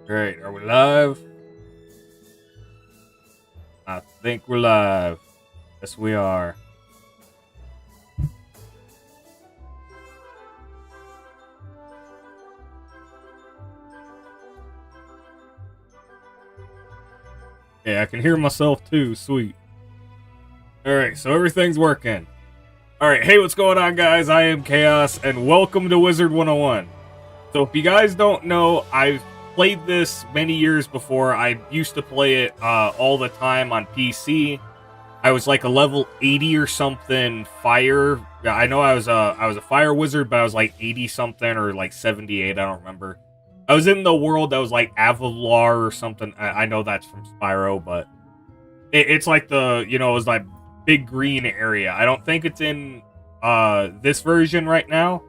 Alright, are we live? I think we're live. Yes, we are. Yeah, I can hear myself too. Sweet. Alright, so everything's working. Alright, hey, what's going on, guys? I am Chaos, and welcome to Wizard101. So if you guys don't know, I've played this many years before. I used to play it all the time on PC. I was like a level 80 or something fire. Yeah, I know I was a fire wizard, but I was like 80 something or like 78. I don't remember. I was in the world that was like Avalar or something. I know that's from Spyro, but it's like it was like big green area. I don't think it's in this version right now.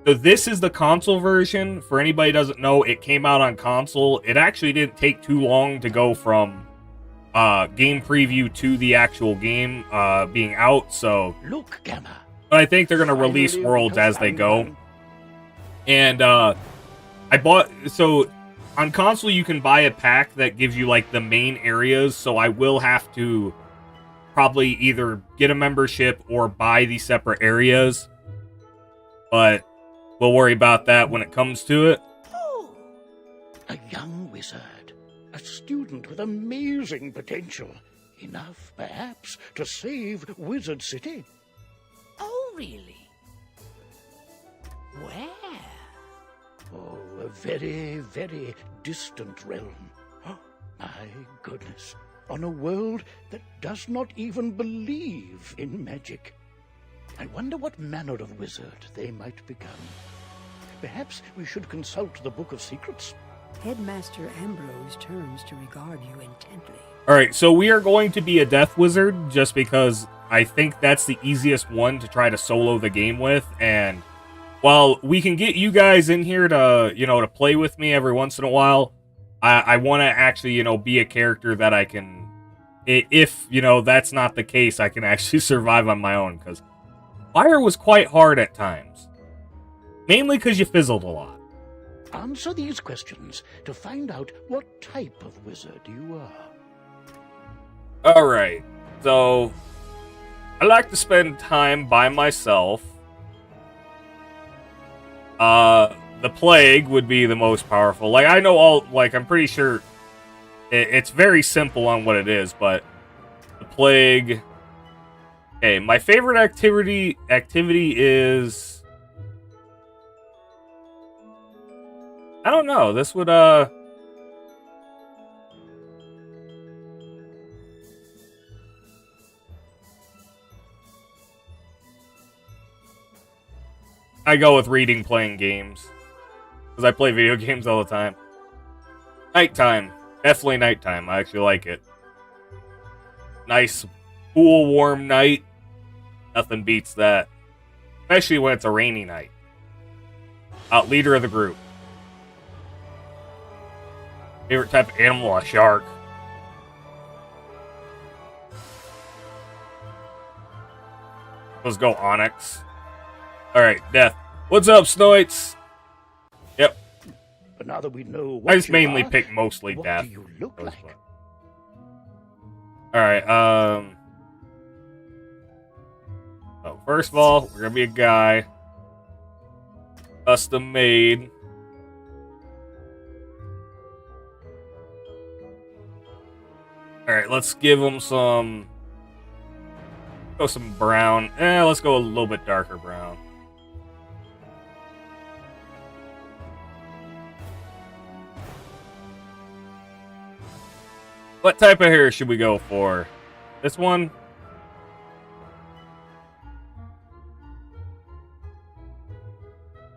So this is the console version. For anybody who doesn't know, it came out on console. It actually didn't take too long to go from game preview to the actual game being out. So, look, Gamma. But I think they're gonna release worlds as they go. And I bought on console you can buy a pack that gives you like the main areas. So I will have to probably either get a membership or buy the separate areas. But we'll worry about that when it comes to it. Oh, a young wizard. A student with amazing potential. Enough, perhaps, to save Wizard City. Oh, really? Where? Oh, a very, very distant realm. Oh, my goodness. On a world that does not even believe in magic. I wonder what manner of wizard they might become. Perhaps we should consult the Book of Secrets. Headmaster Ambrose turns to regard you intently. Alright, so we are going to be a death wizard just because I think that's the easiest one to try to solo the game with. And while we can get you guys in here to, to play with me every once in a while, I want to actually, be a character that I can, if, that's not the case, I can actually survive on my own. Because fire was quite hard at times. Mainly because you fizzled a lot. Answer these questions to find out what type of wizard you are. Alright, so I like to spend time by myself. The plague would be the most powerful. Like, I know I'm pretty sure it's very simple on what it is, but the plague. Okay, my favorite activity is, I don't know. This would, I go with reading, playing games. Because I play video games all the time. Nighttime. Definitely nighttime. I actually like it. Nice, cool, warm night. Nothing beats that. Especially when it's a rainy night. Leader of the group. Favorite type of animal, a shark. Let's go Onyx. Alright, Death. What's up, Snoits? Yep. But now that we know what I just you mainly are, pick mostly what Death. do you look like? Alright, so first of all, we're gonna be a guy. Custom made. Alright, let's give him some... Go some brown. Let's go a little bit darker brown. What type of hair should we go for? This one?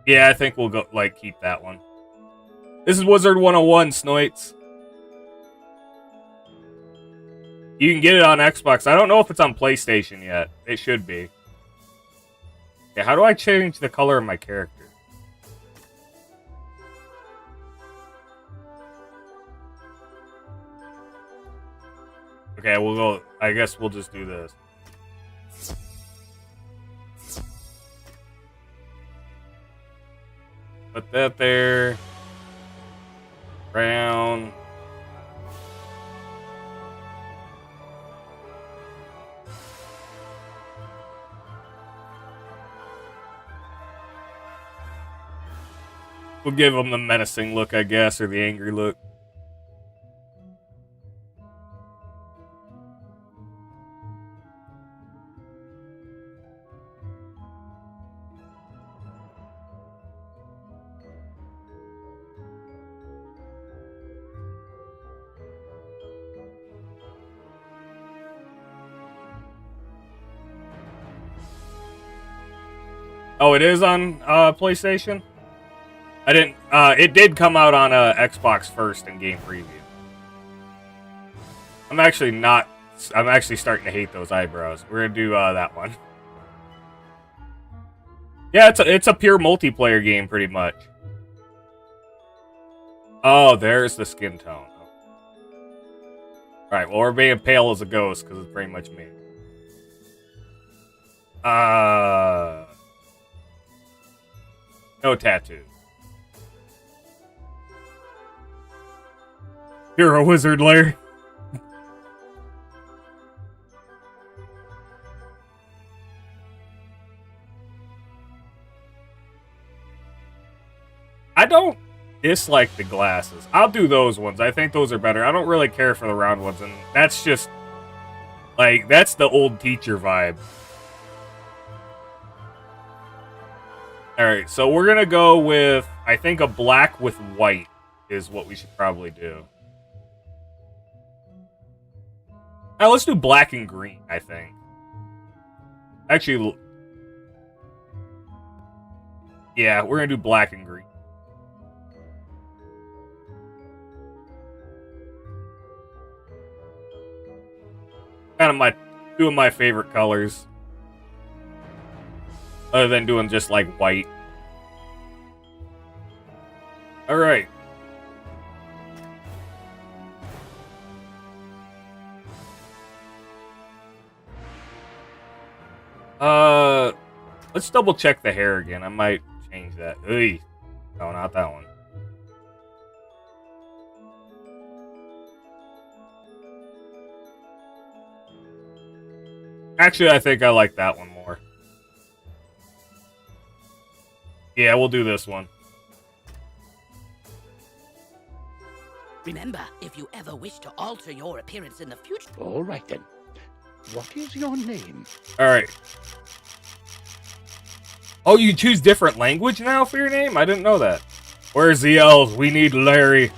Yeah, I think we'll go, keep that one. This is Wizard101, Snoits. You can get it on Xbox. I don't know if it's on PlayStation yet. It should be. Yeah, how do I change the color of my character? Okay, we'll go. I guess we'll just do this. Put that there. Brown. We'll give him the menacing look, I guess, or the angry look. Oh, it is on PlayStation? I didn't, it did come out on Xbox first in game preview. I'm actually starting to hate those eyebrows. We're gonna do that one. Yeah, it's a pure multiplayer game, pretty much. Oh, there's the skin tone. Alright, well, we're being pale as a ghost, because it's pretty much me. No tattoo. You're a wizard, Larry. I don't dislike the glasses. I'll do those ones. I think those are better. I don't really care for the round ones, and that's just like that's the old teacher vibe. Alright, so we're gonna go with I think a black with white is what we should probably do. Now let's do black and green, I think. Actually, yeah, we're gonna do black and green. Kind of two of my favorite colors. Other than doing just like white. Alright. Let's double check the hair again. I might change that. Ugh. No, not that one. Actually, I think I like that one more. Yeah, we'll do this one. Remember, if you ever wish to alter your appearance in the future... All right, then. What is your name? All right. Oh, you choose different language now for your name? I didn't know that. Where's the elves? We need Larry.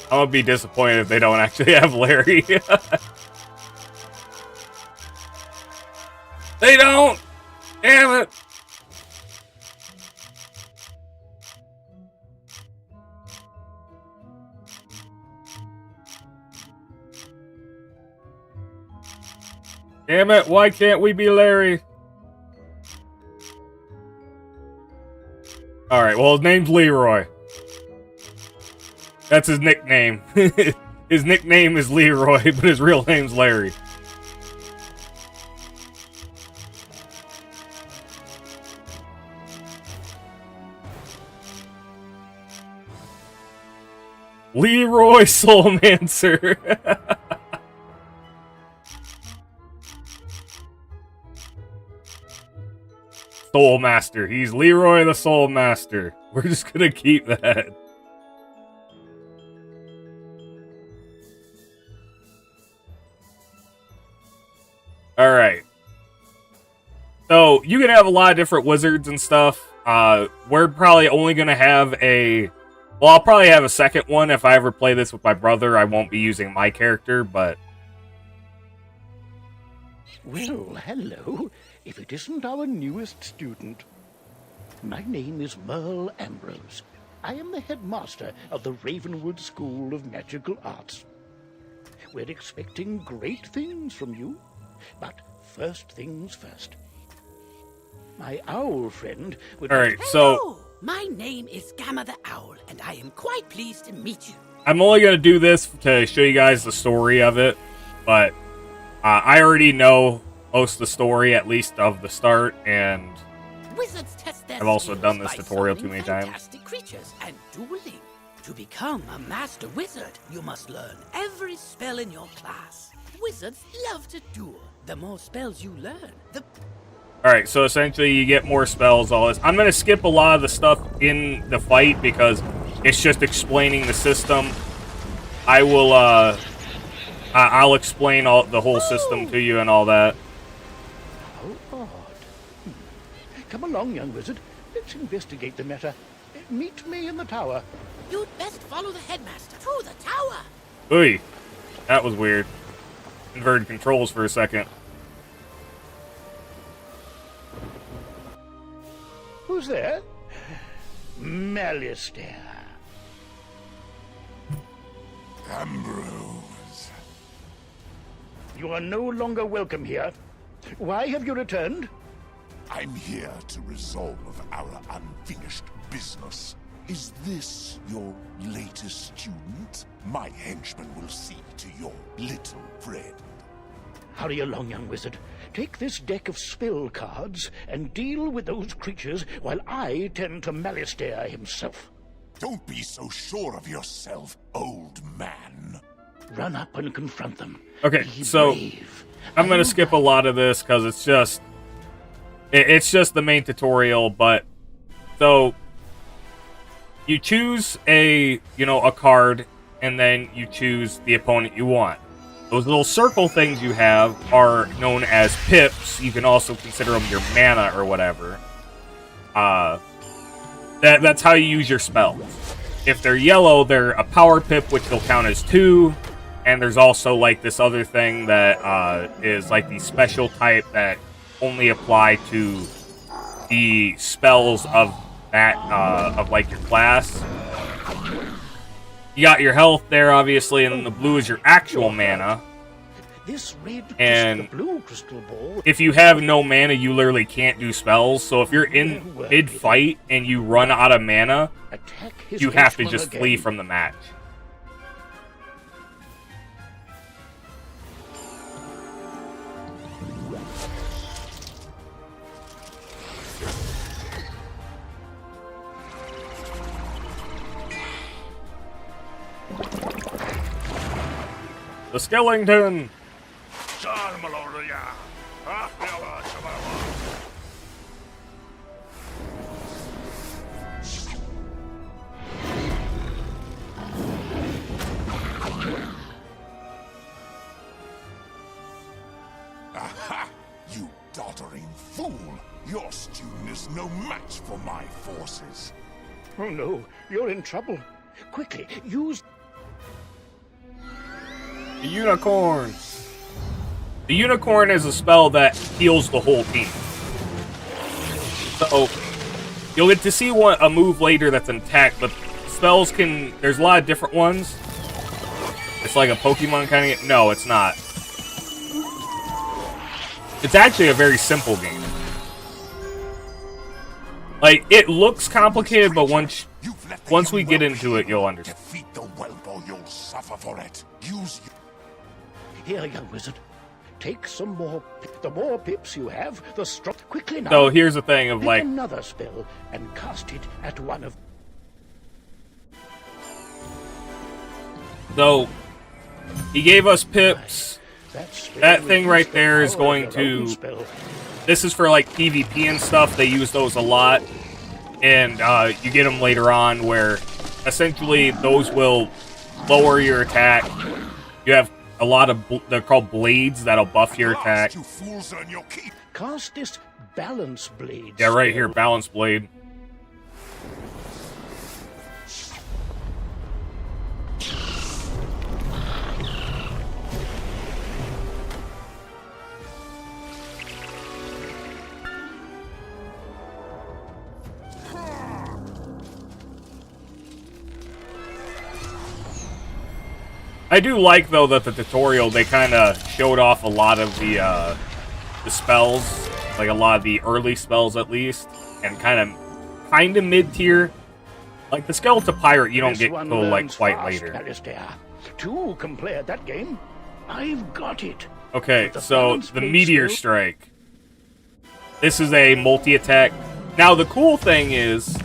I'm gonna be disappointed if they don't actually have Larry. They don't! Damn it! Damn it, why can't we be Larry? Alright, well, his name's Leroy. That's his nickname. His nickname is Leroy, but his real name's Larry. Leroy Soulmancer. Soul Master. He's Leroy the Soul Master. We're just gonna keep that. Alright. So, you can have a lot of different wizards and stuff. We're probably only gonna have a... Well, I'll probably have a second one if I ever play this with my brother. I won't be using my character, but... Well, hello. If it isn't our newest student. My name is Merle Ambrose. I am the headmaster of the Ravenwood School of Magical Arts. We're expecting great things from you, but first things first. My owl friend would... Alright, so... Hello! My name is Gamma the Owl, and I am quite pleased to meet you. I'm only going to do this to show you guys the story of it, but I already know most of the story, at least of the start, and Wizards test their I've also skills done this by tutorial too summoning many times. fantastic creatures and dueling. To become a master wizard, you must learn every spell in your class. Wizards love to duel. The more spells you learn, the... Alright, so essentially you get more spells, all this. I'm going to skip a lot of the stuff in the fight because it's just explaining the system. I will, I'll explain the whole system to you and all that. How odd. Come along, young wizard. Let's investigate the matter. Meet me in the tower. You'd best follow the headmaster to the tower. Ooh, that was weird. Inverted controls for a second. Who's there? Malistaire. Ambrose. You are no longer welcome here. Why have you returned? I'm here to resolve our unfinished business. Is this your latest student? My henchman will see to your little friend. Hurry along, young wizard. Take this deck of spell cards and deal with those creatures while I tend to Malistaire himself. Don't be so sure of yourself, old man. Run up and confront them. Okay, Be so brave. I'm going to skip a lot of this because it's just the main tutorial, but so you choose a card and then you choose the opponent you want. Those little circle things you have are known as pips. You can also consider them your mana or whatever. That's how you use your spells. If they're yellow, they're a power pip, which will count as 2. And there's also like this other thing that is like the special type that only apply to the spells of that of like your class. You got your health there, obviously, and then the blue is your actual mana. This red And crystal, blue crystal ball. If you have no mana, you literally can't do spells. So if you're in mid-fight and you run out of mana, Attack his you have to henchman just again. flee from the match. The Skellington! Aha! You doddering fool! Your student is no match for my forces. Oh no, you're in trouble. Quickly, use... The Unicorn! The Unicorn is a spell that heals the whole team. So, you'll get to see a move later that's an attack, but spells can... There's a lot of different ones. It's like a Pokemon kind of... No, it's not. It's actually a very simple game. Like, it looks complicated, but once we get into it, you'll understand. Defeat the whelp or you'll suffer for it. Use your... Here, young wizard. Take some more... The more pips you have, the strong... Quickly now. So here's the thing of Pick like... another spell and cast it at one of... So, he gave us pips. That thing right there is going to... This is for like PvP and stuff. They use those a lot. And you get them later on where essentially those will lower your attack. You have a lot of... They're called blades that'll buff your attack. You fools earn your keep. Cast this balance blade. Yeah, right here, spell. balance blade. I do like, though, that the tutorial, they kind of showed off a lot of the spells, like a lot of the early spells at least, and kind of mid-tier. Like the Skeleton Pirate, you don't This get one till like learns quite fast, later. Malistaire. Two can play at that game. I've got it. Okay, With the so balance the blade Meteor skill- Strike. This is a multi-attack Now, the cool thing is,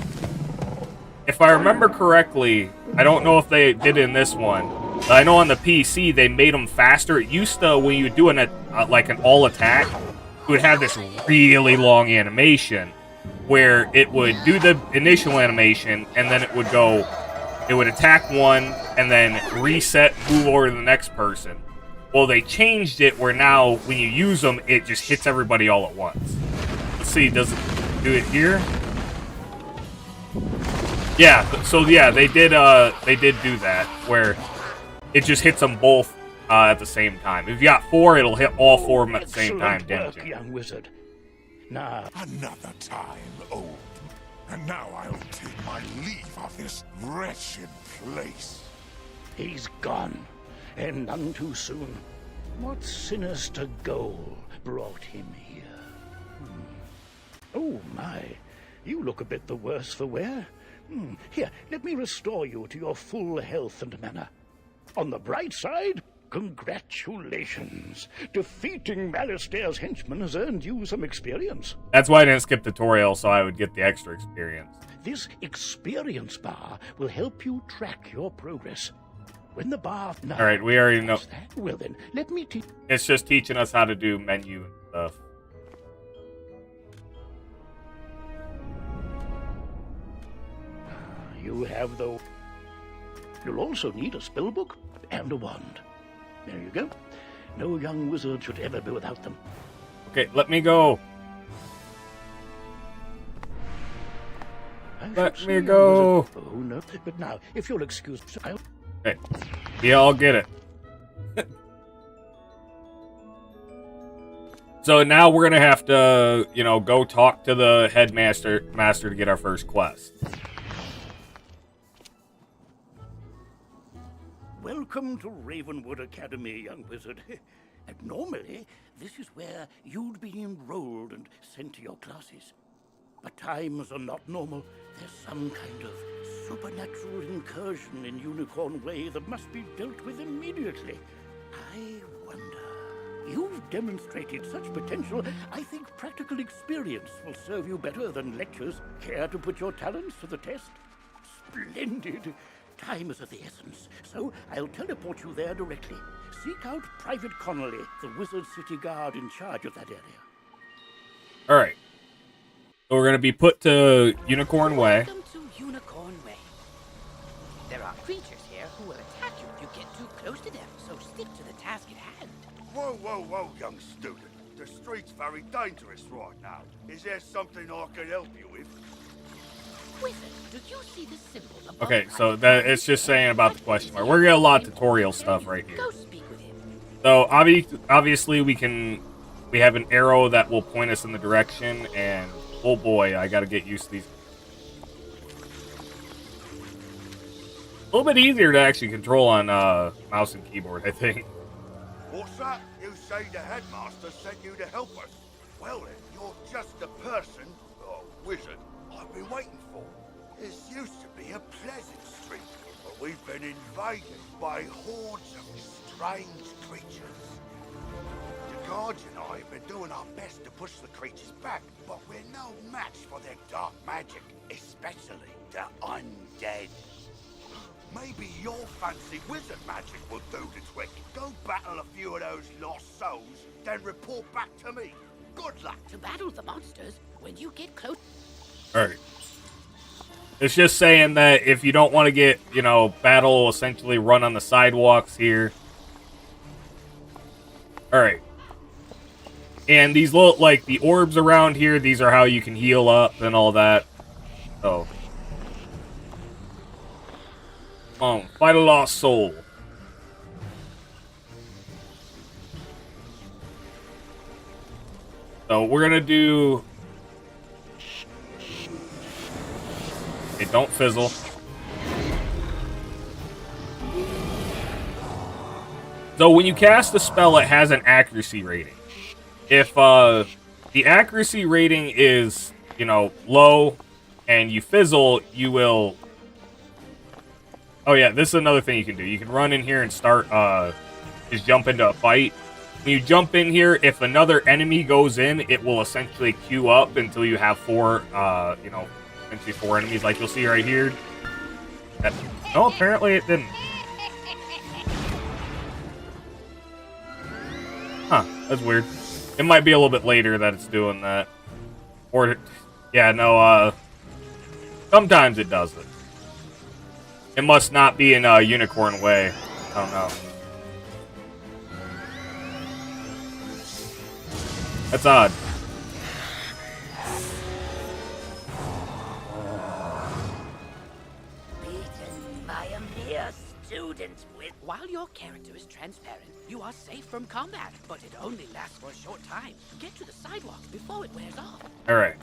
if I remember correctly, I don't know if they did in this one, but I know on the PC they made them faster. It used to, when you do like an all attack, it would have this really long animation where it would do the initial animation and then it would go, it would attack one and then reset, move over to the next person. Well, they changed it where now when you use them, it just hits everybody all at once. Let's see, does it do it here? Yeah, so yeah, they did do that where it just hits them both at the same time. If you got 4, it'll hit all 4 of them at the same time, damaging. Young wizard. Now, Another time, old. And now I'll take my leave of this wretched place. he's gone, and none too soon. What sinister goal brought him here? Oh my, you look a bit the worse for wear. Here, let me restore you to your full health and manner. On the bright side, congratulations. Defeating Malistair's henchmen has earned you some experience. That's why I didn't skip tutorial, so I would get the extra experience. This experience bar will help you track your progress. When the bar... All right, we already know. That, well then, let me teach... It's just teaching us how to do menu and stuff. You have, though... You'll also need a spellbook and a wand. There you go. No young wizard should ever be without them. Okay, let me go. Let me go. Oh, no. But now, if you'll excuse me, I'll... Okay. Yeah, I'll get it. So now we're going to have to, go talk to the headmaster to get our first quest. Welcome to Ravenwood Academy, young wizard. And normally, this is where you'd be enrolled and sent to your classes. But times are not normal. There's some kind of supernatural incursion in Unicorn Way that must be dealt with immediately. I wonder... You've demonstrated such potential, I think practical experience will serve you better than lectures. Care to put your talents to the test? Splendid! Time is of the essence, so I'll teleport you there directly. Seek out Private Connolly, the Wizard City Guard in charge of that area. Alright. So we're going to be put to Unicorn Way. Welcome to Unicorn Way. There are creatures here who will attack you if you get too close to them, so stick to the task at hand. Whoa, whoa, whoa, young student. The street's very dangerous right now. Is there something I can help you with? Wizard, do you see the symbol above? Okay, so that it's just saying about the question mark. We're going to get a lot of tutorial stuff right here. Go speak with him. So obviously we have an arrow that will point us in the direction, and oh boy, I got to get used to these. A little bit easier to actually control on mouse and keyboard, I think. What's that? You say the headmaster sent you to help us? Well then, you're just the person, or wizard, I've been waiting for. This used to be a pleasant street, but we've been invaded by hordes of strange creatures. The guards and I have been doing our best to push the creatures back, but we're no match for their dark magic, especially the undead. Maybe your fancy wizard magic will do the trick. Go battle a few of those lost souls, then report back to me. Good luck. To battle the monsters, when you get close... Alright. It's just saying that if you don't want to get, battle essentially run on the sidewalks here. Alright. And these little, the orbs around here, these are how you can heal up and all that. So. Come on, fight a lost soul. So we're gonna do... Okay, don't fizzle. So when you cast a spell, it has an accuracy rating. If the accuracy rating is, low, and you fizzle, you will... Oh yeah, this is another thing you can do. You can run in here and start, just jump into a fight. when you jump in here, if another enemy goes in, it will essentially queue up until you have four, essentially 4 enemies, like you'll see right here. No, apparently it didn't. Huh, that's weird. It might be a little bit later that it's doing that. Or, yeah, no, sometimes it does it. It must not be in Unicorn Way. I don't know. That's odd. Beaten by a mere student with... While your character is transparent, you are safe from combat, but it only lasts for a short time. Get to the sidewalk before it wears off. Alright.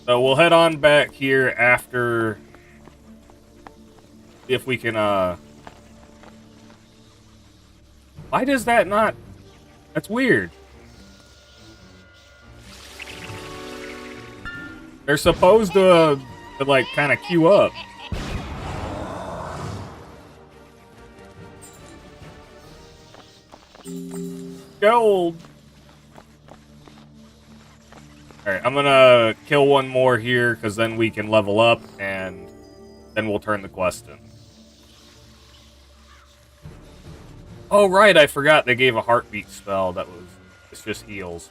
So we'll head on back here after... If we can, Why does that not... That's weird. They're supposed to like, kind of queue up. Gold! Alright, I'm gonna kill one more here, because then we can level up, and then we'll turn the quest in. Oh, right, I forgot they gave a heartbeat spell that was... It's just heals.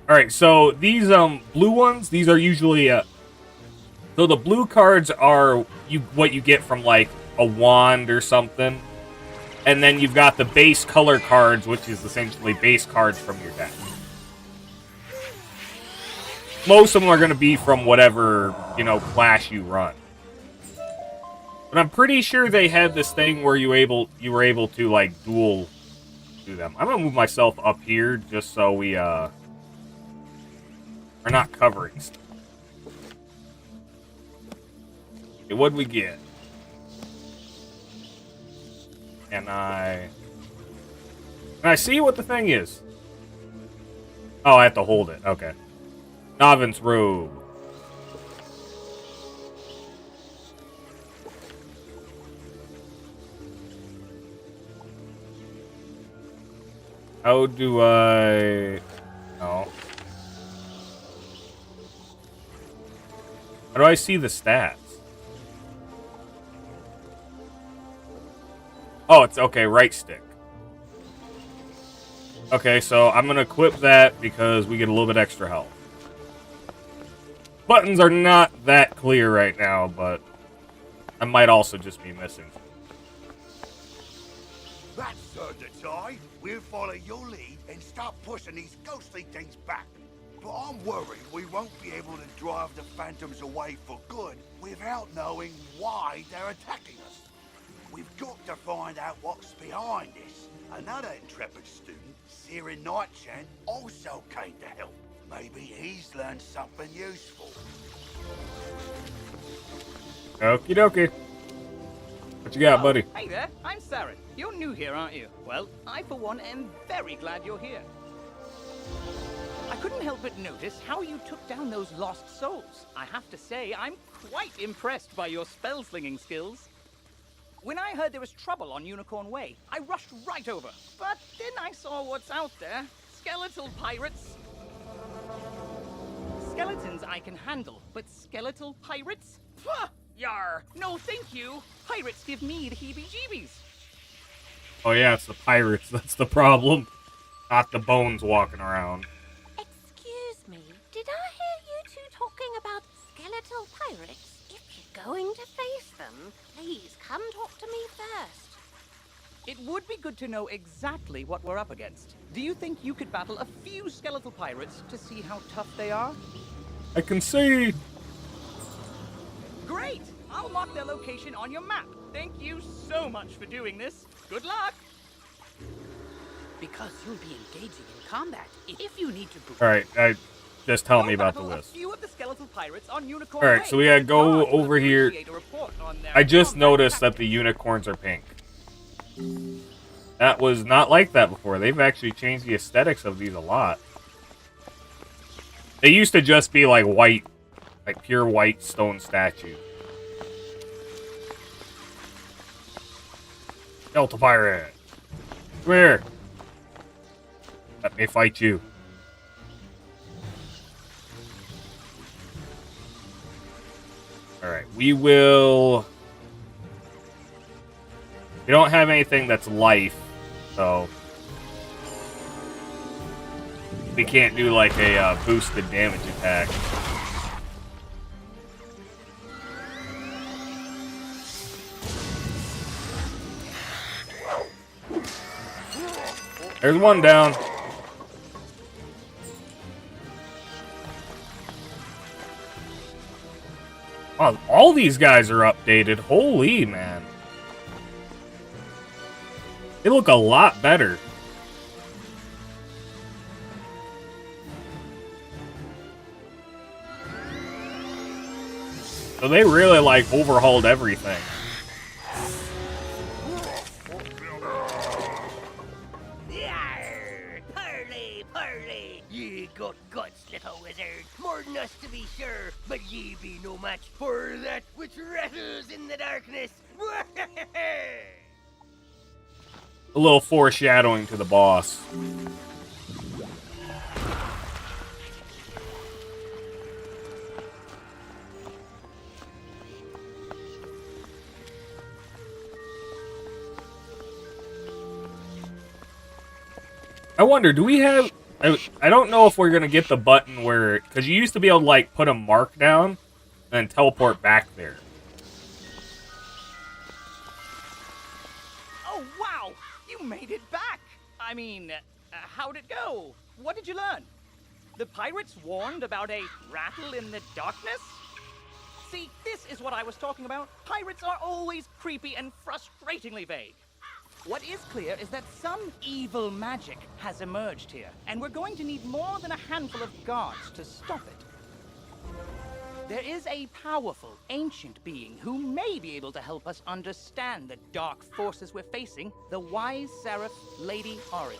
Alright, so these blue ones, these are usually so the blue cards are what you get from like a wand or something. And then you've got the base color cards, which is essentially base cards from your deck. Most of them are going to be from whatever, class you run. But I'm pretty sure they had this thing where you were able to like duel do them. I'm going to move myself up here just so we are not covering stuff. Okay, what'd we get? Can I see what the thing is? Oh, I have to hold it. Okay. Novice robe. How do I... No. How do I see the stats? Oh, it's okay, right stick. Okay, so I'm gonna equip that because we get a little bit extra health. Buttons are not that clear right now, but I might also just be missing. That's certain time. We'll follow your lead and start pushing these ghostly things back. But I'm worried we won't be able to drive the phantoms away for good without knowing why they're attacking us. We've got to find out what's behind this. Another intrepid student, Sirin Nightchan, also came to help. Maybe he's learned something useful. Okie dokie. What you got, buddy? Hey there, I'm Saren. You're new here, aren't you? Well, I, for one, am very glad you're here. I couldn't help but notice how you took down those lost souls. I have to say, I'm quite impressed by your spell-slinging skills. When I heard there was trouble on Unicorn Way, I rushed right over. But then I saw what's out there. Skeletal pirates. Skeletons I can handle, but skeletal pirates? Pah! Yar! No thank you! Pirates give me the heebie-jeebies. Oh yeah, it's the pirates. That's the problem. Not the bones walking around. Excuse me, did I hear you two talking about skeletal pirates? If you're going to face them, please come talk to me first. It would be good to know exactly what we're up against. Do you think you could battle a few skeletal pirates to see how tough they are? I can see. Great! I'll mark their location on your map. Thank you so much for doing this. Good luck! Because you'll be engaging in combat. If you need to... Alright, just tell me about the Battle a list. few of the skeletal pirates on Unicorn Alright, Way. so we gotta go Guards will over here. appreciate a report on their I just combat noticed that the tactics. unicorns are pink. That was not like that before. They've actually changed the aesthetics of these a lot. They used to just be like white, like pure white stone statue. Delta Pirate. Come here. Let me fight you. Alright, we will... We don't have anything that's life, so... We can't do like a boosted damage attack. There's one down. Oh, all these guys are updated. Holy man. They look a lot better. So they really like overhauled everything. Yarr! Parley, parley! Ye got guts, little wizard. More than us to be sure, but ye be no match for that which rattles in the darkness. A little foreshadowing to the boss. I wonder, do we have... I don't know if we're going to get the button where... Because you used to be able to, like, put a mark down and then teleport back there. Oh, wow! You made it back! I mean, how'd it go? What did you learn? The pirates warned about a rattle in the darkness? See, this is what I was talking about. Pirates are always creepy and frustratingly vague. What is clear is that some evil magic has emerged here, and we're going to need more than a handful of guards to stop it. There is a powerful, ancient being who may be able to help us understand the dark forces we're facing, the wise seraph, Lady Ariel.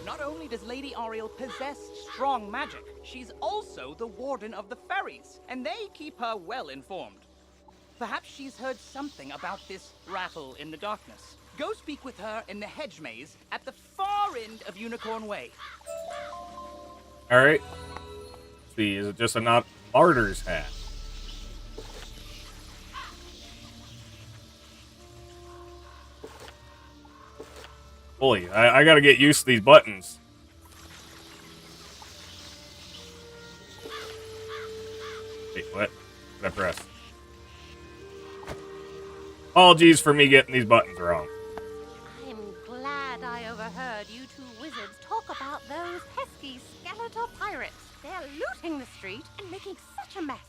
Not only does Lady Ariel possess strong magic, she's also the warden of the ferries, and they keep her well informed. Perhaps she's heard something about this rattle in the darkness. Go speak with her in the hedge maze at the far end of Unicorn Way. Alright. See, is it just a martyr's hat? Holy, I gotta get used to these buttons. Wait, what? Did I press? Apologies for me getting these buttons wrong. I'm glad I overheard you two wizards talk about those pesky skeletal pirates. They're looting the street and making such a mess.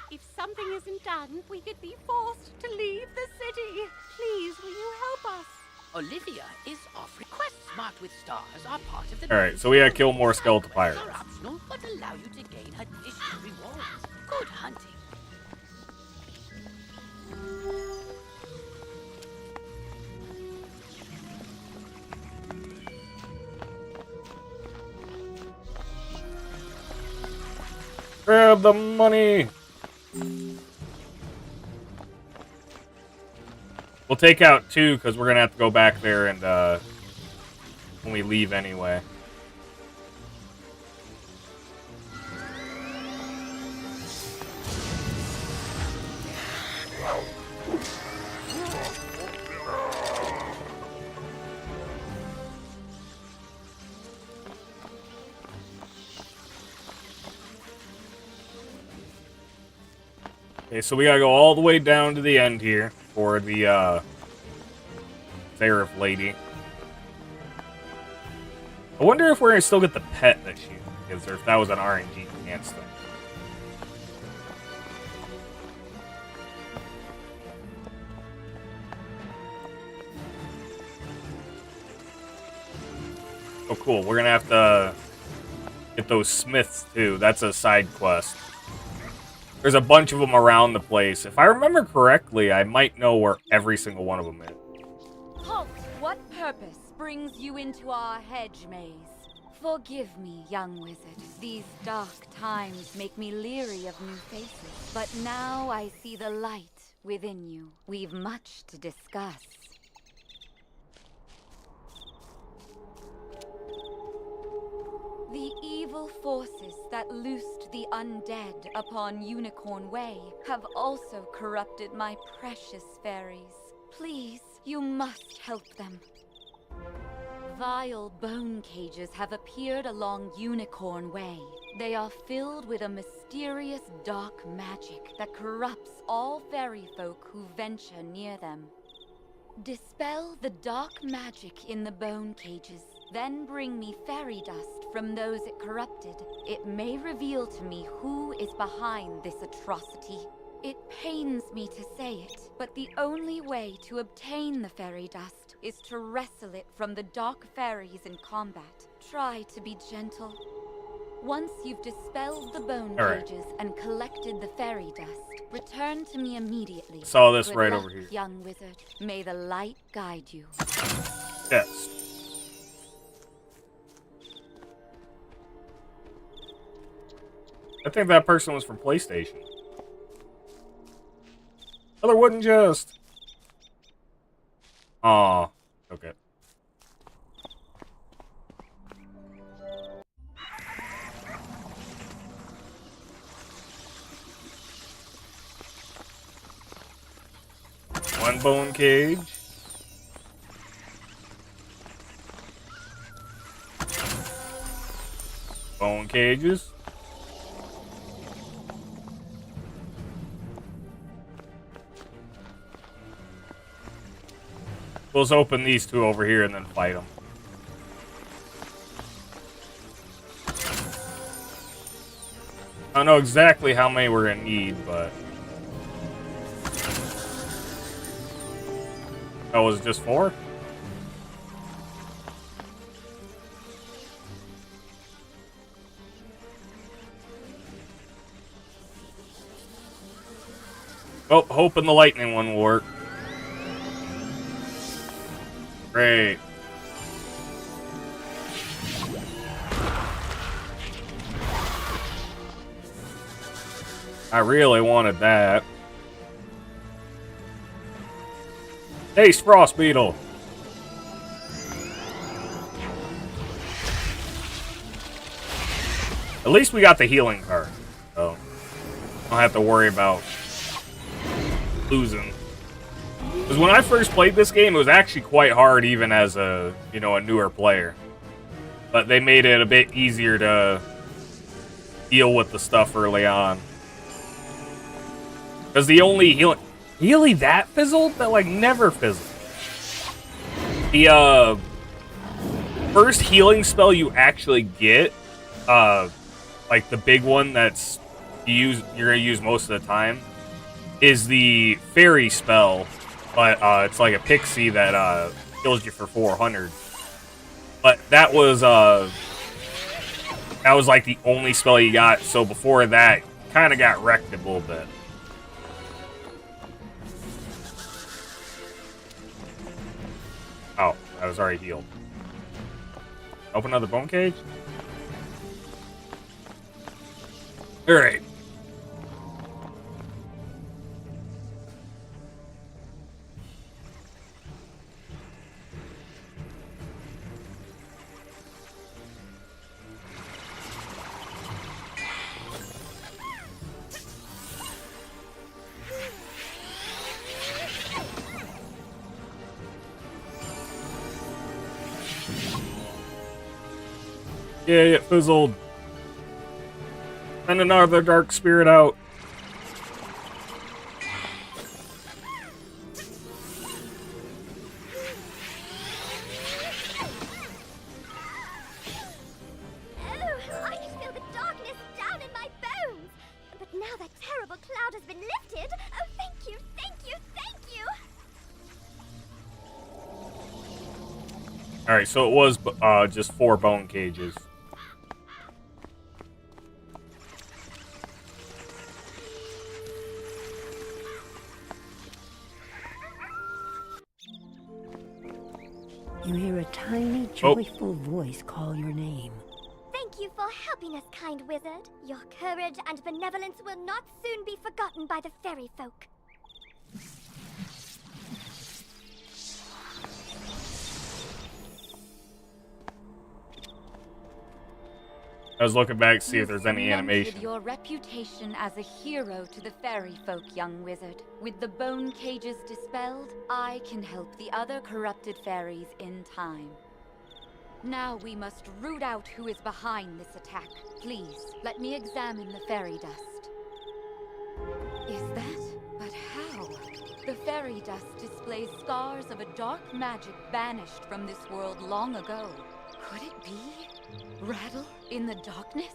If something isn't done, we could be forced to leave the city. Please, will you help us? Olivia is off. Quests marked with stars are part of the... Alright, so we gotta kill more skeletal pirates. Are optional, but allow you to gain additional rewards. Good hunting. Grab the money! We'll take out 2, because we're going to have to go back there and, when we leave anyway. Okay, so we gotta go all the way down to the end here for the, Seraph lady. I wonder if we're gonna still get the pet that she gives, or if that was an RNG chance thing. Oh, cool. We're gonna have to get those smiths, too. That's a side quest. There's a bunch of them around the place. If I remember correctly, I might know where every single one of them is. Halt! What purpose brings you into our hedge maze? Forgive me, young wizard. These dark times make me leery of new faces. But now I see the light within you. We've much to discuss. The evil forces that loosed the undead upon Unicorn Way have also corrupted my precious fairies. Please, you must help them. Vile bone cages have appeared along Unicorn Way. They are filled with a mysterious dark magic that corrupts all fairy folk who venture near them. Dispel the dark magic in the bone cages, then bring me fairy dust from those it corrupted. It may reveal to me who is behind this atrocity. It pains me to say it, but the only way to obtain the fairy dust is to wrestle it from the dark fairies in combat. Try to be gentle. Once you've dispelled the bone cages and collected the fairy dust, return to me immediately. Saw this Good right luck, over here. young wizard. May the light guide you. Yes. I think that person was from PlayStation. Oh, there wouldn't just. Aw. Okay. One bone cage. Bone cages. Let's open these two over here and then fight them. I don't know exactly how many we're gonna need, but... Oh, was it just 4? Oh, hoping the lightning one will work. Great. I really wanted that. Hey, Frost Beetle. At least we got the healing card, so don't have to worry about losing. Because when I first played this game, it was actually quite hard, even as a a newer player. But they made it a bit easier to deal with the stuff early on. Because the only healing... Really, that fizzled? That, like, never fizzled. The, first healing spell you actually get, like, the big one that's you're gonna use most of the time, is the fairy spell, but, it's like a pixie that, kills you for 400. But that was, like, the only spell you got, so before that, kind of got wrecked a little bit. Oh, I was already healed. Open another bone cage? Alright. Yeah, it fizzled. And another dark spirit out. I just feel the darkness down in my bones. But now that terrible cloud has been lifted, oh, thank you, thank you, thank you. Alright, so it was just 4 bone cages. You hear a tiny, joyful voice call your name. Thank you for helping us, kind wizard. Your courage and benevolence will not soon be forgotten by the fairy folk. I was looking back to see if there's any You've animation. cemented your reputation as a hero to the fairy folk, young wizard. With the bone cages dispelled, I can help the other corrupted fairies in time. Now we must root out who is behind this attack. Please, let me examine the fairy dust. Is that? But how? The fairy dust displays scars of a dark magic banished from this world long ago. Could it be? Rattle in the darkness?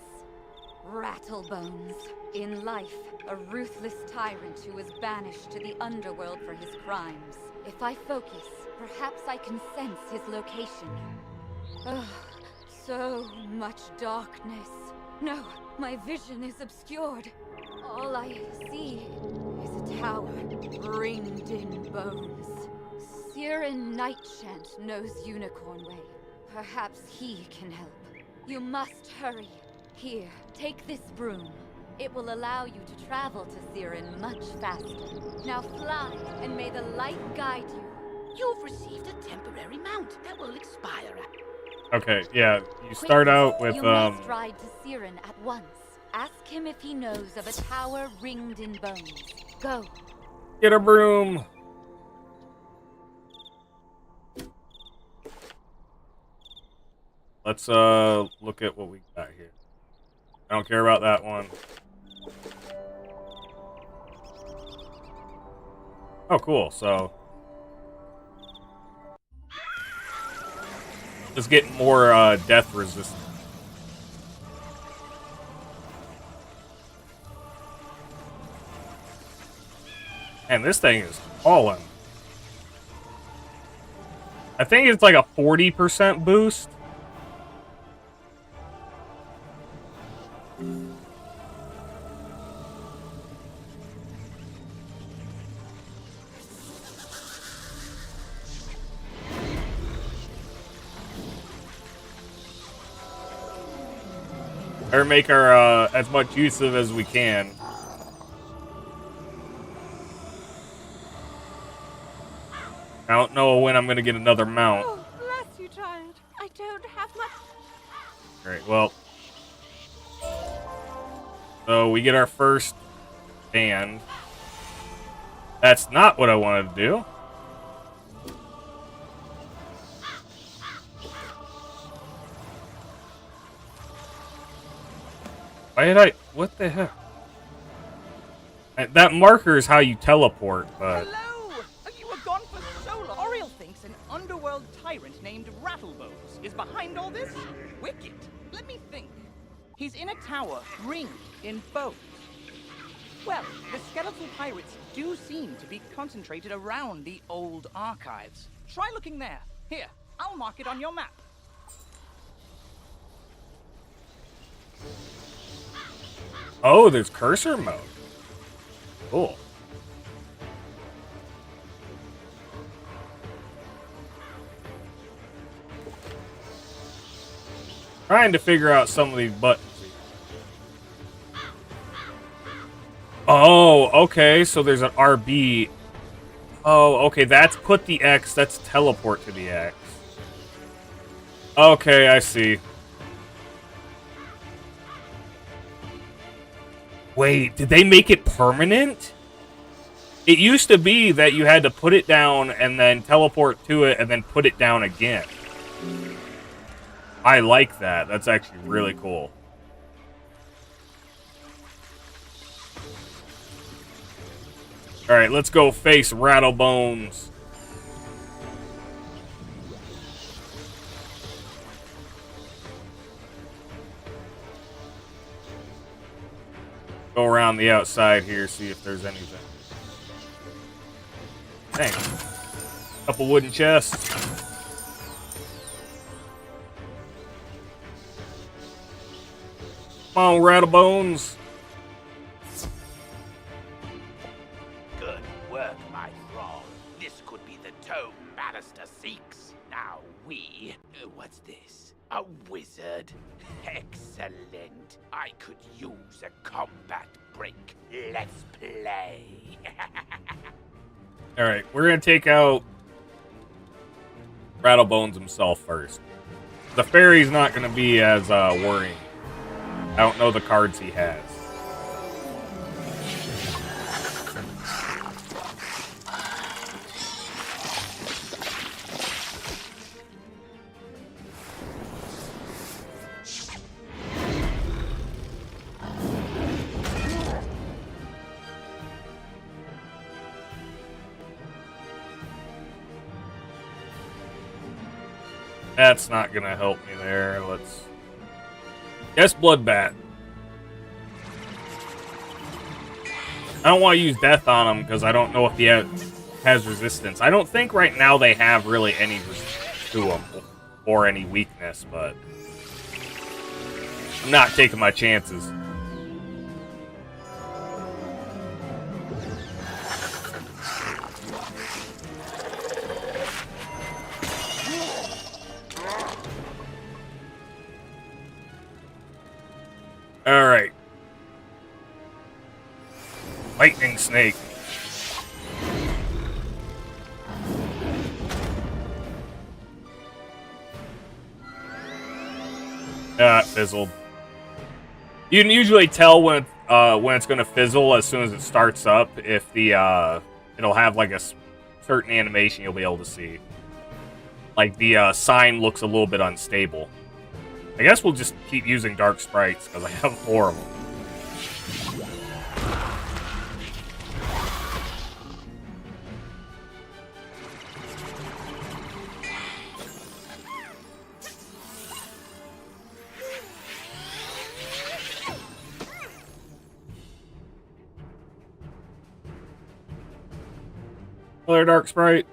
Rattlebones. In life, a ruthless tyrant who was banished to the underworld for his crimes. If I focus, perhaps I can sense his location. Ugh, so much darkness. No, my vision is obscured. All I see is a tower ringed in bones. Siren Nightchant knows Unicorn Way. Perhaps he can help. You must hurry. Here, take this broom. It will allow you to travel to Siren much faster. Now fly, and may the light guide you. You've received a temporary mount that will expire at... Okay, yeah, you start out with, You must ride to Siren at once. Ask him if he knows of a tower ringed in bones. Go. Get a broom! Let's, look at what we got here. I don't care about that one. Oh, cool, so... Just get more, death resistance. And this thing is falling. I think it's like a 40% boost. Or make our, as much use of as we can. I don't know when I'm gonna get another mount. Oh, bless you, child. I don't have much. Alright, well. So we get our first band. That's not what I wanted to do. Why did I... What the heck? That marker is how you teleport, but... Hello! You were gone for so long. Oriel thinks an underworld tyrant named Rattlebones is behind all this? Wicked. Let me think. He's in a tower ringed in bones. Well, the skeletal pirates do seem to be concentrated around the old archives. Try looking there. Here, I'll mark it on your map. Oh, there's cursor mode. Cool. Trying to figure out some of these buttons. Oh, okay, so there's an RB. Oh, okay, that's put the X, that's teleport to the X. Okay, I see. Wait, did they make it permanent? It used to be that you had to put it down and then teleport to it and then put it down again. I like that. That's actually really cool. Alright, let's go face Rattlebones. Go around the outside here, see if there's anything. Dang. Couple wooden chests. Come on, Rattlebones. Good work, my thrall. This could be the tome Bannister seeks. Now we... what's this? A wizard? Excellent. I could use a combat break. Let's play. Alright, we're gonna take out Rattlebones himself first. The fairy's not gonna be as worrying. I don't know the cards he has. That's not gonna help me there. Let's guess Bloodbat. I don't want to use Death on him because I don't know if he has resistance. I don't think right now they have really any resistance to him or any weakness, but I'm not taking my chances. Alright. Lightning Snake. It fizzled. You can usually tell when it's going to fizzle as soon as it starts up. If the it'll have like a certain animation you'll be able to see. Like the sign looks a little bit unstable. I guess we'll just keep using dark sprites because I have 4 of them. Another dark sprite.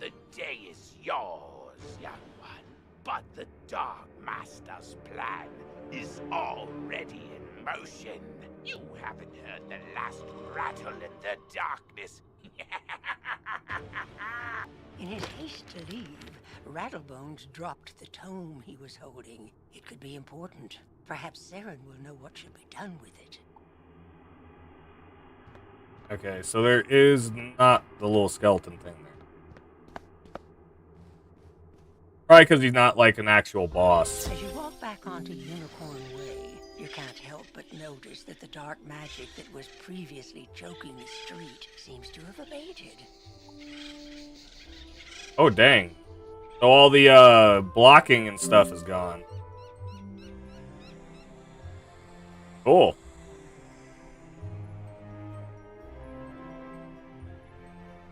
The day is yours, young one. But the Dark Master's plan is already in motion. You haven't heard the last rattle in the darkness. In his haste to leave, Rattlebones dropped the tome he was holding. It could be important. Perhaps Saren will know what should be done with it. Okay, so there is not the little skeleton thing there. Probably because he's not like an actual boss. As you walk back onto Unicorn Way, you can't help but notice that the dark magic that was previously choking the street seems to have abated. Oh, dang. So all the blocking and stuff is gone. Cool.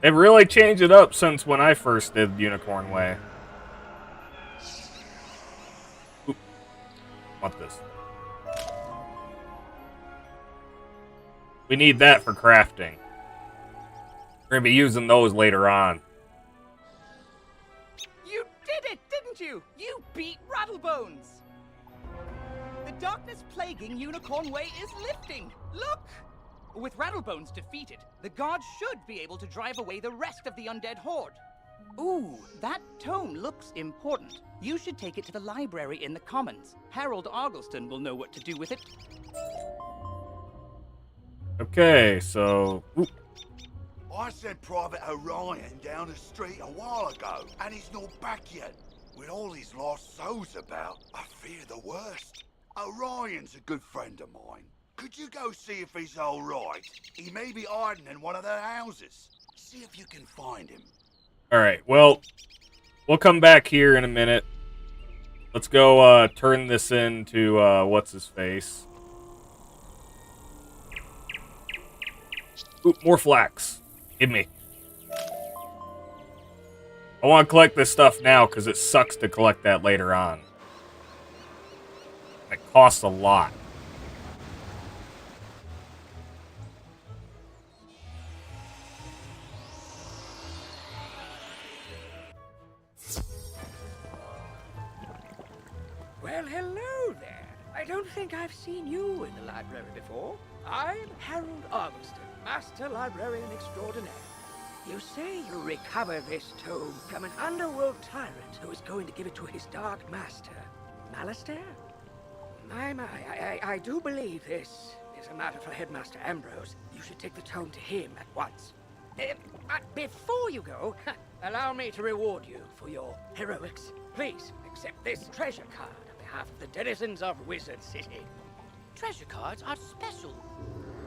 They've really changed it up since when I first did Unicorn Way. Oop. Want this. We need that for crafting. We're gonna be using those later on. You did it, didn't you? You beat Rattlebones! The darkness plaguing Unicorn Way is lifting. Look! With Rattlebones defeated, the gods should be able to drive away the rest of the undead horde. Ooh, that tome looks important. You should take it to the library in the Commons. Harold Argleston will know what to do with it. Okay, so... Oop. I sent Private Orion down the street a while ago, and he's not back yet. With all these lost souls about, I fear the worst. Orion's a good friend of mine. Could you go see if he's all right? He may be hiding in one of their houses. See if you can find him. Alright, well, we'll come back here in a minute. Let's go turn this into, what's-his-face. Ooh, more flax. Give me. I want to collect this stuff now because it sucks to collect that later on. It costs a lot. Well, hello there. I don't think I've seen you in the library before. I'm Harold Argleston, Master Librarian Extraordinaire. You say you recover this tome from an underworld tyrant who is going to give it to his dark master, Malistaire? I do believe this is a matter for Headmaster Ambrose. You should take the tome to him at once. Before you go, allow me to reward you for your heroics. Please accept this treasure card on behalf of the denizens of Wizard City. Treasure cards are special.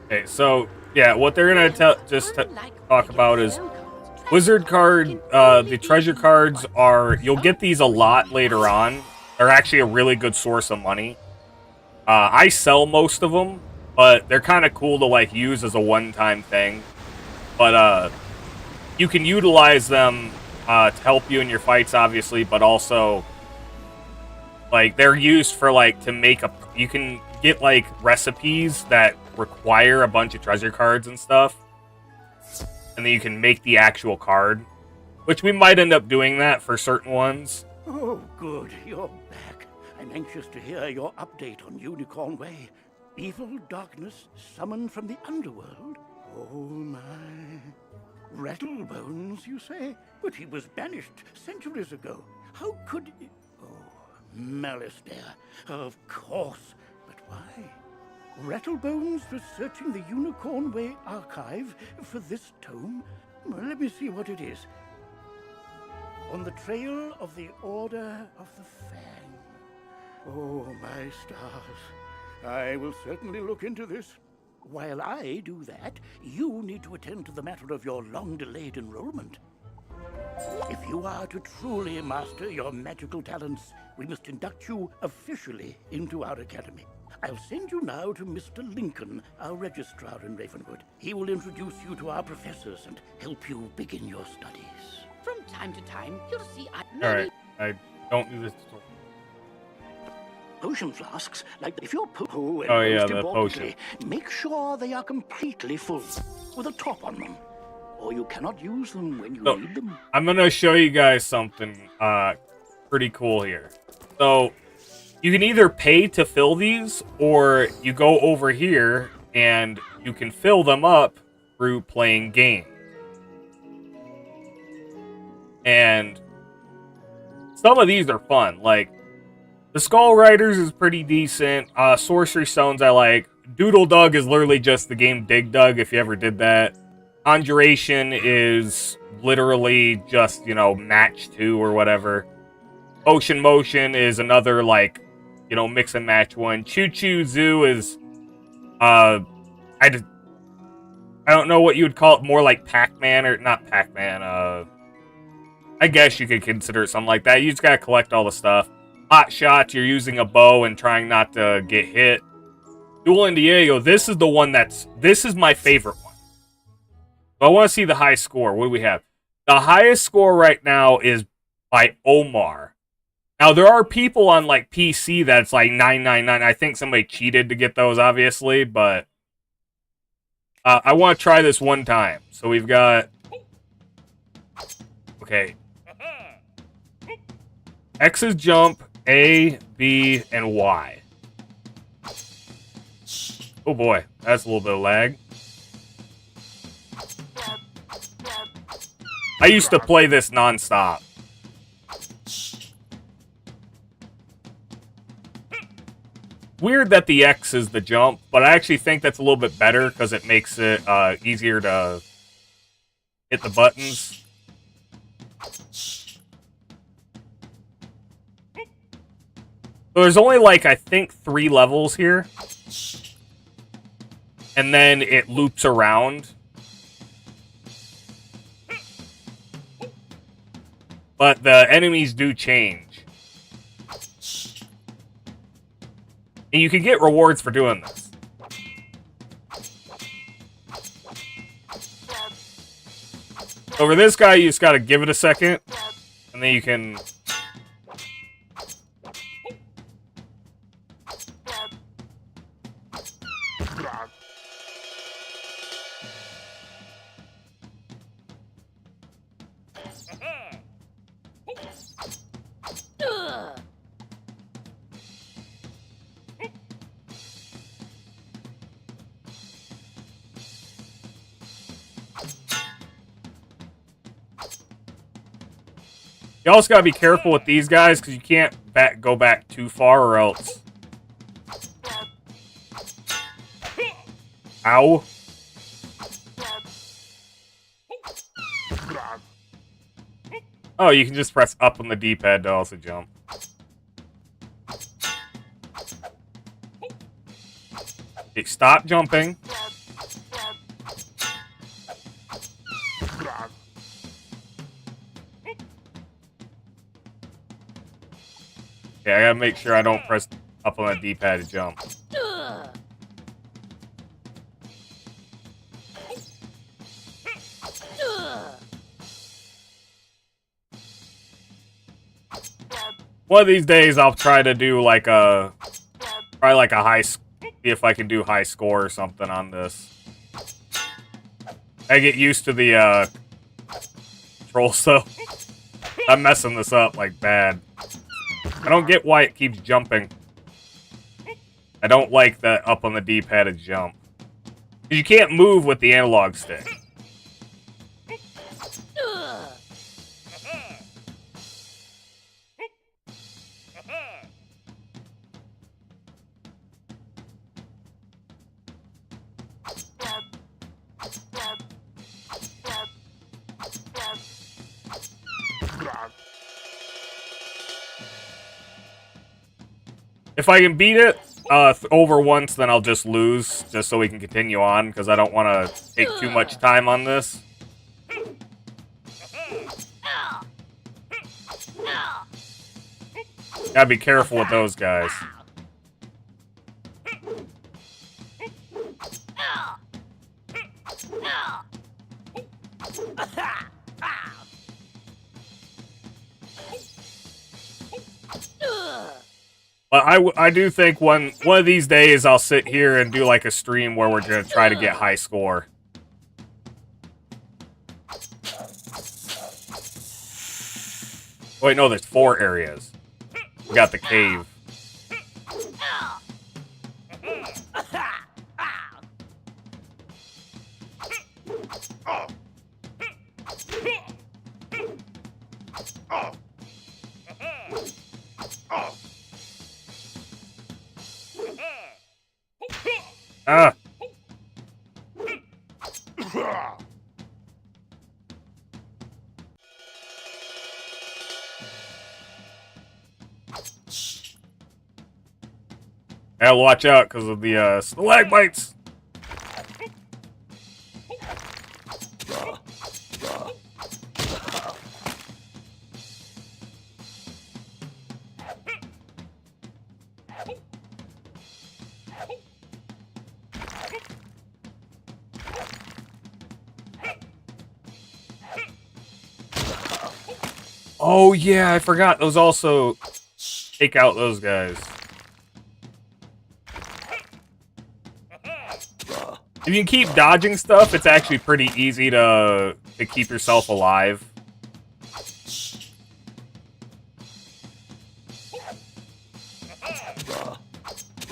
Okay, so yeah, what they're gonna talk about is wizard card. The treasure cards are, you'll get these a lot later on. They're actually a really good source of money. I sell most of them, but they're kind of cool to like use as a one-time thing. But you can utilize them to help you in your fights, obviously, but also like they're used for like to make a. You can get like recipes that require a bunch of treasure cards and stuff, and then you can make the actual card, which we might end up doing that for certain ones. Oh, good. You're back. I'm anxious to hear your update on Unicorn Way. Evil darkness summoned from the underworld? Oh, my. Rattlebones, you say? But he was banished centuries ago. How could... Oh, Malistaire. Of course. But why? Rattlebones researching the Unicorn Way archive for this tome? Well, let me see what it is. On the trail of the Order of the Fang. Oh, my stars. I will certainly look into this. While I do that, you need to attend to the matter of your long-delayed enrollment. If you are to truly master your magical talents, we must induct you officially into our academy. I'll send you now to Mr. Lincoln, our registrar in Ravenwood. He will introduce you to our professors and help you begin your studies. From time to time, you'll see... Alright, I don't do this tutorial. Potion flasks, like if you're and oh yeah, most the potion. Make sure they are completely full, with a top on them, or you cannot use them when you need them. I'm gonna show you guys something pretty cool here. So you can either pay to fill these, or you go over here and you can fill them up through playing games. And some of these are fun, like the Skull Riders is pretty decent. Sorcery Stones I like. Doodle Dug is literally just the game Dig Dug, if you ever did that. Conjuration is literally just, you know, match 2 or whatever. Ocean Motion is another, like, you know, mix and match one. Choo Choo Zoo is, I don't know what you would call it, more like Pac-Man, or not Pac-Man, I guess you could consider it something like that. You just gotta collect all the stuff. Hot Shots, you're using a bow and trying not to get hit. Duel Diego, this is the one this is my favorite one. So I want to see the high score. What do we have? The highest score right now is by Omar. Now, there are people on, like, PC that's, like, 999. I think somebody cheated to get those, obviously, but I want to try this one time. So we've got... Okay. X is jump, A, B, and Y. Oh boy, that's a little bit of lag. I used to play this non-stop. Weird that the X is the jump, but I actually think that's a little bit better because it makes it easier to hit the buttons. So there's only, like, I think 3 levels here. And then it loops around. But the enemies do change. And you can get rewards for doing this. Over this guy, you just gotta give it a second. And then you can... You also gotta be careful with these guys, because you can't go back too far, or else... Ow. Oh, you can just press up on the D-pad to also jump. Okay, stop jumping. Okay, I gotta make sure I don't press up on the D-pad to jump. One of these days, I'll try to do like a, probably like a high, see if I can do high score or something on this. I get used to the controls, so I'm messing this up like bad. I don't get why it keeps jumping. I don't like that up on the D-pad to jump. You can't move with the analog stick. If I can beat it over once, then I'll just lose, just so we can continue on, because I don't want to take too much time on this. Gotta be careful with those guys. But I do think one of these days I'll sit here and do like a stream where we're gonna try to get high score. Wait, no, there's 4 areas. We got the cave. Ah. Gotta watch out because of the stalagmites. Oh yeah, I forgot. Those also take out those guys. If you can keep dodging stuff, it's actually pretty easy to keep yourself alive.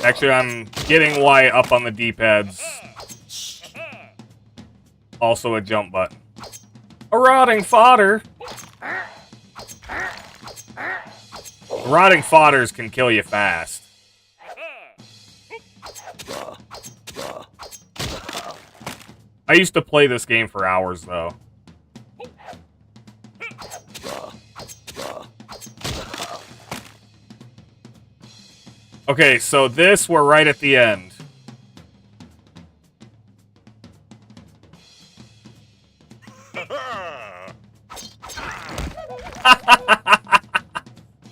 Actually, I'm getting why up on the D-pads. Also a jump button. A rotting fodder. Rotting fodders can kill you fast. I used to play this game for hours, though. Okay, so this, we're right at the end.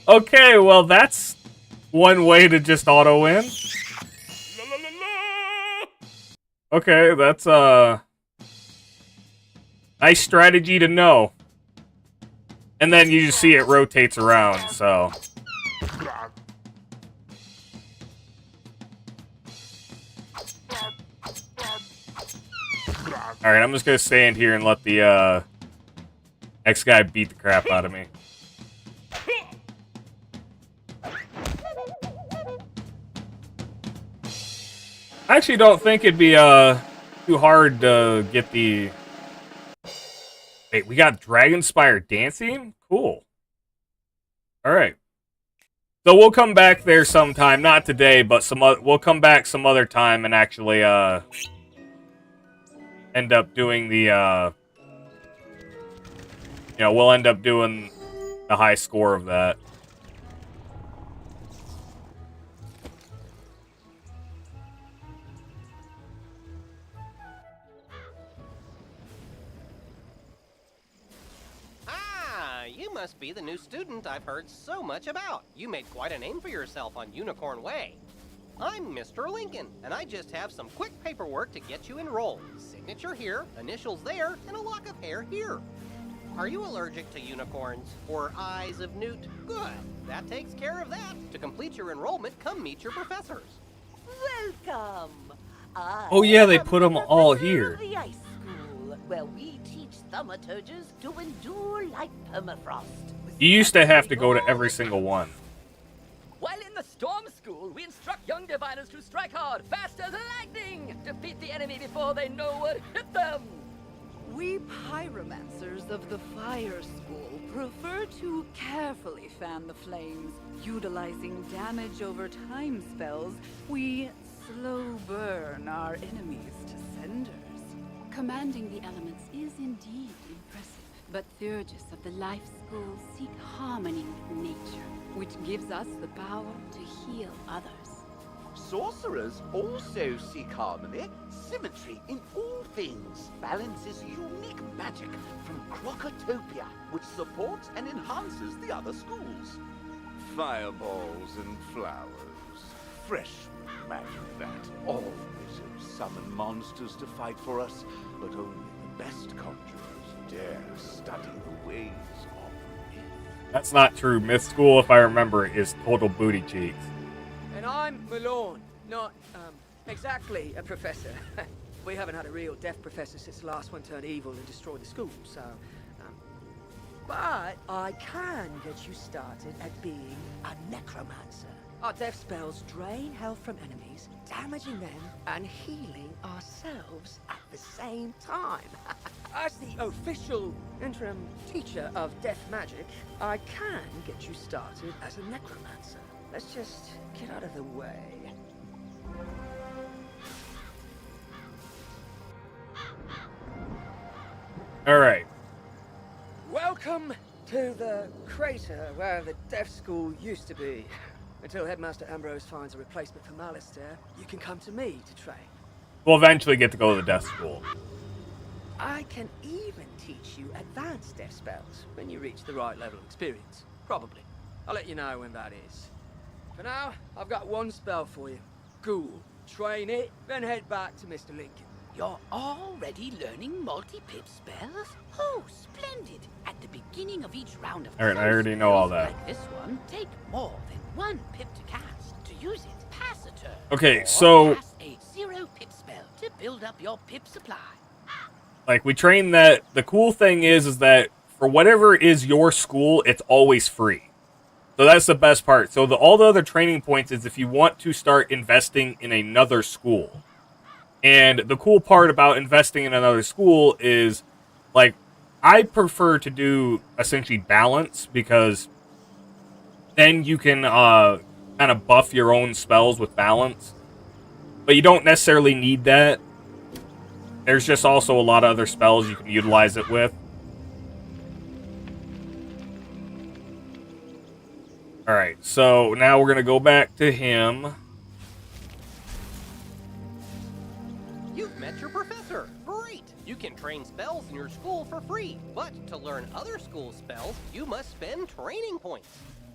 Okay, well, that's one way to just auto-win. Okay, that's nice strategy to know. And then you just see it rotates around, so. Alright, I'm just gonna stand here and let the next guy beat the crap out of me. I actually don't think it'd be too hard to get the... Wait, we got Dragonspire dancing? Cool. All right. So we'll come back there sometime, not today, but we'll come back some other time and actually end up doing the we'll end up doing the high score of that. You must be the new student I've heard so much about. You made quite a name for yourself on Unicorn Way. I'm Mr. Lincoln, and I just have some quick paperwork to get you enrolled. Signature here, initials there, and a lock of hair here. Are you allergic to unicorns or eyes of newt? Good. That takes care of that. To complete your enrollment, come meet your professors. Welcome. Oh yeah, they put them all here. The ice school, where we teach thaumaturges to endure like permafrost. You used to have to go to every single one. While in the Storm School, we instruct young diviners to strike hard, fast as lightning, defeat the enemy before they know what hit them. We pyromancers of the Fire School prefer to carefully fan the flames. Utilizing damage over time spells, we slow burn our enemies to cinders. Commanding the elements is indeed impressive, but Theurgis of the Life School seek harmony with nature, which gives us the power to heal others. Sorcerers also seek harmony, symmetry in all things. Balance is unique magic from Crocotopia, which supports and enhances the other schools. Fireballs and flowers. Fresh magic that. All wizards summon monsters to fight for us, but only the best conjurers dare study the ways of myth. That's not true. Myth School, if I remember, is total booty cheeks. And I'm Malone, not, exactly a professor. We haven't had a real deaf professor since the last one turned evil and destroyed the school, so, but I can get you started at being a necromancer. Our death spells drain health from enemies, damaging them and healing ourselves at the same time. As the official interim teacher of death magic, I can get you started as a necromancer. Let's just get out of the way. All right. Welcome to the crater where the deaf school used to be. Until Headmaster Ambrose finds a replacement for Malistaire, you can come to me to train. We'll eventually get to go to the death school. I can even teach you advanced death spells when you reach the right level of experience. Probably. I'll let you know when that is. For now, I've got one spell for you. Ghoul. Train it, then head back to Mr. Lincoln. You're already learning multi-pip spells? Oh, splendid! At the beginning of each round of Alright, I already know all that. like this one, take more than one pip to cast. To use it, pass a turn. Okay, or so cast a 0 pip spell to build up your pip supply. like we train that. The cool thing is that for whatever is your school, it's always free. So that's the best part. So all the other training points is if you want to start investing in another school. And the cool part about investing in another school is, like, I prefer to do essentially balance because then you can kind of buff your own spells with balance. But you don't necessarily need that. There's just also a lot of other spells you can utilize it with. Alright, so now we're going to go back to him. You've met your professor. Great! You can train spells in your school for free, but to learn other school spells, you must spend training points.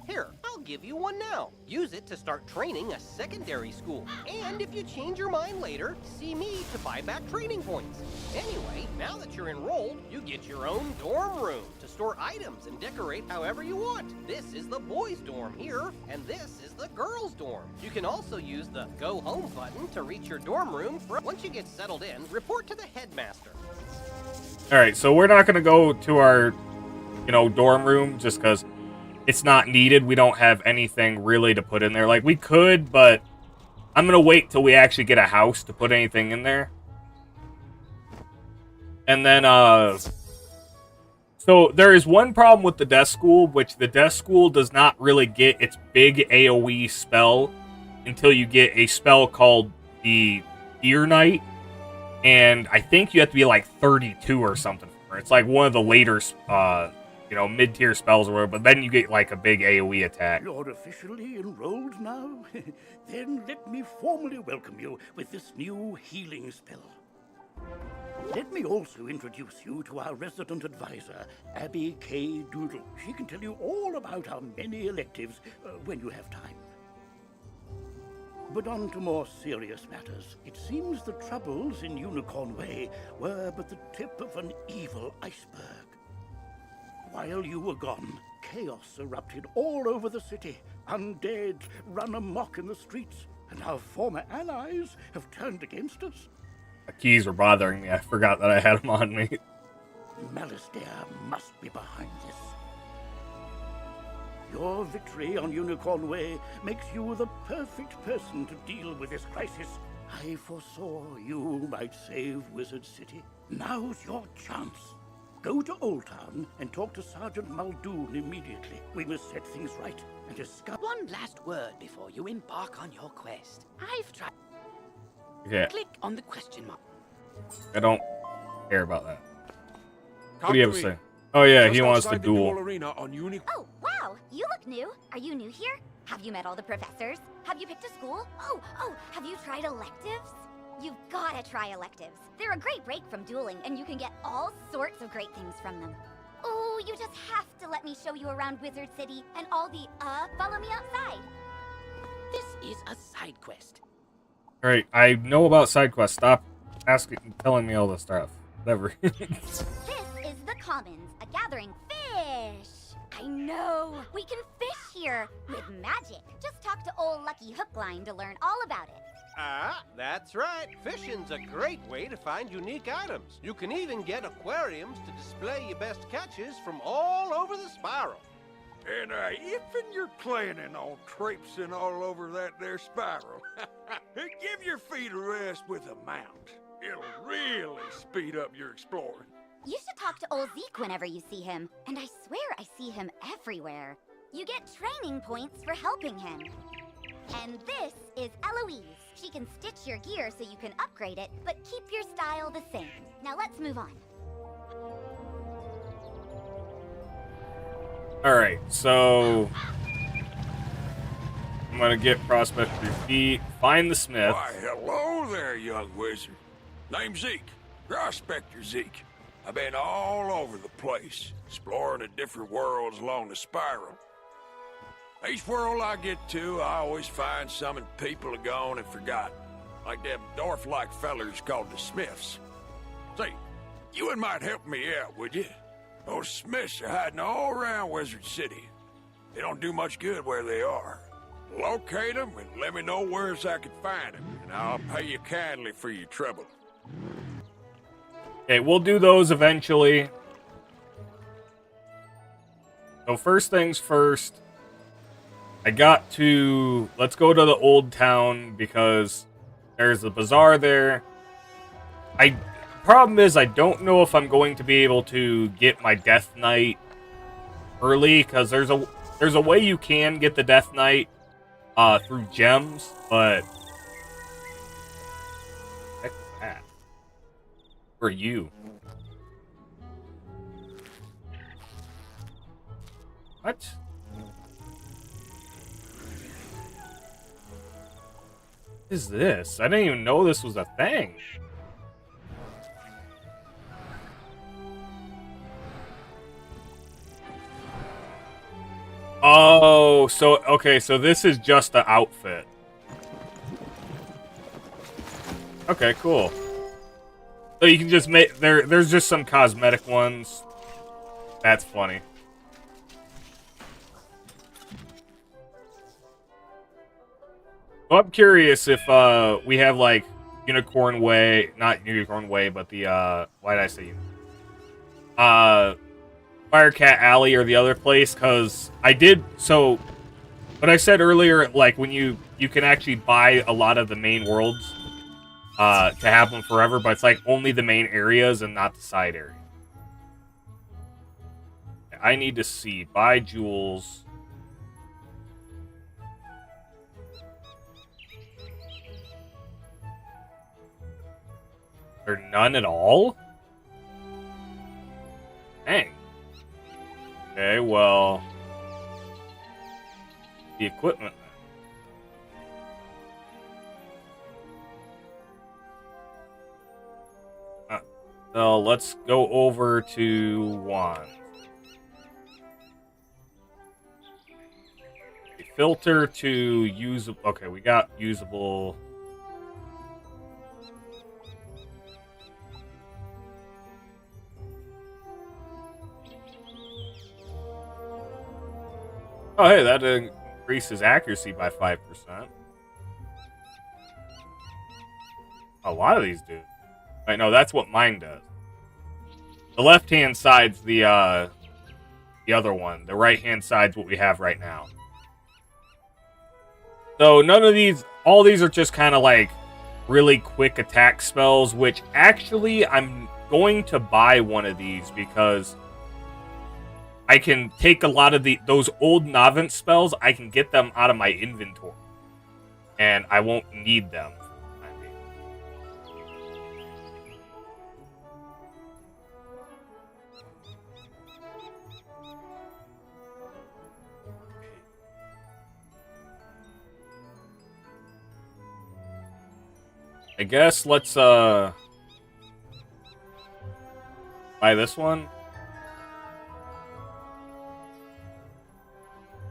Here, I'll give you one now. Use it to start training a secondary school. And if you change your mind later, see me to buy back training points. Anyway, now that you're enrolled, you get your own dorm room to store items and decorate however you want. This is the boys' dorm here, and this is the girls' dorm. You can also use the Go Home button to reach your dorm room. Once you get settled in, report to the headmaster. Alright, so we're not going to go to our, dorm room just because it's not needed. We don't have anything really to put in there. Like, we could, but I'm going to wait till we actually get a house to put anything in there. And then, So there is one problem with the Death School, which the Death School does not really get its big AoE spell until you get a spell called the Ear Knight, and I think you have to be like 32 or something. It's like one of the later, mid-tier spells or whatever, but then you get like a big AoE attack. You're officially enrolled now? Then let me formally welcome you with this new healing spell. Let me also introduce you to our resident advisor, Abby K. Doodle. She can tell you all about our many electives when you have time. But on to more serious matters. It seems the troubles in Unicorn Way were but the tip of an evil iceberg. While you were gone, chaos erupted all over the city. Undead run amok in the streets, and our former allies have turned against us. The keys were bothering me. I forgot that I had them on me. Malistaire must be behind this. Your victory on Unicorn Way makes you the perfect person to deal with this crisis. I foresaw you might save Wizard City. Now's your chance. Go to Old Town and talk to Sergeant Muldoon immediately. We must set things right and discover... One last word before you embark on your quest. I've tried... Okay. Click on the question mark. I don't care about that. Come What do you to have to me. say? Oh yeah, Just he wants to outside the duel duel. arena on Oh, wow! You look new. Are you new here? Have you met all the professors? Have you picked a school? Oh, have you tried electives? You've gotta try electives. They're a great break from dueling, and you can get all sorts of great things from them. Oh, you just have to let me show you around Wizard City and all the, follow me outside. This is a side quest. Alright, I know about side quests. Stop asking, telling me all this stuff. Whatever. This is the Commons, a gathering fish. I know. We can fish here with magic. Just talk to old Lucky Hookline to learn all about it. Ah, that's right. Fishing's a great way to find unique items. You can even get aquariums to display your best catches from all over the spiral. And if you're planning on traipsing all over that there spiral, give your feet a rest with a mount. It'll really speed up your exploring. You should talk to old Zeke whenever you see him. And I swear I see him everywhere. You get training points for helping him. And this is Eloise. She can stitch your gear so you can upgrade it, but keep your style the same. Now let's move on. Alright, so I'm gonna get Prospect for your feet, find the smith. Why, hello there, young wizard. Name's Zeke, Prospector Zeke. I've been all over the place, exploring the different worlds along the spiral. Each world I get to, I always find some people are gone and forgotten. Like them dwarf-like fellers called the Smiths. Say, you might help me out, would you? Those Smiths are hiding all around Wizard City. They don't do much good where they are. Locate them and let me know where I can find them, and I'll pay you kindly for your trouble. Okay, we'll do those eventually. So first things first, let's go to the old town because there's a bazaar there. Problem is I don't know if I'm going to be able to get my Death Knight early because there's a way you can get the Death Knight through gems, but heck is that? For you. What? What is this? I didn't even know this was a thing. Oh, so, okay, so this is just the outfit. Okay, cool. So you can just make, there's just some cosmetic ones. That's funny. So I'm curious if, we have, like, Unicorn Way, not Unicorn Way, but the, why did I say Firecat Alley or the other place, because what I said earlier, like, when you can actually buy a lot of the main worlds, to have them forever, but it's, like, only the main areas and not the side area. I need to see. Buy jewels. There none at all? Dang. Okay, well... the equipment. So let's go over to wands. Filter to usable. Okay, we got usable. Oh, hey, that increases accuracy by 5%. A lot of these do. I know that's what mine does. The left-hand side's the other one. The right-hand side's what we have right now. So none of these, all these are just kind of like really quick attack spells, which actually I'm going to buy one of these because I can take a lot of those old Navant spells, I can get them out of my inventory. And I won't need them. I guess let's buy this one.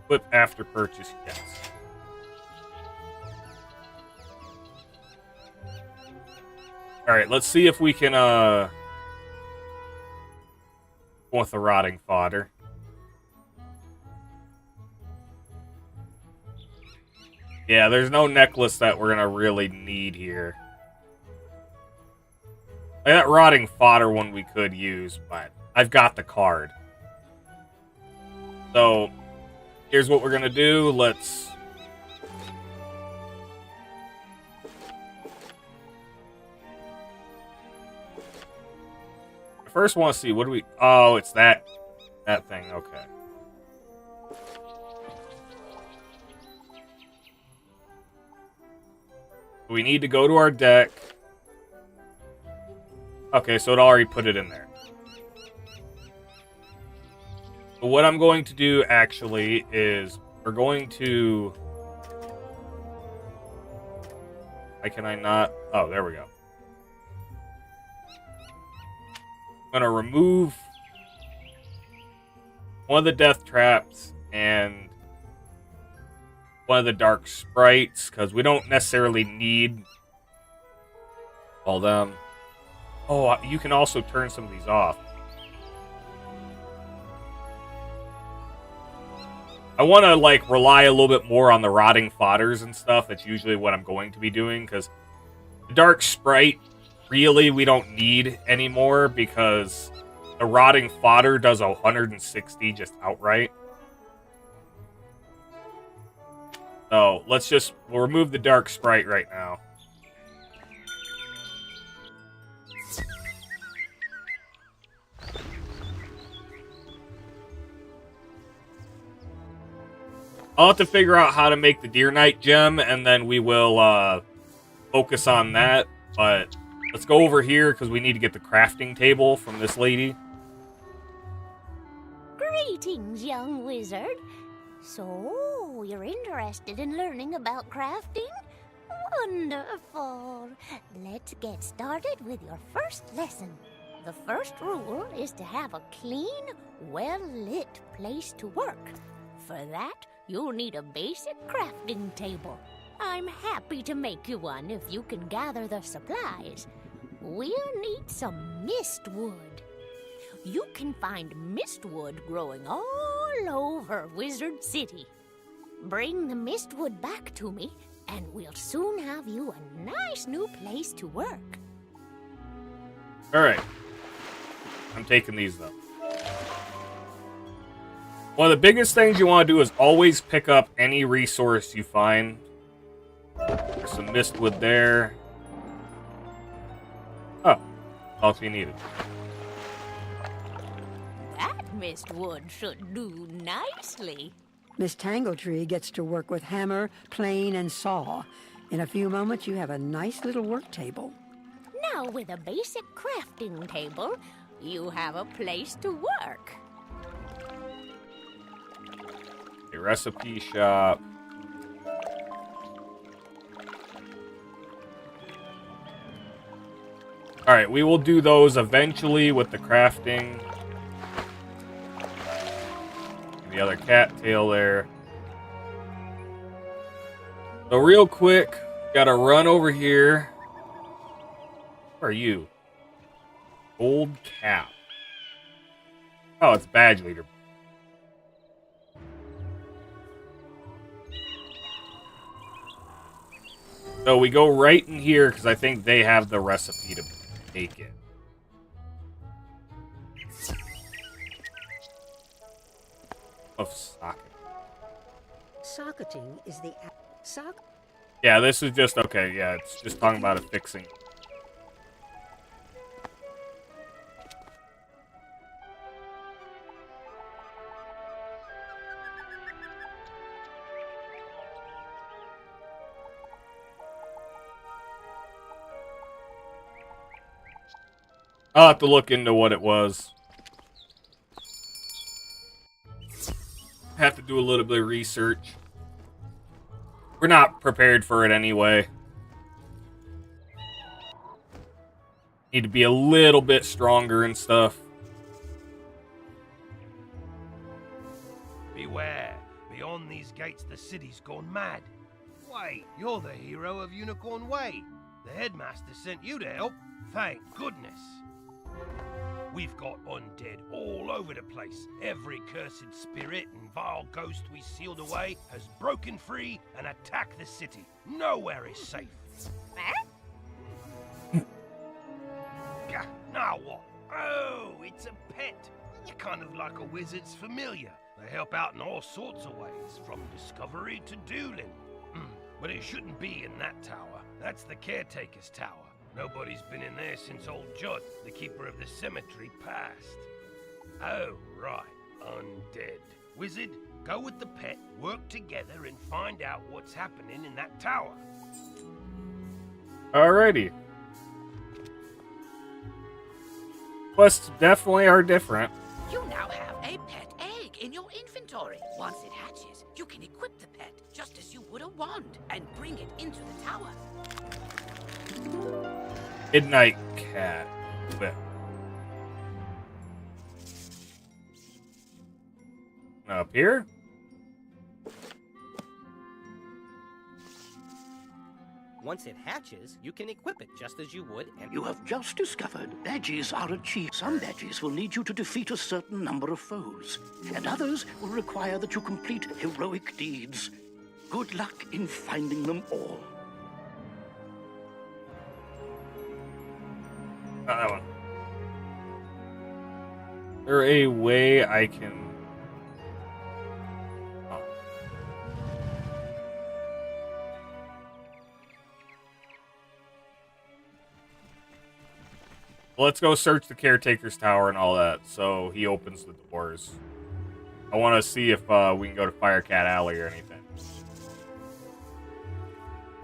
Equip after purchase, yes. Alright, let's see if we can go with the rotting fodder. Yeah, there's no necklace that we're gonna really need here. That rotting fodder one we could use, but I've got the card. So, here's what we're gonna do. Let's... I first want to see, what do we... Oh, it's that thing, okay. We need to go to our deck. Okay, so it already put it in there. But what I'm going to do, actually, is we're going to... Why can I not... Oh, there we go. I'm going to remove one of the death traps and one of the dark sprites, because we don't necessarily need all them. Oh, you can also turn some of these off. I want to, like, rely a little bit more on the rotting fodders and stuff. That's usually what I'm going to be doing, because the dark sprite, really, we don't need anymore, because the rotting fodder does 160 just outright. So, we'll remove the dark sprite right now. I'll have to figure out how to make the Deer Knight gem, and then we will focus on that. But let's go over here, because we need to get the crafting table from this lady. Greetings, young wizard. So, you're interested in learning about crafting? Wonderful. Let's get started with your first lesson. The first rule is to have a clean, well-lit place to work. For that, you'll need a basic crafting table. I'm happy to make you one if you can gather the supplies. We'll need some mistwood. You can find mistwood growing all over Wizard City. Bring the mistwood back to me, and we'll soon have you a nice new place to work. Alright. I'm taking these, though. One of the biggest things you want to do is always pick up any resource you find. There's some mistwood there. Oh, all you needed. That Mist Wood should do nicely. Miss Tangletree gets to work with hammer, plane, and saw. In a few moments, you have a nice little work table. Now, with a basic crafting table, you have a place to work. A recipe shop. Alright, we will do those eventually with the crafting. The other cattail there. So real quick, gotta run over here. Where are you? Gold cap. Oh, it's badge leader. So we go right in here because I think they have the recipe to make it. Of socket. Socketing is the Yeah, this is just okay. Yeah, it's just talking about affixing. I'll have to look into what it was. Have to do a little bit of research. We're not prepared for it anyway. Need to be a little bit stronger and stuff. Beware. Beyond these gates, the city's gone mad. Wait, you're the hero of Unicorn Way. The headmaster sent you to help. Thank goodness. We've got undead all over the place. Every cursed spirit and vile ghost we sealed away has broken free and attacked the city. Nowhere is safe. Now what? Oh, it's a pet. You're kind of like a wizard's familiar. They help out in all sorts of ways, from discovery to dueling. But it shouldn't be in that tower. That's the caretaker's tower. Nobody's been in there since old Judd, the keeper of the cemetery, passed. Oh, right. Undead. Wizard, go with the pet, work together, and find out what's happening in that tower. Alrighty. Quests definitely are different. You now have a pet egg in your inventory. Once it hatches, you can equip the pet just as you would a wand and bring it into the tower. Midnight cat whip. Up here? Once it hatches, you can equip it just as you would. You have just discovered badges are achieved. Some badges will need you to defeat a certain number of foes, and others will require that you complete heroic deeds. Good luck in finding them all. That one. Is there a way I can... Oh. Let's go search the caretaker's tower and all that, so he opens the doors. I want to see if we can go to Firecat Alley or anything.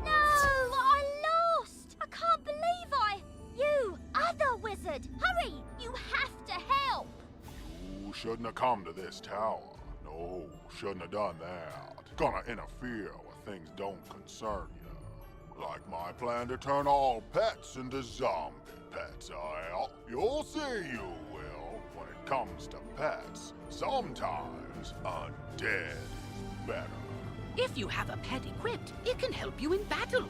No, I lost! I can't believe You, other wizard, hurry! You have to help! You shouldn't have come to this tower. No, shouldn't have done that. Gonna interfere with things don't concern you. Like my plan to turn all pets into zombie pets, you'll see you will. When it comes to pets, sometimes undead is better. If you have a pet equipped, it can help you in battle.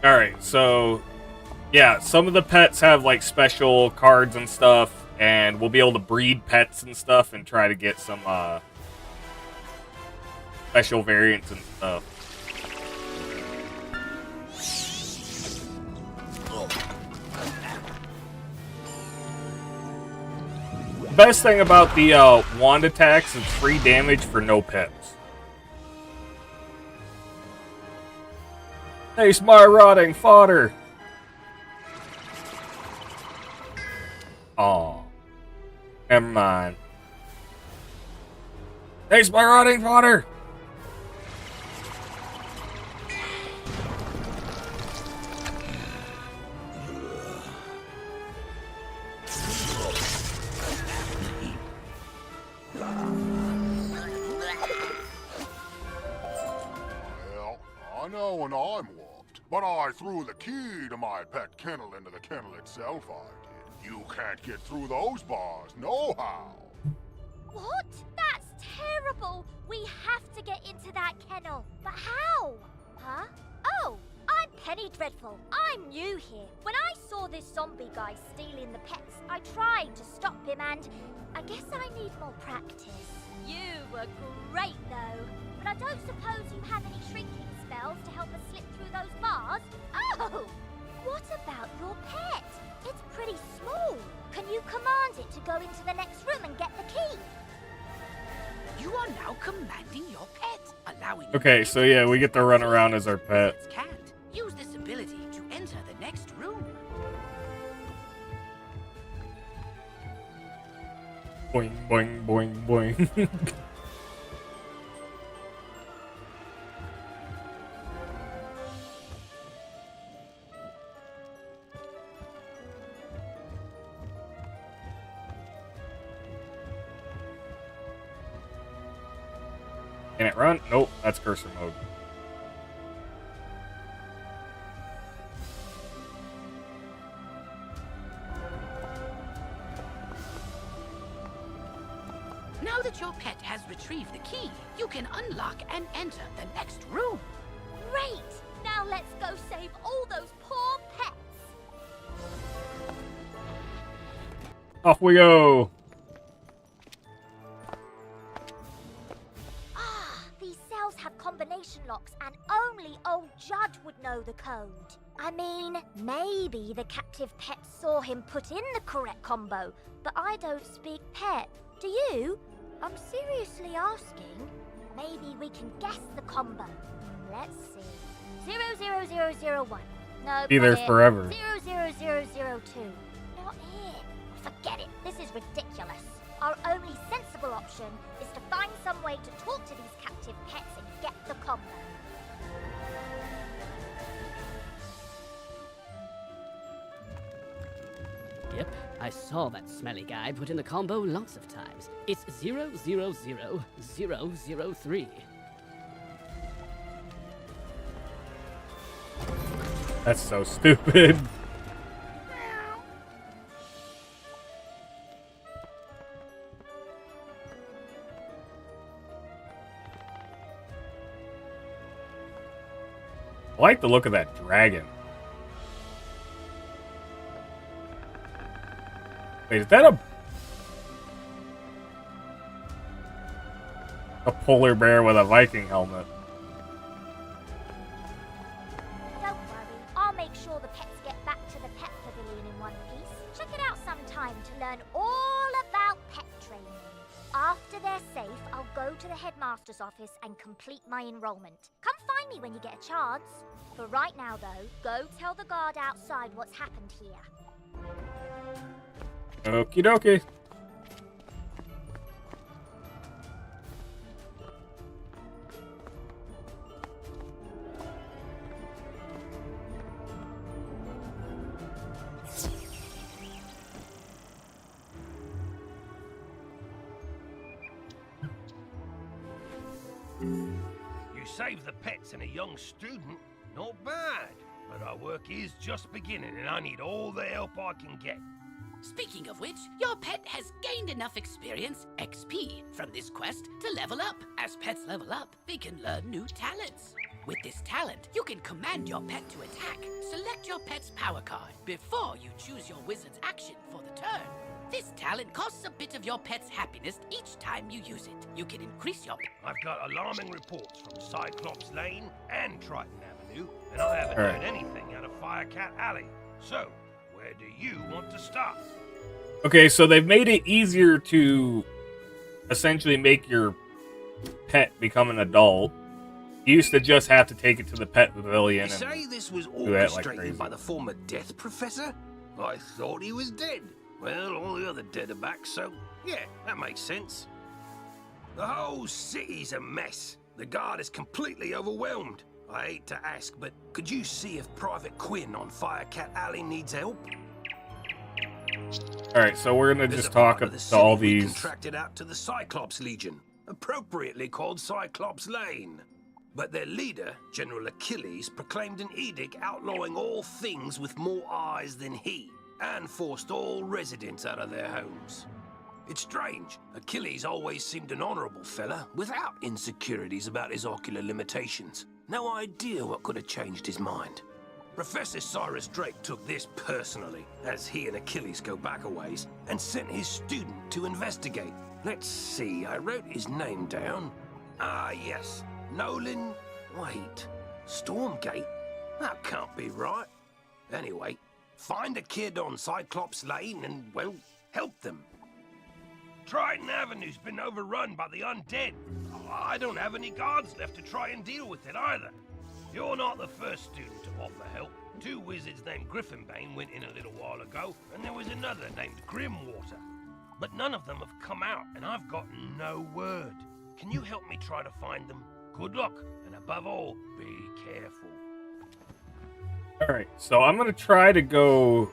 Alright, so... yeah, some of the pets have, like, special cards and stuff, and we'll be able to breed pets and stuff and try to get some, special variants and stuff. The best thing about the, wand attacks is free damage for no pets. Taste my rotting fodder! Aw. Never mind. Thanks, my rotting fodder! Well, I know when I'm warped, but I threw the key to my pet kennel into the kennel itself, I did. You can't get through those bars, nohow. What? That's terrible! We have to get into that kennel. But how? Huh? Oh, I'm Penny Dreadful. I'm new here. When I saw this zombie guy stealing the pets, I tried to stop him and I guess I need more practice. You were great though. But I don't suppose you have any shrinking spells to help us slip through those bars? Oh! What about your pet? It's pretty small. Can you command it to go into the next room and get the key? You are now commanding your pet, allowing Okay, so yeah, we get to run around as our pet. can't use this ability to enter the next room. Boing, boing, boing, boing. Can it run? Nope, that's cursor mode. Now that your pet has retrieved the key, you can unlock and enter the next room. Great! Now let's go save all those poor pets. Off we go. These cells have combination locks and only old Judd would know the code. I mean, maybe the captive pet saw him put in the correct combo, but I don't speak pet. Do you? I'm seriously asking. Maybe we can guess the combo. Let's see. 00001. No, Be there not it. forever. 00002. Not it. Forget it. This is ridiculous. Our only sensible option is to find some way to talk to these captive pets and get the combo. Yep, I saw that smelly guy put in the combo lots of times. It's 000003. That's so stupid. I like the look of that dragon. Wait, is that a polar bear with a Viking helmet? Don't worry, I'll make sure the pets get back to the pet pavilion in one piece. Check it out sometime to learn all about pet training. After they're safe, I'll go to the headmaster's office and complete my enrollment. Come find me when you get a chance. For right now, though, go tell the guard outside what's happened here. Okie dokie. You save the pets and a young student, not bad. But our work is just beginning and I need all the help I can get. Speaking of which, your pet has gained enough experience, XP, from this quest to level up. As pets level up, they can learn new talents. With this talent, you can command your pet to attack. Select your pet's power card before you choose your wizard's action for the turn. This talent costs a bit of your pet's happiness each time you use it. You can increase your... I've got alarming reports from Cyclops Lane and Triton Avenue, and I haven't All right. heard anything out of Firecat Alley. So, where do you want to start? Okay, so they've made it easier to essentially make your pet become an adult. You used to just have to take it to the pet pavilion You and say this was do that like orchestrated crazy. by the former Death Professor? I thought he was dead. Well, all the other dead are back, so Yeah, that makes sense. The whole city's a mess. The guard is completely overwhelmed. I hate to ask, but could you see if Private Quinn on Firecat Alley needs help? Alright, so we're gonna There's just a talk part of to the all city we these. contracted out to the Cyclops Legion, appropriately called Cyclops Lane. But their leader, General Achilles, proclaimed an edict outlawing all things with more eyes than he, and forced all residents out of their homes. It's strange. Achilles always seemed an honorable fella, without insecurities about his ocular limitations. No idea what could have changed his mind. Professor Cyrus Drake took this personally, as he and Achilles go back a ways, and sent his student to investigate. Let's see, I wrote his name down. Ah, yes. Nolan... Wait. Stormgate? That can't be right. Anyway, find a kid on Cyclops Lane and, well, help them. Triton Avenue's been overrun by the undead. I don't have any guards left to try and deal with it either. You're not the first student to offer help. 2 wizards named Griffinbane went in a little while ago, and there was another named Grimwater. But none of them have come out, and I've got no word. Can you help me try to find them? Good luck, and above all, be careful. Alright, so I'm gonna try to go.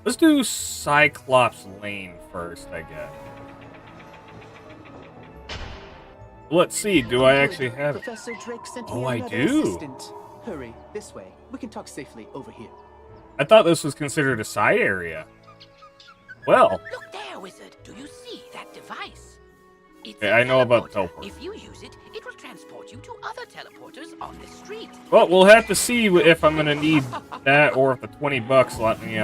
Let's do Cyclops Lane first, I guess. Let's see, do I actually have it? Professor Drake sent Oh, me I another do. assistant. Hurry, this way. We can talk safely over here. I thought this was considered a side area. Well, Look there, Wizard. Do you see that device? It's yeah, I know about the teleporter. teleport. If you use it, it will transport you to other teleporters on the street. Well, we'll have to see if I'm gonna need that or if the $20 let me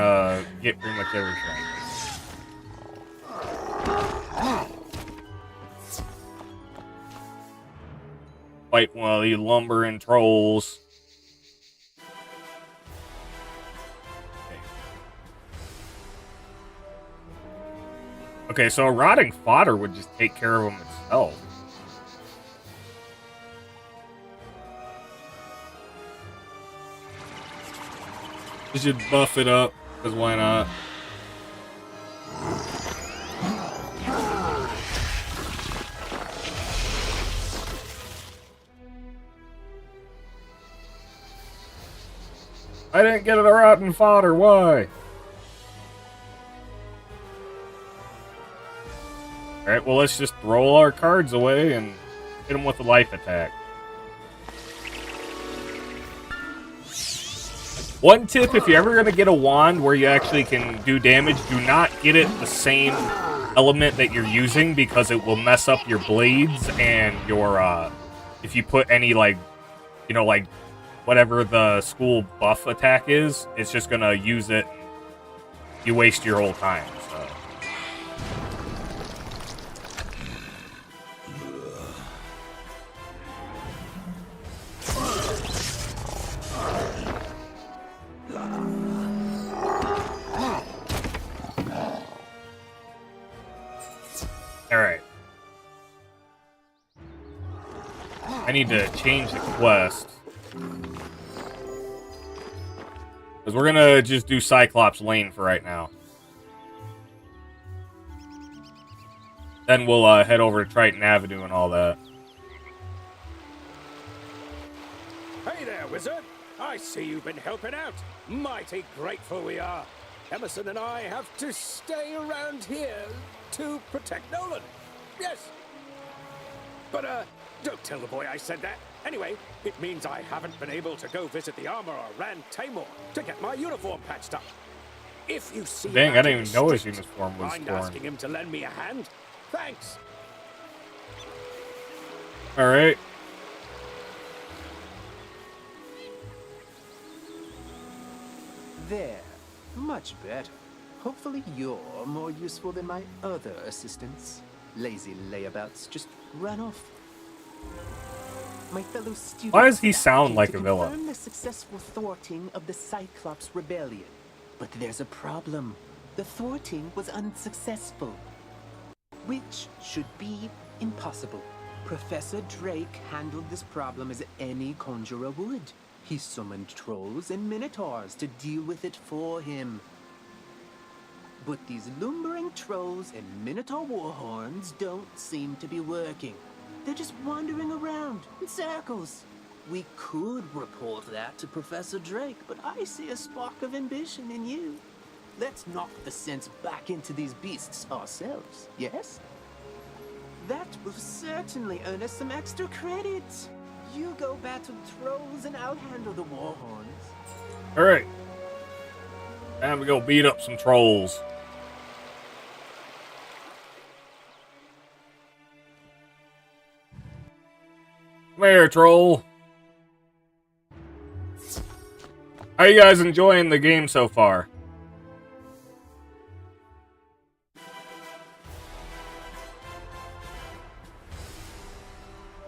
get pretty much everything. Fight one of the lumbering trolls. Okay, so a rotting fodder would just take care of them itself. We should buff it up, because why not? I didn't get a rotten fodder, why? Alright, well let's just throw all our cards away and hit them with a life attack. One tip, if you're ever going to get a wand where you actually can do damage, do not get it the same element that you're using because it will mess up your blades and your, if you put any, like, you know, like, whatever the school buff attack is, it's just going to use it. You waste your whole time, so. Alright. I need to change the quest. Because we're gonna just do Cyclops Lane for right now. Then we'll head over to Triton Avenue and all that. Hey there, Wizard. I see you've been helping out. Mighty grateful we are. Emerson and I have to stay around here to protect Nolan. Yes. But, don't tell the boy I said that. Anyway, it means I haven't been able to go visit the armorer Rand Tamor to get my uniform patched up. If you see Dang, him I out didn't in even the know his street, uniform was mind torn. asking him to lend me a hand? Thanks. Alright. There. Much better. Hopefully you're more useful than my other assistants. Lazy layabouts just run off. My fellow students. Why does he sound like a villain? Confirm the successful thwarting of the Cyclops Rebellion. But there's a problem. The thwarting was unsuccessful. Which should be impossible. Professor Drake handled this problem as any conjurer would. He summoned trolls and minotaurs to deal with it for him. But these lumbering trolls and minotaur warhorns don't seem to be working. They're just wandering around in circles. We could report that to Professor Drake, but I see a spark of ambition in you. Let's knock the sense back into these beasts ourselves, yes? That will certainly earn us some extra credit. You go battle trolls and I'll handle the warhorns. Alright. Time to go beat up some trolls. Come here, troll. How you guys enjoying the game so far?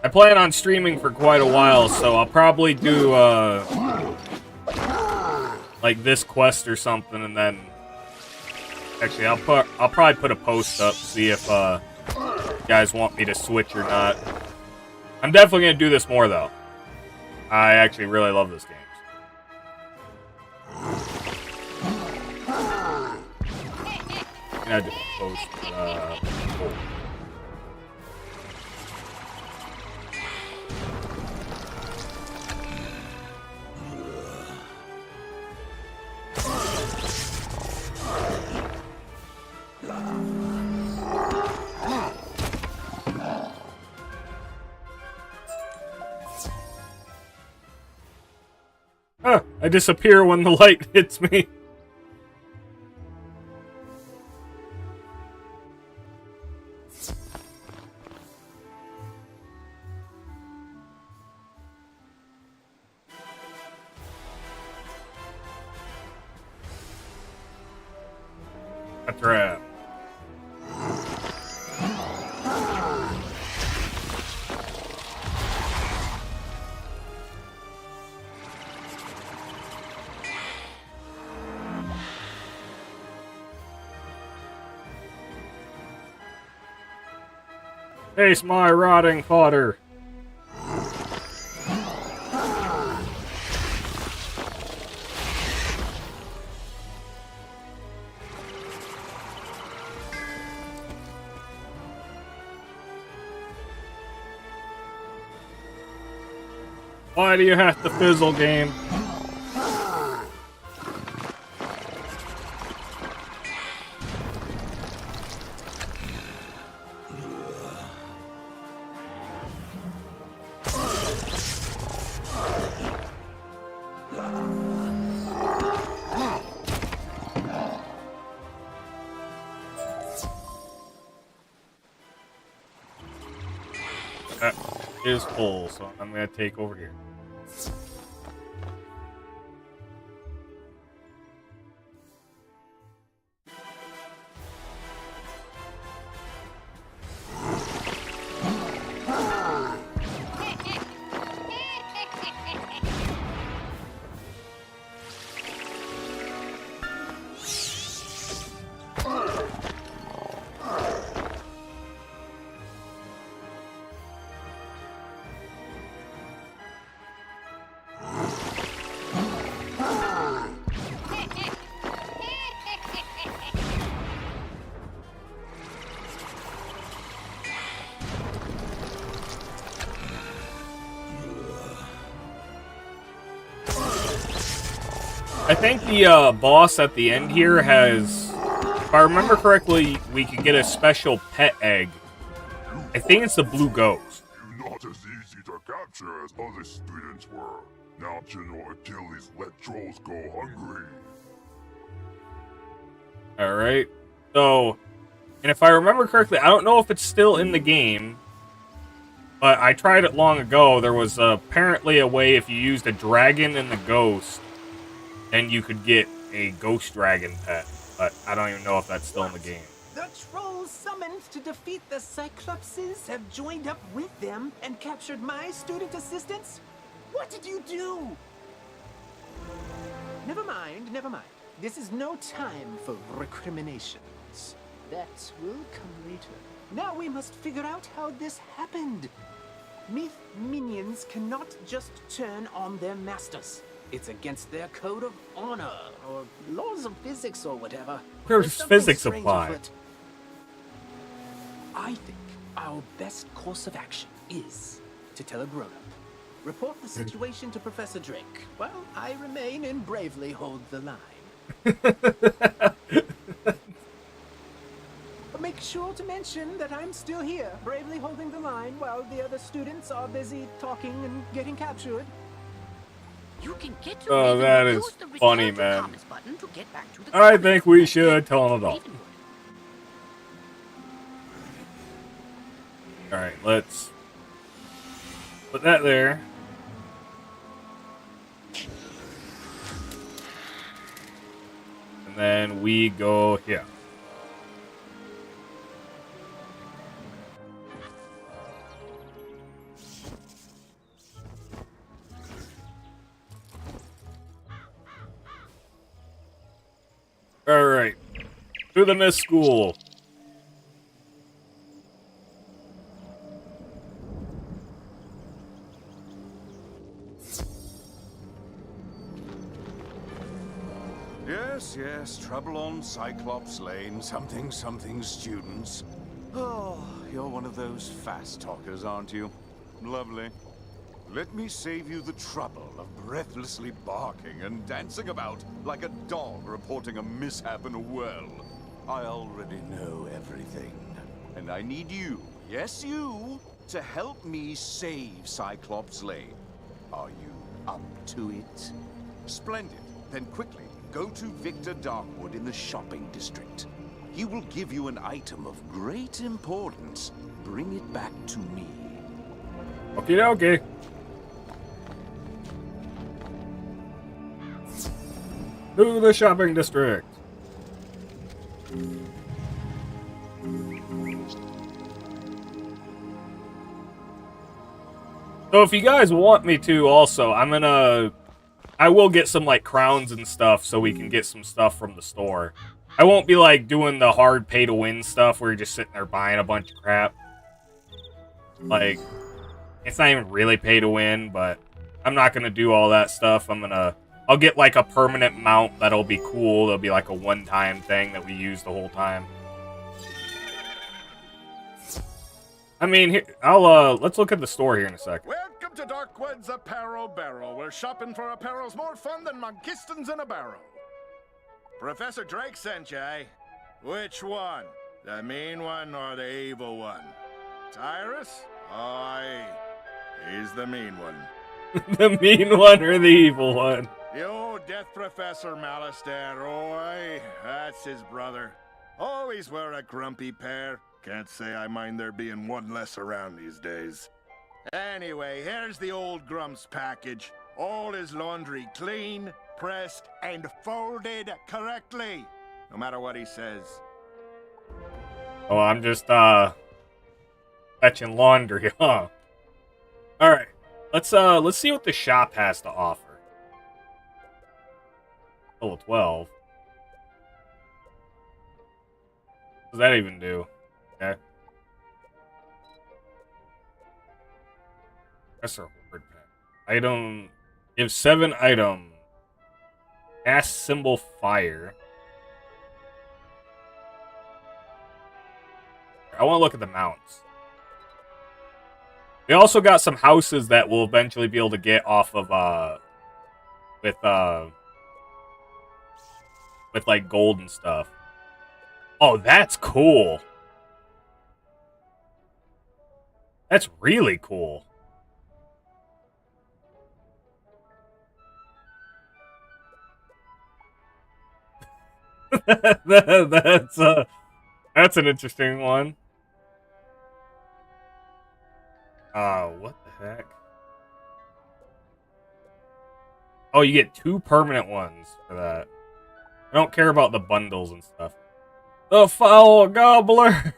I plan on streaming for quite a while, so I'll probably do, like this quest or something, and then... Actually, I'll probably put a post up, see if, you guys want me to switch or not. I'm definitely gonna do this more, though. I actually really love this game. I did post, I disappear when the light hits me. A trap. Taste my rotting fodder. Why do you have to fizzle, game? That is full, so I'm gonna take over here. I think the boss at the end here has, if I remember correctly, we could get a special pet egg. I think it's the blue ghost. You're not as easy to capture as other students were. Now General Achilles let trolls go hungry. Alright. So, and if I remember correctly, I don't know if it's still in the game, but I tried it long ago. There was apparently a way if you used a dragon and the ghost, and you could get a ghost dragon pet, but I don't even know if that's still in the game. The trolls summoned to defeat the Cyclopses have joined up with them and captured my student assistants? What did you do? Never mind, never mind. This is no time for recriminations. That will come later. Now we must figure out how this happened. Myth minions cannot just turn on their masters. It's against their code of honor, or laws of physics, or whatever. Where's There's something physics strange apply? afoot. I think our best course of action is to tell a grown-up. Report the situation to Professor Drake, while I remain and bravely hold the line. But make sure to mention that I'm still here, bravely holding the line while the other students are busy talking and getting captured. You can get to Oh, Ravenwood, that use is the return funny, to man. comments button to get back to the I think we should tell an adult. Alright, let's put that there. And then we go here. Alright. To the Mist School. Yes, trouble on Cyclops Lane, something students. Oh, you're one of those fast talkers, aren't you? Lovely. Let me save you the trouble of breathlessly barking and dancing about like a dog reporting a mishap in a well. I already know everything, and I need you, yes you, to help me save Cyclops Lane. Are you up to it? Splendid. Then quickly, go to Victor Darkwood in the shopping district. He will give you an item of great importance. Bring it back to me. Okay, okay. To the shopping district. So if you guys want me to also, I will get some like crowns and stuff so we can get some stuff from the store. I won't be like doing the hard pay to win stuff where you're just sitting there buying a bunch of crap. Like, it's not even really pay to win, but I'm not gonna do all that stuff. I'll get like a permanent mount that'll be cool. There'll be like a one-time thing that we use the whole time. I mean, here, let's look at the store here in a second. Welcome to Darkwood's Apparel Barrel, where shopping for apparel's more fun than Monkistons in a barrel. Professor Drake sent you, eh? Which one? The mean one or the evil one? Tyrus? Aye. He's the mean one. The mean one or the evil one? The old Death Professor Malistaire, aye. That's his brother. Always were a grumpy pair. Can't say I mind there being one less around these days. Anyway, here's the old Grump's package. All his laundry clean, pressed, and folded correctly. No matter what he says. Oh, I'm just, fetching laundry, huh? Alright. Let's see what the shop has to offer. Level 12. What does that even do? Okay. That's a word pack. Item. Give 7 item. Cast symbol fire. I want to look at the mounts. They also got some houses that we'll eventually be able to get off of, with like gold and stuff. Oh, that's cool. That's really cool. That's an interesting one. What the heck? Oh, you get 2 permanent ones for that. I don't care about the bundles and stuff. The foul gobbler!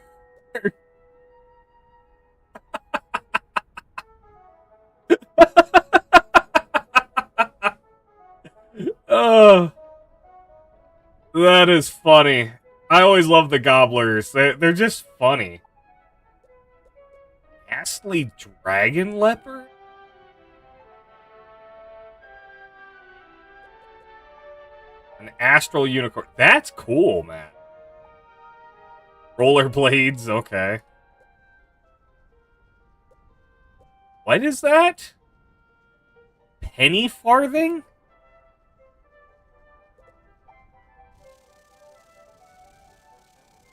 Oh, that is funny. I always love the gobblers. They're just funny. Ghastly dragon leopard? An astral unicorn. That's cool, man. Rollerblades, okay. What is that? Penny farthing?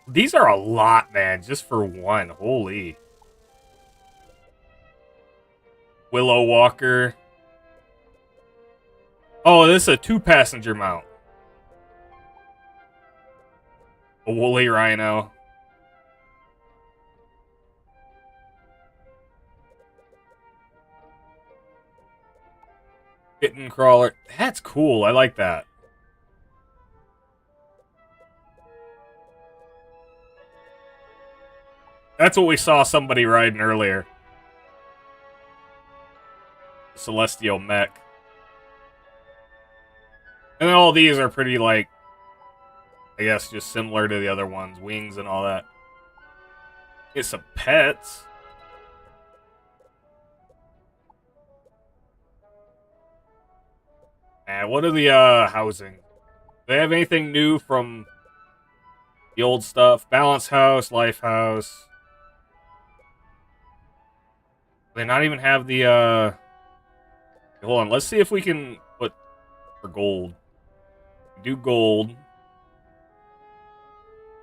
These are a lot, man, just for one. Holy. Willow Walker. Oh, this is a 2-passenger mount. A woolly rhino. Kitten crawler. That's cool. I like that. That's what we saw somebody riding earlier. Celestial mech. And all these are pretty, like, I guess just similar to the other ones. Wings and all that. Get some pets. And what are the housing? Do they have anything new from the old stuff? Balance house, life house. Do they not even have the hold on, let's see if we can put for gold. Do gold.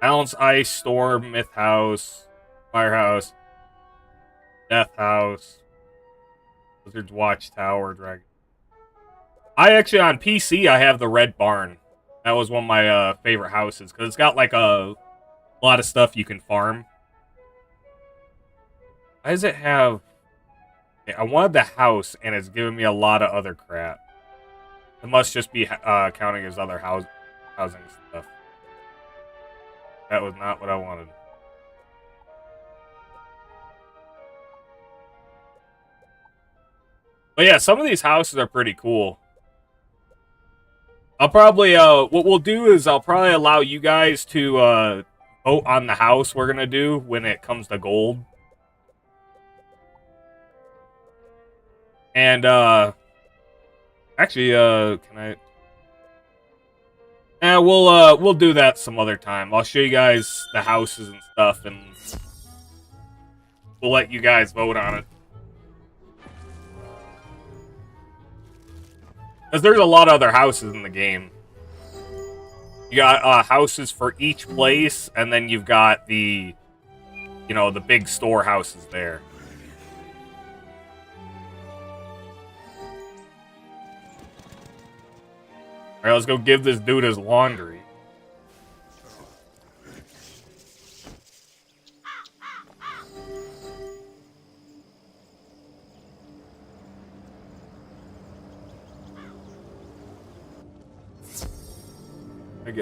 Balance ice, storm, myth house, firehouse, death house, Wizard's watchtower, dragon. I actually, on PC, I have the Red Barn. That was one of my favorite houses, because it's got, like, a lot of stuff you can farm. Why does it have... I wanted the house, and it's giving me a lot of other crap. It must just be counting as other housing stuff. That was not what I wanted. But yeah, some of these houses are pretty cool. I'll probably, what we'll do is I'll probably allow you guys to, vote on the house we're gonna do when it comes to gold. And, actually, can I... Yeah, we'll do that some other time. I'll show you guys the houses and stuff, and we'll let you guys vote on it. Because there's a lot of other houses in the game. You got houses for each place, and then you've got the, you know, the big storehouses there. Alright, let's go give this dude his laundry.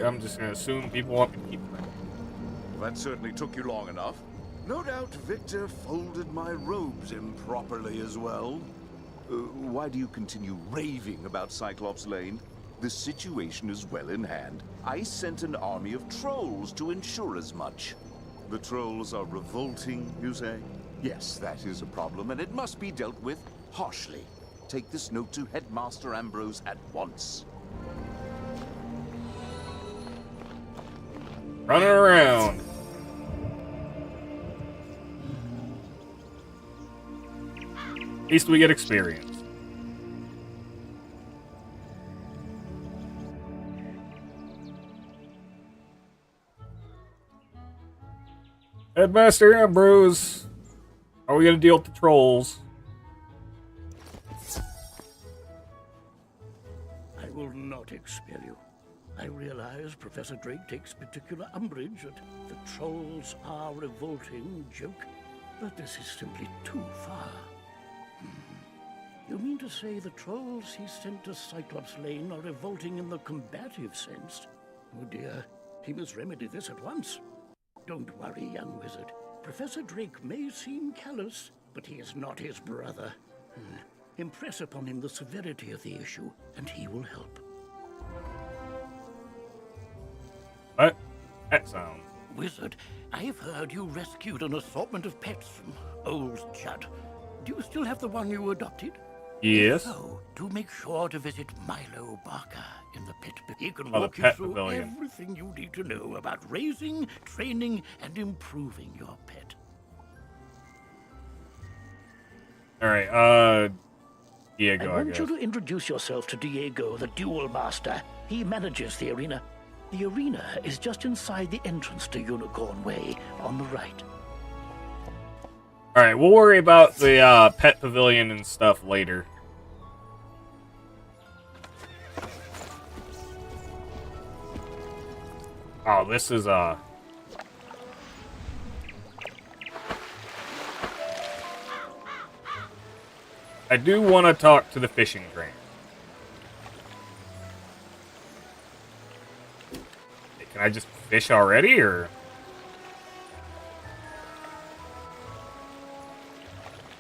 I'm just gonna assume people want me to keep that. That certainly took you long enough. No doubt Victor folded my robes improperly as well. Why do you continue raving about Cyclops Lane? The situation is well in hand. I sent an army of trolls to ensure as much. The trolls are revolting, you say? Yes, that is a problem, and it must be dealt with harshly. Take this note to Headmaster Ambrose at once. Running around. At least we get experience. Headmaster Ambrose, how are we gonna deal with the trolls? I will not expel you. I realize Professor Drake takes particular umbrage at the trolls are revolting joke, but this is simply too far. You mean to say the trolls he sent to Cyclops Lane are revolting in the combative sense? Oh dear, he must remedy this at once. Don't worry, young wizard. Professor Drake may seem callous, but he is not his brother. Impress upon him the severity of the issue, and he will help. What? That sound. Wizard, I've heard you rescued an assortment of pets from Old Judd. Do you still have the one you adopted? Yes. So, do make sure to visit Milo Barker in the pit. He can Oh, the walk you pet through pavilion. everything you need to know about raising, training, and improving your pet. Alright, Diego, I I want guess. you to introduce yourself to Diego, the Duel Master. He manages the arena. The arena is just inside the entrance to Unicorn Way, on the right. Alright, we'll worry about the pet pavilion and stuff later. Oh, this is I do want to talk to the fishing trainer. Can I just fish already, or?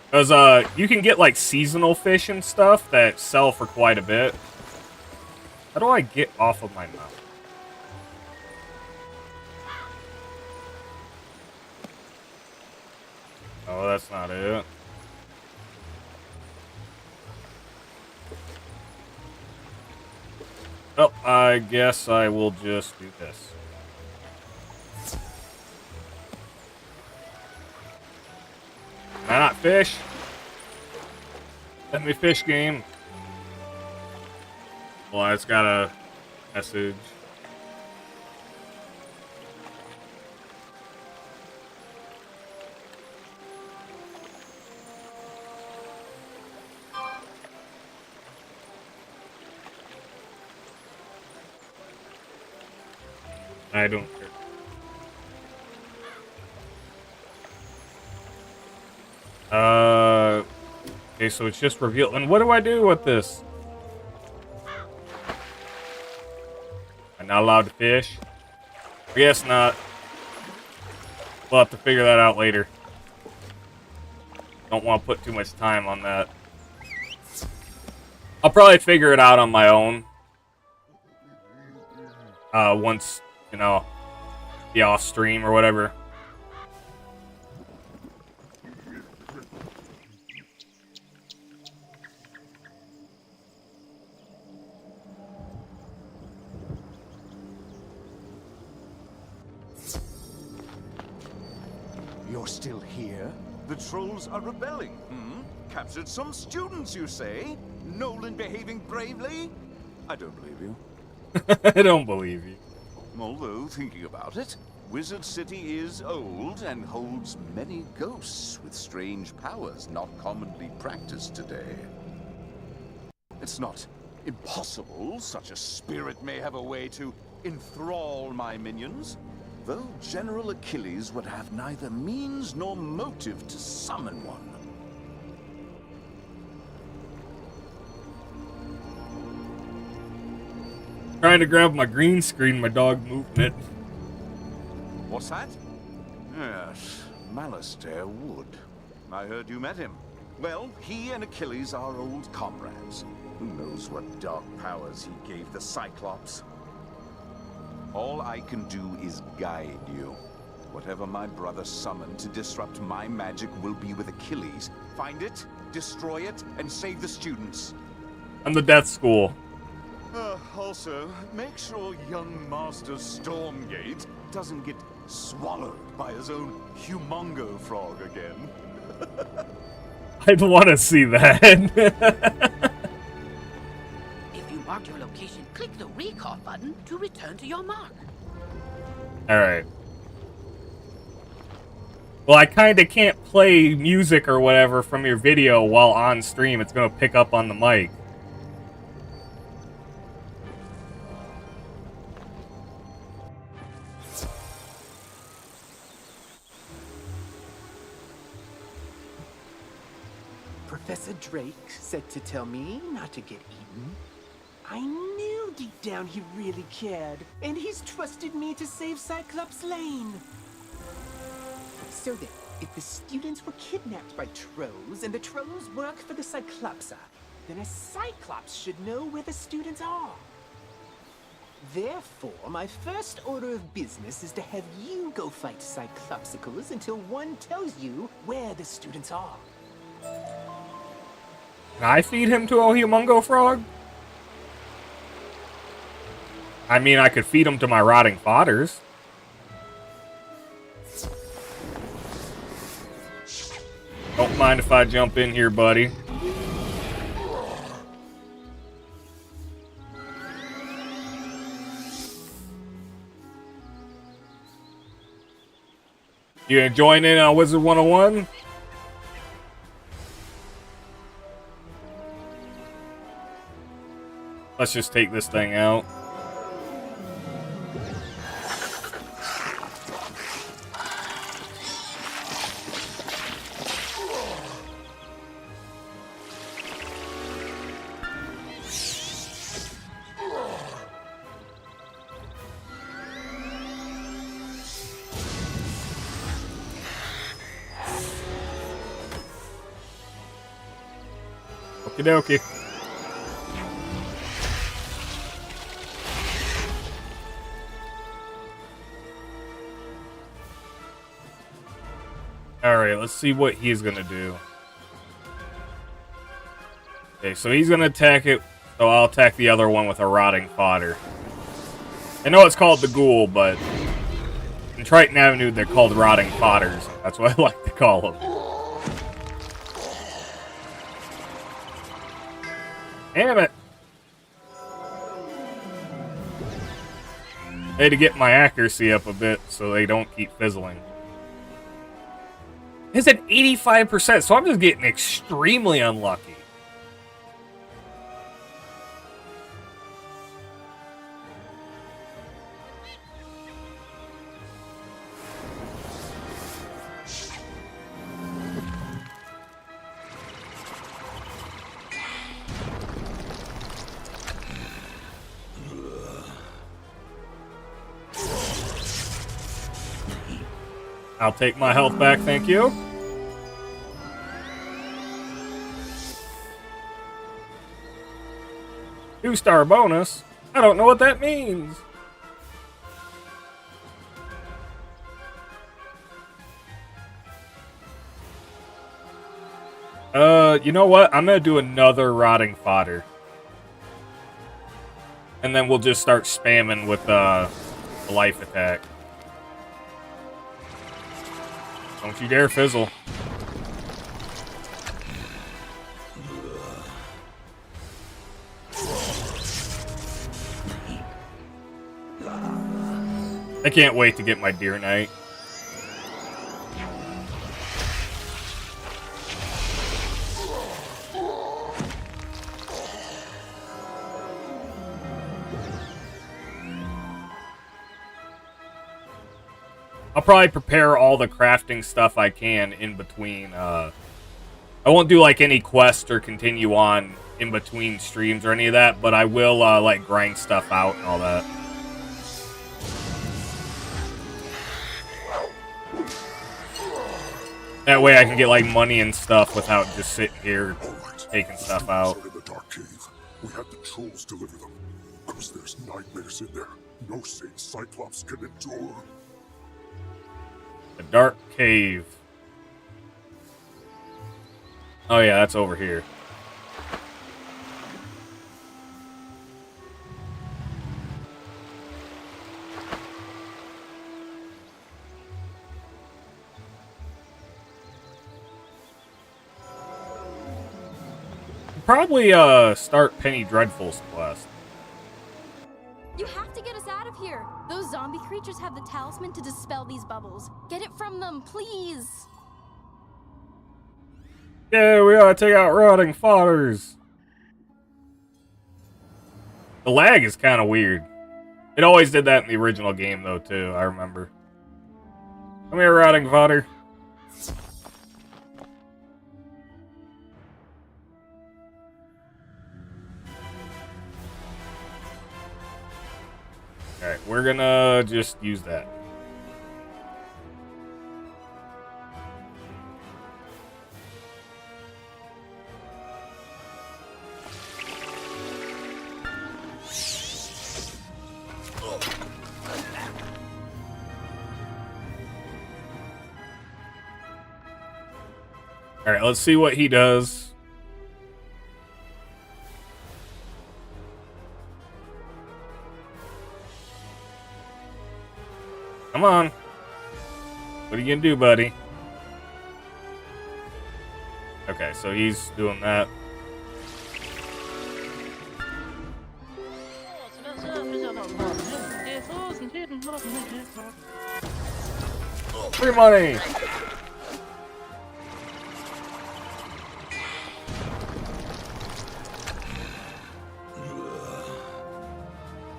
Because, you can get, like, seasonal fish and stuff that sell for quite a bit. How do I get off of my mount? Oh, that's not it. Well, I guess I will just do this. Can I not fish? Let me fish, game. Well, it's got a message. I don't care. Okay, so it's just revealed. And what do I do with this? I'm not allowed to fish? I guess not. We'll have to figure that out later. Don't want to put too much time on that. I'll probably figure it out on my own. Once, you know, be off stream or whatever. You're still here? The trolls are rebelling, Captured some students, you say? Nolan behaving bravely? I don't believe you. I don't believe you. Although, thinking about it, Wizard City is old and holds many ghosts with strange powers not commonly practiced today. It's not impossible such a spirit may have a way to enthrall my minions, though General Achilles would have neither means nor motive to summon one. Trying to grab my green screen, my dog moving it. What's that? Yes, Malastair Wood. I heard you met him. Well, he and Achilles are old comrades. Who knows what dark powers he gave the Cyclops? All I can do is guide you. Whatever my brother summoned to disrupt my magic will be with Achilles. Find it, destroy it, and save the students. I'm the Death School. Also, make sure young Master Stormgate doesn't get swallowed by his own humongo frog again. I'd want to see that. If you mark your location, click the recall button to return to your mark. Alright. Well, I kinda can't play music or whatever from your video while on stream. It's gonna pick up on the mic. Professor Drake said to tell me not to get eaten. I knew deep down he really cared, and he's trusted me to save Cyclops Lane. So then, if the students were kidnapped by trolls, and the trolls work for the Cyclopsa, then a Cyclops should know where the students are. Therefore, my first order of business is to have you go fight Cyclopsicles until one tells you where the students are. Can I feed him to a humongo frog? I mean, I could feed him to my rotting fodders. Don't mind if I jump in here, buddy. You gonna join in on Wizard 101? Let's just take this thing out. Okie dokie. Alright, let's see what he's gonna do. Okay, so he's gonna attack it, so I'll attack the other one with a rotting fodder. I know it's called the ghoul, but in Triton Avenue they're called rotting fodders. That's what I like to call them. Damn it! I had to get my accuracy up a bit so they don't keep fizzling. It's at 85%, so I'm just getting extremely unlucky. I'll take my health back, thank you. Two-star bonus? I don't know what that means. You know what? I'm gonna do another rotting fodder. And then we'll just start spamming with the life attack. Don't you dare fizzle. I can't wait to get my Deer Knight. I'll probably prepare all the crafting stuff I can in between. I won't do like any quest or continue on in between streams or any of that, but I will like grind stuff out and all that. That way I can get like money and stuff without just sitting here taking stuff out. In the dark cave. We had the trolls deliver them. Because there's nightmares in there. No sane Cyclops can endure. The dark cave. Oh yeah, that's over here. Probably start Penny Dreadful's quest. You have to get us out of here. Those zombie creatures have the talisman to dispel these bubbles. Get it from them, please. Yeah, we gotta take out rotting fodders. The lag is kind of weird. It always did that in the original game, though, too, I remember. Come here, rotting fodder. Alright, we're gonna just use that. Alright, let's see what he does. Come on. What are you gonna do, buddy? Okay, so he's doing that. Free money!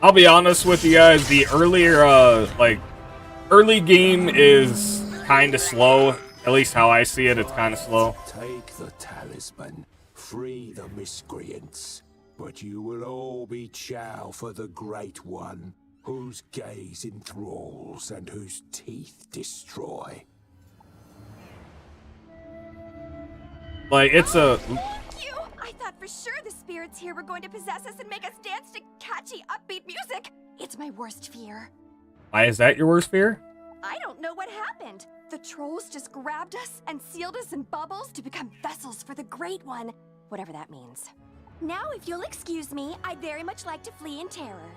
I'll be honest with you guys, the earlier, early game is kind of slow. At least how I see it, it's kind of slow. Take the talisman, free the miscreants, but you will all be chow for the Great One, whose gaze enthralls and whose teeth destroy. Like, it's a... Thank you! I thought for sure the spirits here were going to possess us and make us dance to catchy, upbeat music. It's my worst fear. Why is that your worst fear? I don't know what happened. The trolls just grabbed us and sealed us in bubbles to become vessels for the Great One, whatever that means. Now, if you'll excuse me, I'd very much like to flee in terror.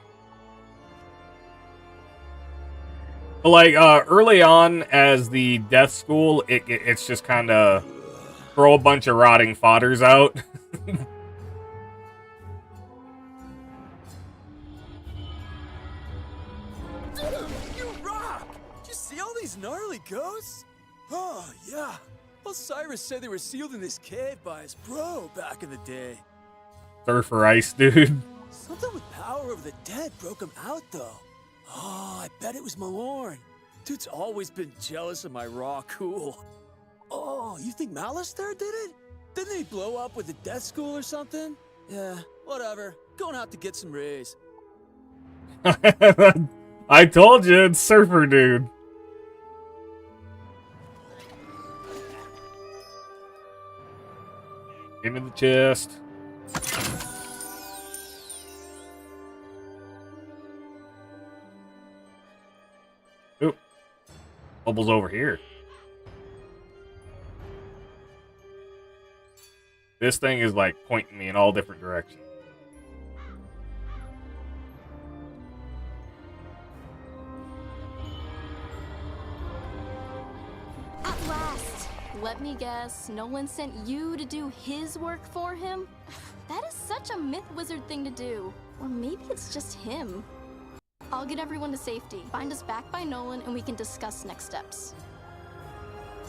Like, early on as the death school, it's just kind of throw a bunch of rotting fodders out. You rock! Did you see all these gnarly ghosts? Oh, yeah. Well, Cyrus said they were sealed in this cave by his bro back in the day. Surfer Ice, dude. Something with power over the dead broke him out, though. Oh, I bet it was Malorn. Dude's always been jealous of my raw cool. Oh, you think Malister did it? Didn't he blow up with the death school or something? Yeah, whatever. Going out to get some rays. I told you, it's Surfer Dude. Give me the chest. Oop. Bubbles over here. This thing is like pointing me in all different directions. At last! Let me guess, Nolan sent you to do his work for him? That is such a myth wizard thing to do. Or maybe it's just him. I'll get everyone to safety. Find us back by Nolan and we can discuss next steps.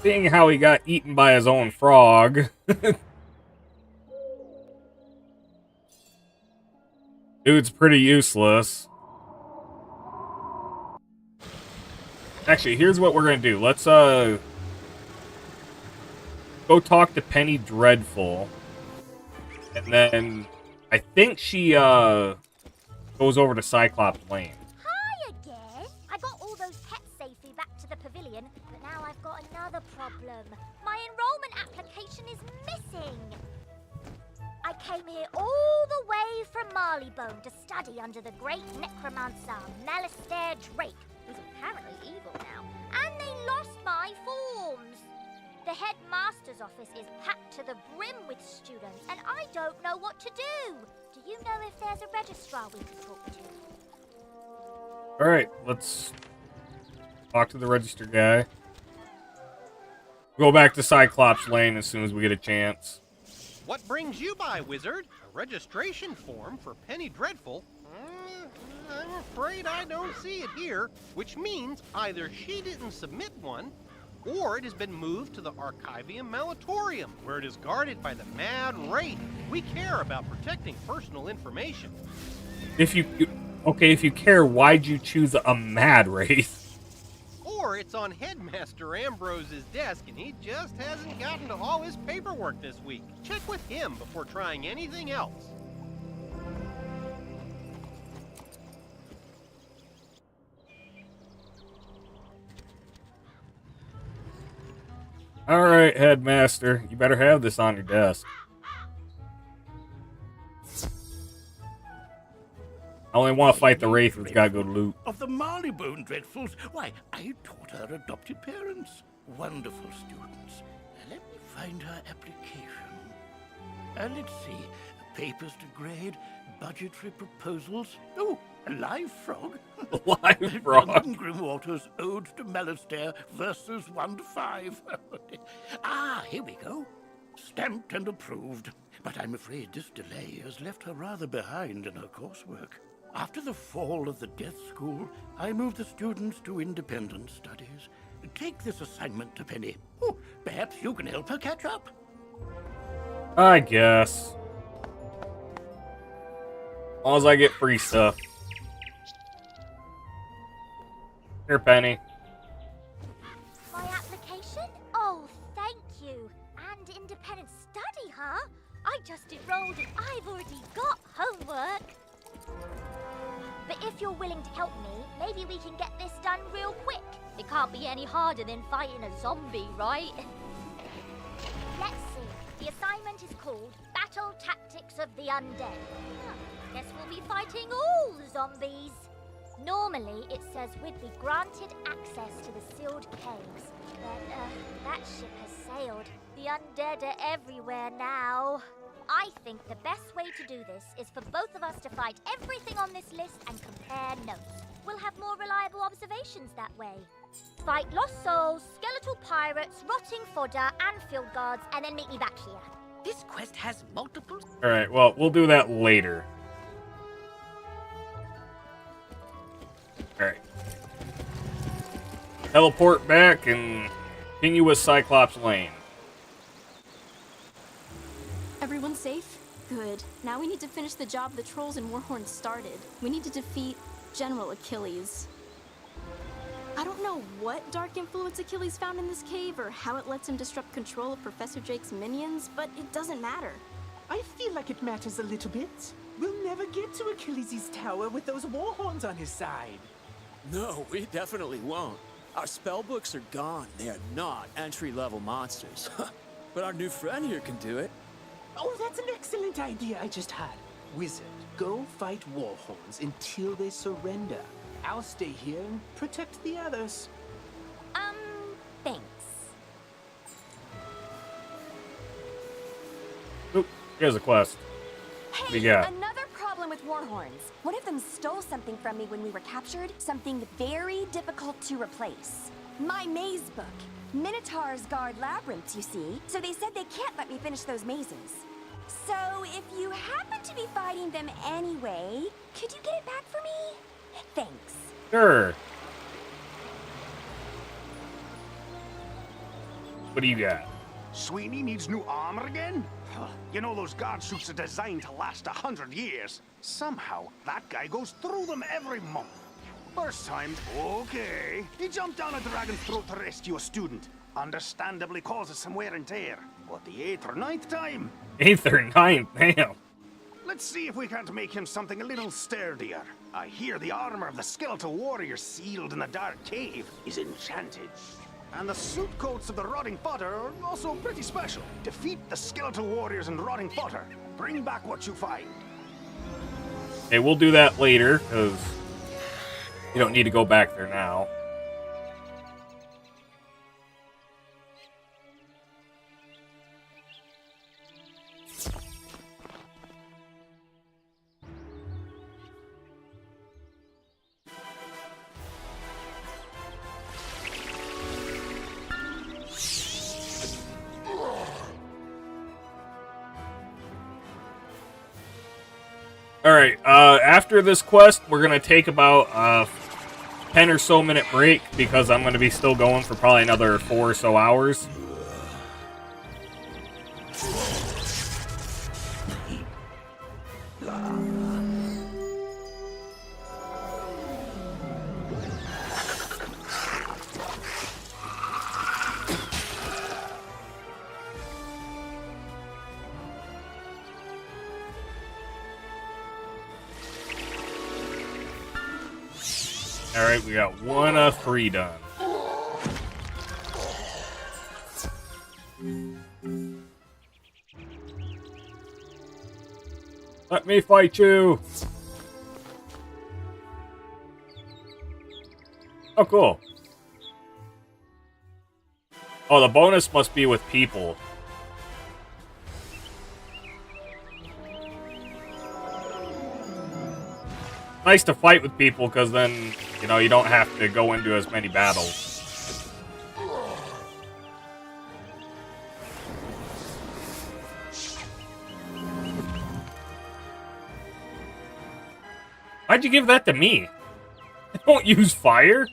Seeing how he got eaten by his own frog. Dude's pretty useless. Actually, here's what we're gonna do. Let's, go talk to Penny Dreadful. And then, I think she, goes over to Cyclops Lane. Hi again. I got all those pets safely back to the pavilion, but now I've got another problem. My enrollment application is missing. I came here all the way from Marleybone to study under the great necromancer, Malister Drake, who's apparently evil now, and they lost my forms. The headmaster's office is packed to the brim with students, and I don't know what to do. Do you know if there's a registrar we can talk to? Alright, let's talk to the register guy. Go back to Cyclops Lane as soon as we get a chance. What brings you by, Wizard? A registration form for Penny Dreadful? I'm afraid I don't see it here, which means either she didn't submit one, or it has been moved to the Archivium Malatorium, where it is guarded by the Mad Wraith. We care about protecting personal information. If you care, why'd you choose a Mad Wraith? Or it's on Headmaster Ambrose's desk and he just hasn't gotten to all his paperwork this week. Check with him before trying anything else. Alright, Headmaster. You better have this on your desk. I only want to fight the Wraith that's gotta go to loot. Of the Marleybone Dreadfuls? Why, I taught her adopted parents. Wonderful students. Let me find her application. Let's see. papers to grade, budgetary proposals. Oh, a live frog. Live frog. Duncan Grimwater's Ode to Malastair, verses 1 to 5. Ah, here we go. Stamped and approved. But I'm afraid this delay has left her rather behind in her coursework. After the fall of the Death School, I moved the students to independent studies. Take this assignment to Penny. Oh, perhaps you can help her catch up. I guess. As long as I get free stuff. Here, Penny. My application? Oh, thank you. And independent study, huh? I just enrolled and I've already got homework. But if you're willing to help me, maybe we can get this done real quick. It can't be any harder than fighting a zombie, right? Let's see. The assignment is called Battle Tactics of the Undead. Guess we'll be fighting all the zombies. Normally, it says we'd be granted access to the sealed caves. But, that ship has sailed. The undead are everywhere now. I think the best way to do this is for both of us to fight everything on this list and compare notes. We'll have more reliable observations that way. Fight lost souls, skeletal pirates, rotting fodder, and field guards, and then meet me back here. This quest has multiple... Alright, well, we'll do that later. Alright. Teleport back and continue with Cyclops Lane. Everyone safe? Good. Now we need to finish the job the trolls and Warhorn started. We need to defeat General Achilles. I don't know what dark influence Achilles found in this cave or how it lets him disrupt control of Professor Drake's minions, but it doesn't matter. I feel like it matters a little bit. We'll never get to Achilles' tower with those Warhorns on his side. No, we definitely won't. Our spell books are gone. They are not entry-level monsters. But our new friend here can do it. Oh, that's an excellent idea I just had. Wizard, go fight Warhorns until they surrender. I'll stay here and protect the others. Thanks. Oop, here's a quest. What do you got? Another problem with Warhorns. One of them stole something from me when we were captured, something very difficult to replace. My maze book. Minotaurs guard labyrinths, you see, so they said they can't let me finish those mazes. So if you happen to be fighting them anyway, could you get it back for me? Thanks. Sure. What do you got? Sweeney needs new armor again? You know those guard suits are designed to last 100 years. Somehow, that guy goes through them every month. First time, okay. He jumped down a dragon's throat to rescue a student. Understandably causes some wear and tear. But the 8th or 9th time... 8th or 9th, damn. Let's see if we can't make him something a little sturdier. I hear the armor of the skeletal warrior sealed in the dark cave is enchanted. And the suit coats of the rotting fodder are also pretty special. Defeat the skeletal warriors and rotting fodder. Bring back what you find. Okay, we'll do that later, because you don't need to go back there now. Alright, after this quest, we're going to take about a 10 or so minute break, because I'm going to be still going for probably another 4 or so hours. Alright, we got 1 of 3 done. Let me fight you! Oh, cool. Oh, the bonus must be with people. nice to fight with people because then, you know, you don't have to go into as many battles. Why'd you give that to me? I don't use fire.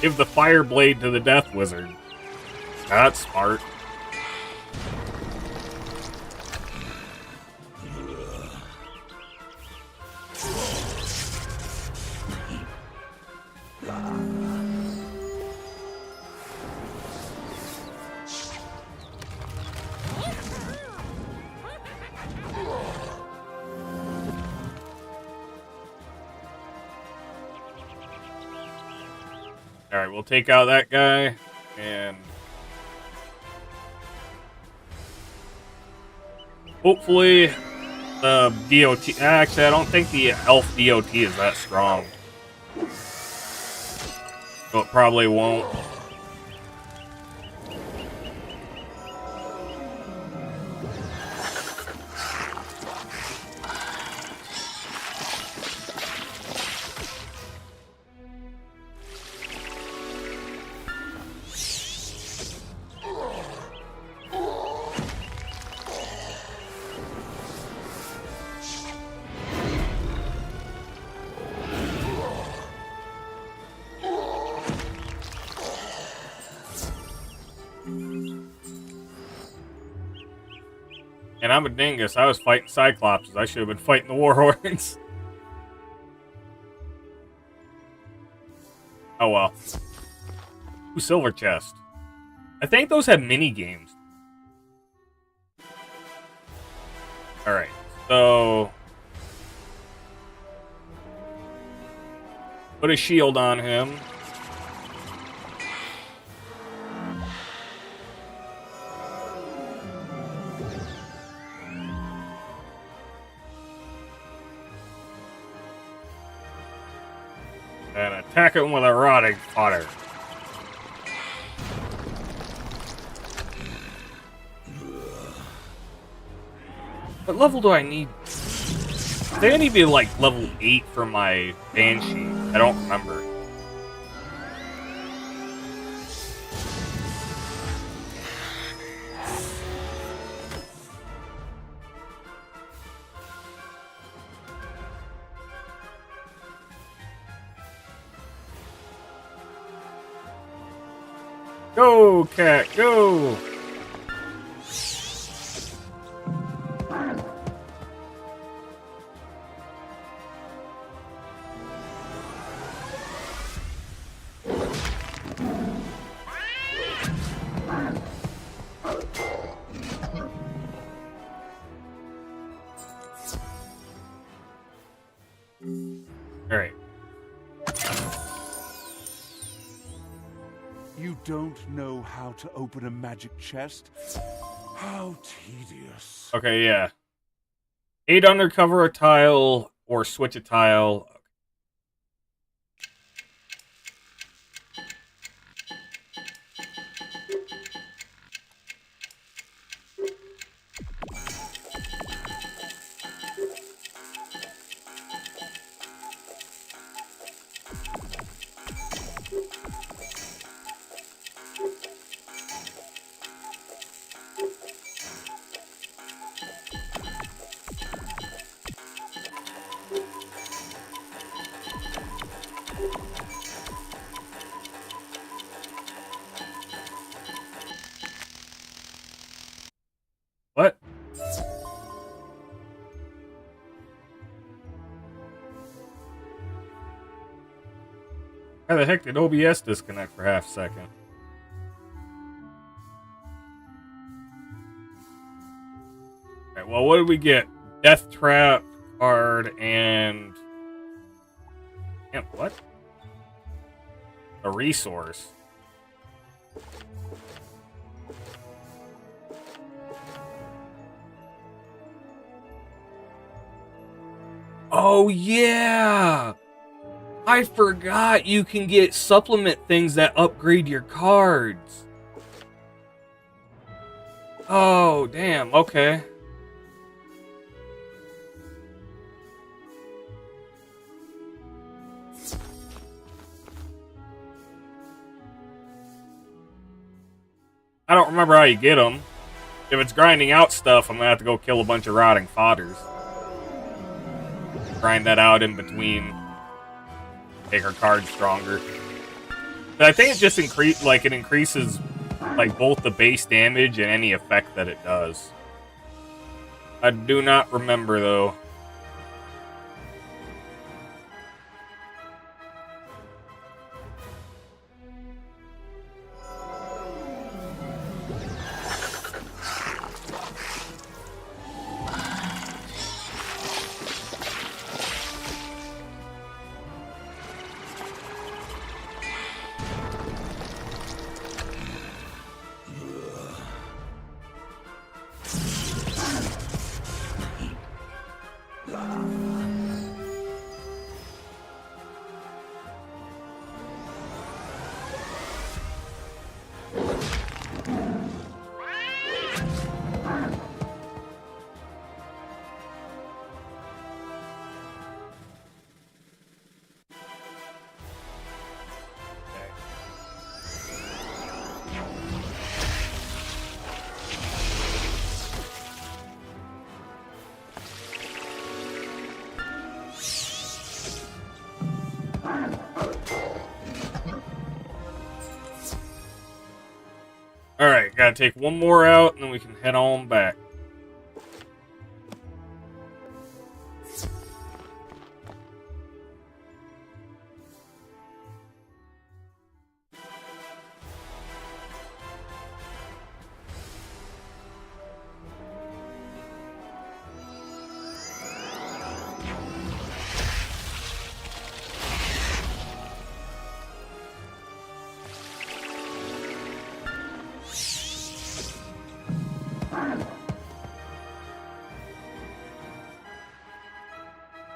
Give the fire blade to the Death Wizard. That's smart. Alright, we'll take out that guy, and hopefully the DOT... Actually, I don't think the elf DOT is that strong. So it probably won't. And I'm a dingus. I was fighting Cyclopses. I should have been fighting the Warhorns. Oh well. Ooh, silver chest. I think those have mini games. Alright, so put a shield on him. And attack him with a rotting fodder. What level do I need? I think I need to be like level 8 for my Banshee. I don't remember. Go, cat, go! Alright. You don't know how to open a magic chest? How tedious. Okay, yeah. 8 undercover a tile or switch a tile. What? How the heck did OBS disconnect for half a second? Alright, well, what did we get? Death Trap card and... And what? A resource. Oh, yeah! I forgot you can get supplement things that upgrade your cards. Oh, damn. Okay. I don't remember how you get them. If it's grinding out stuff, I'm gonna have to go kill a bunch of rotting fodders. Grind that out in between. Make our cards stronger. But I think it just increases like both the base damage and any effect that it does. I do not remember though. Alright, gotta take one more out, and then we can head on back.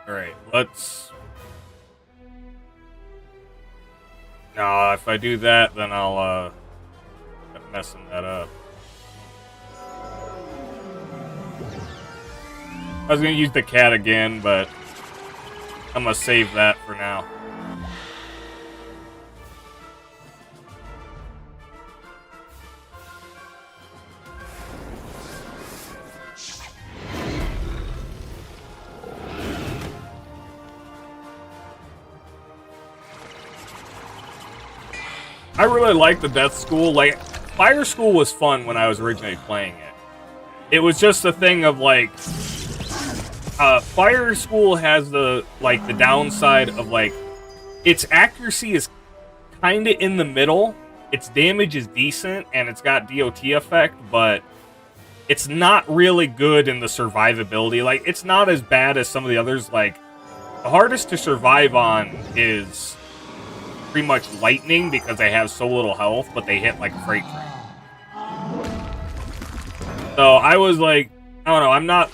Alright, let's... No, if I do that, then I'll, end up messing that up. I was gonna use the cat again, but I'm gonna save that for now. I really like the Death School. Like, Fire School was fun when I was originally playing it. It was just a thing of, like... Fire School has the downside of, like... Its accuracy is kinda in the middle. Its damage is decent, and it's got DOT effect, but... It's not really good in the survivability. Like, it's not as bad as some of the others. Like, the hardest to survive on is... pretty much lightning because they have so little health, but they hit like a freight train. So I was like, I don't know,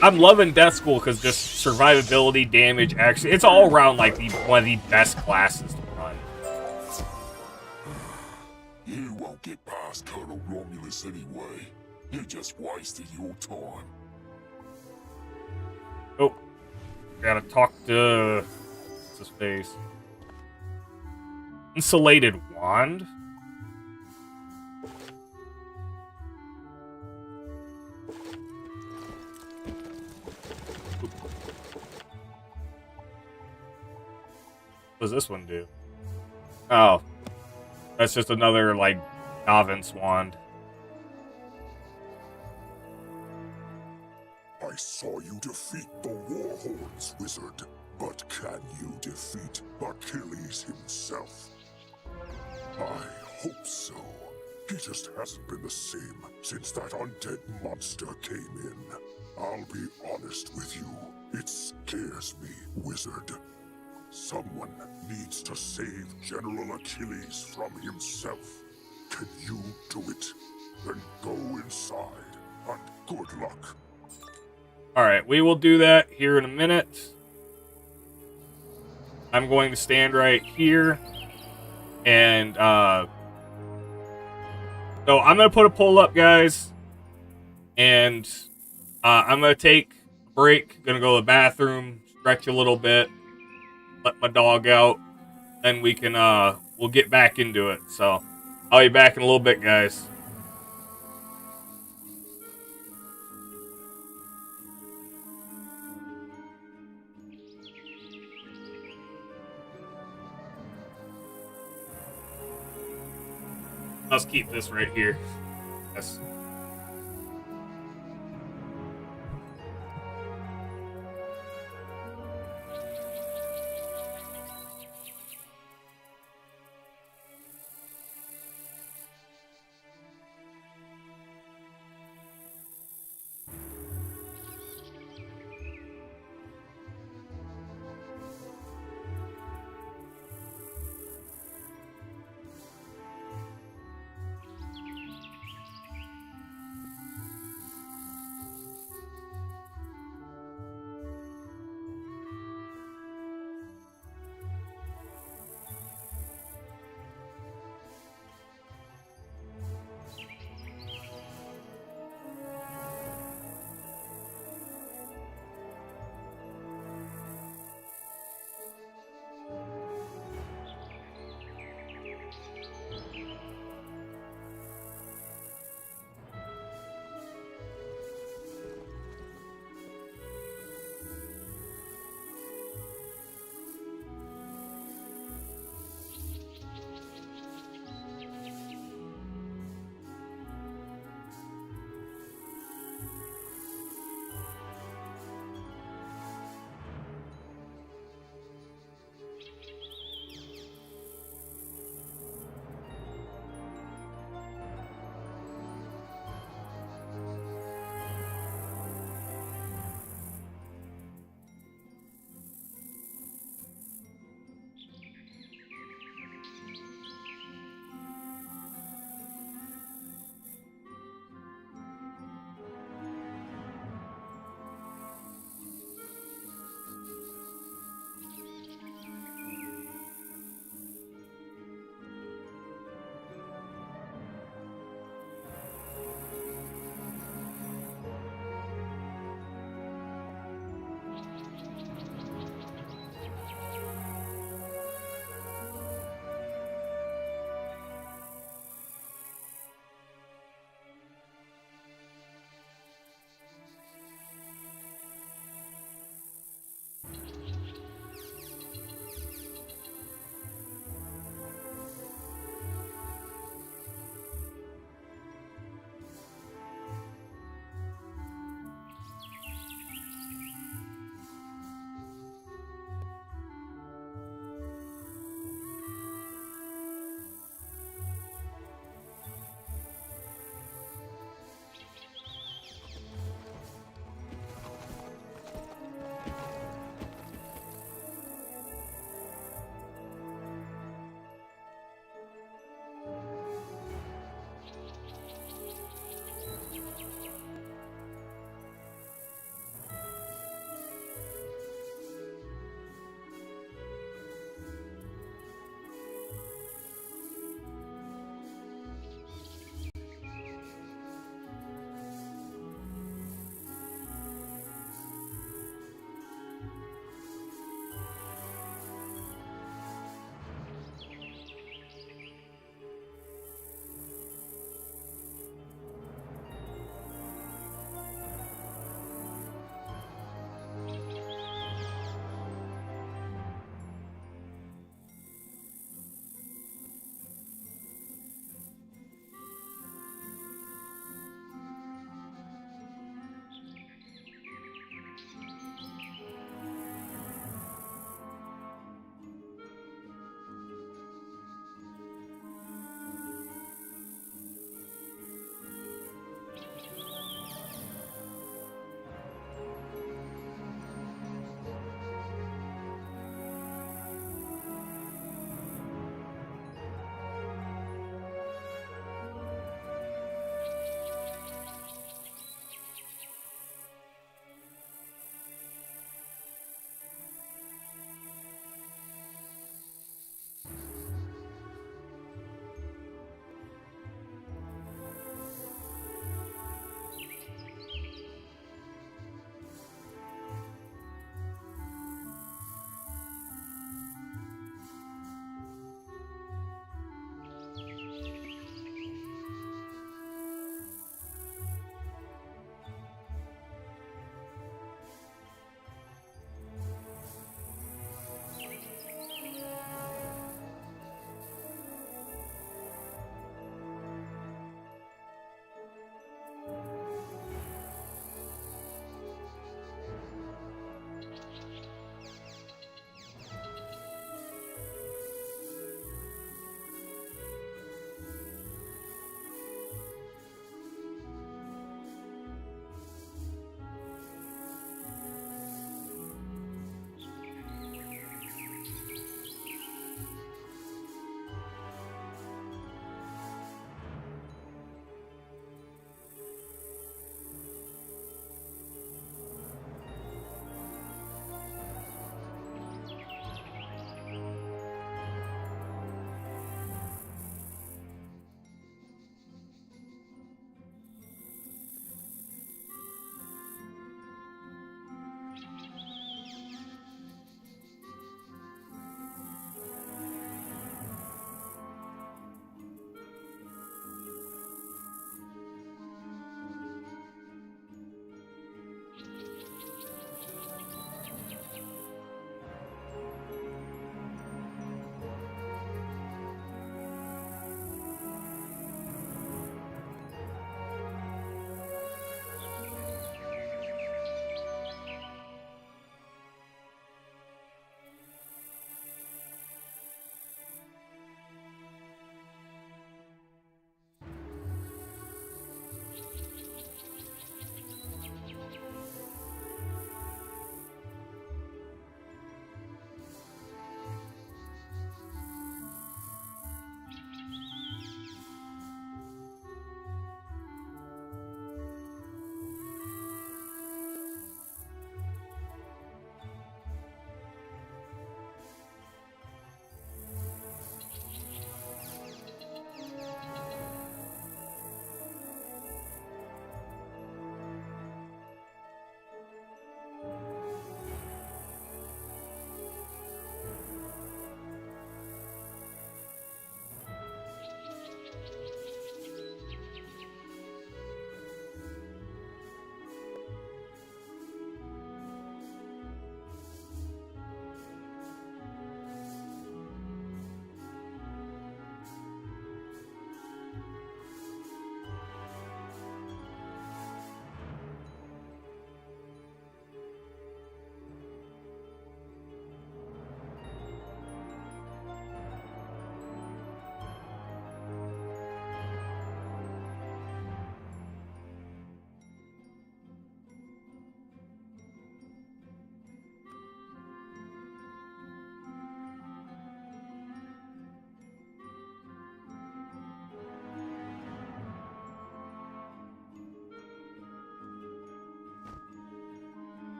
I'm loving Death School because just survivability, damage, actually, it's all around like one of the best classes to run. You won't get past Colonel Romulus anyway. You just wasted your time. Oh, gotta talk to what's his face. Insulated wand? What does this one do? Oh. That's just another, like, Novice wand. I saw you defeat the Warhorns, Wizard. But can you defeat Achilles himself? I hope so. He just hasn't been the same since that undead monster came in. I'll be honest with you. It scares me, Wizard. Someone needs to save General Achilles from himself. Can you do it? Then go inside, and good luck. Alright, we will do that here in a minute. I'm going to stand right here. And, so I'm going to put a poll up, guys. And, I'm going to take a break. Going to go to the bathroom, stretch a little bit, let my dog out. Then we can, we'll get back into it. So, I'll be back in a little bit, guys. Let's keep this right here. Yes.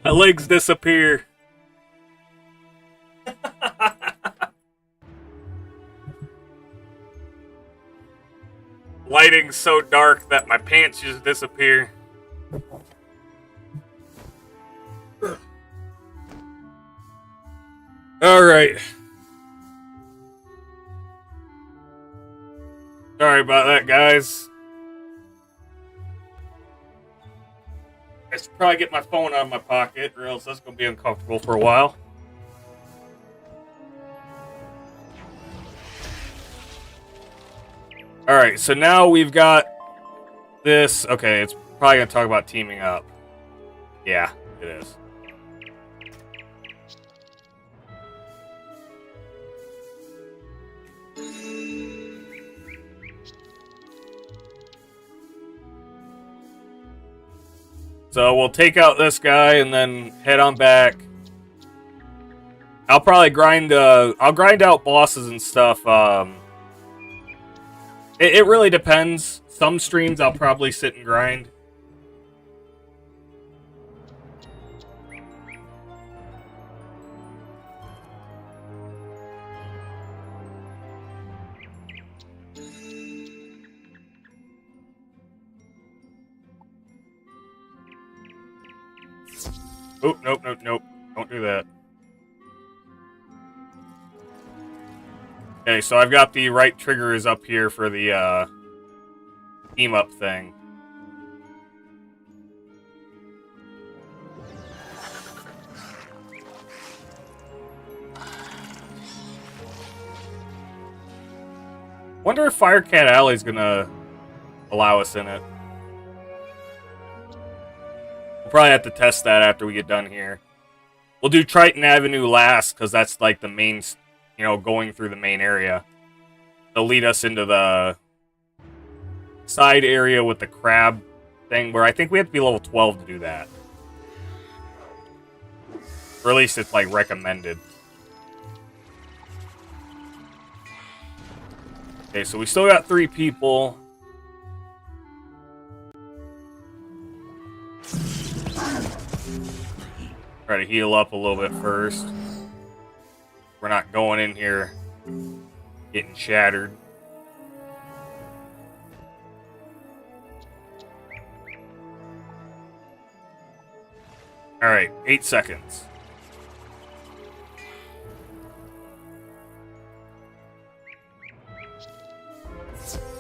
My legs disappear. Lighting's so dark that my pants just disappear. Alright. Sorry about that, guys. I should probably get my phone out of my pocket, or else that's going to be uncomfortable for a while. Alright, so now we've got this. Okay, it's probably going to talk about teaming up. Yeah, it is. So we'll take out this guy and then head on back. I'll probably grind. I'll grind out bosses and stuff. It really depends. Some streams I'll probably sit and grind. Oh, nope, nope, nope. Don't do that. Okay, so I've got the right triggers up here for the team up thing. Wonder if Firecat Alley's gonna allow us in it. We'll probably have to test that after we get done here. We'll do Triton Avenue last, because that's like the main, you know, going through the main area. They'll lead us into the side area with the crab thing, where I think we have to be level 12 to do that. Or at least it's like recommended. Okay, so we still got 3 people. Try to heal up a little bit first. We're not going in here getting shattered. Alright, 8 seconds.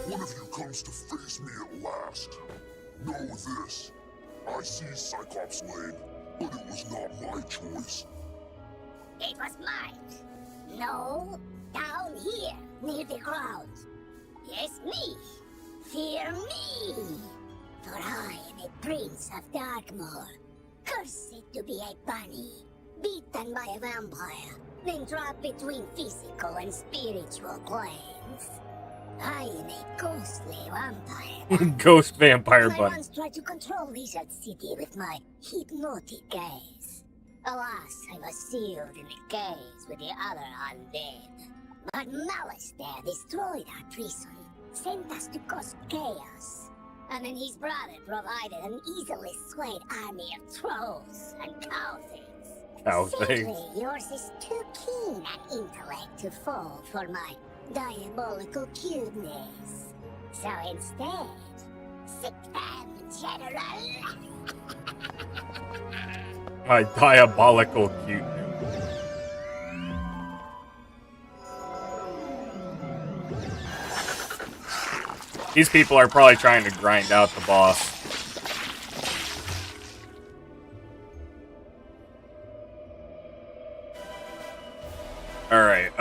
One of you comes to face me at last. Know this. I see Cyclops Lane, but it was not my choice. It was mine. No, down here, near the ground. Yes, me. Fear me. For I am a prince of Darkmoor, cursed to be a bunny, beaten by a vampire, then trapped between physical and spiritual planes. I am a ghostly vampire. Ghost vampire I bunny. once tried to control Wizard City with my hypnotic gaze. Alas, I was sealed in a cage with the other undead. But Malice there destroyed our prison, sent us to cause chaos. And then his brother provided an easily swayed army of trolls and cow things. Sadly, yours is too keen an intellect to fall for my diabolical cuteness. So instead, sit down, General. My diabolical cuteness. These people are probably trying to grind out the boss. Alright,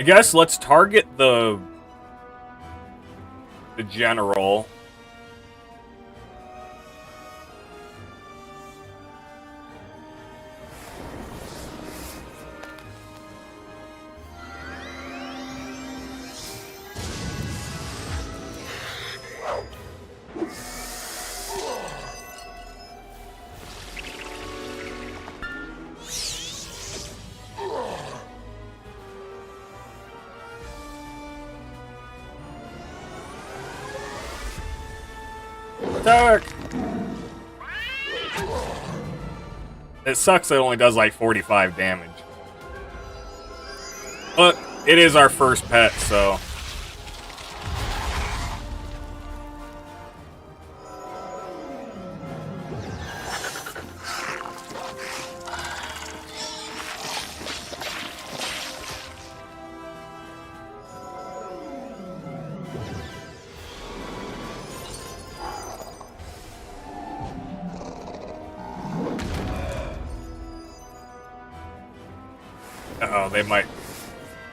I guess let's target the general. Attack! It sucks that it only does like 45 damage. But it is our first pet, so... Uh-oh, they might...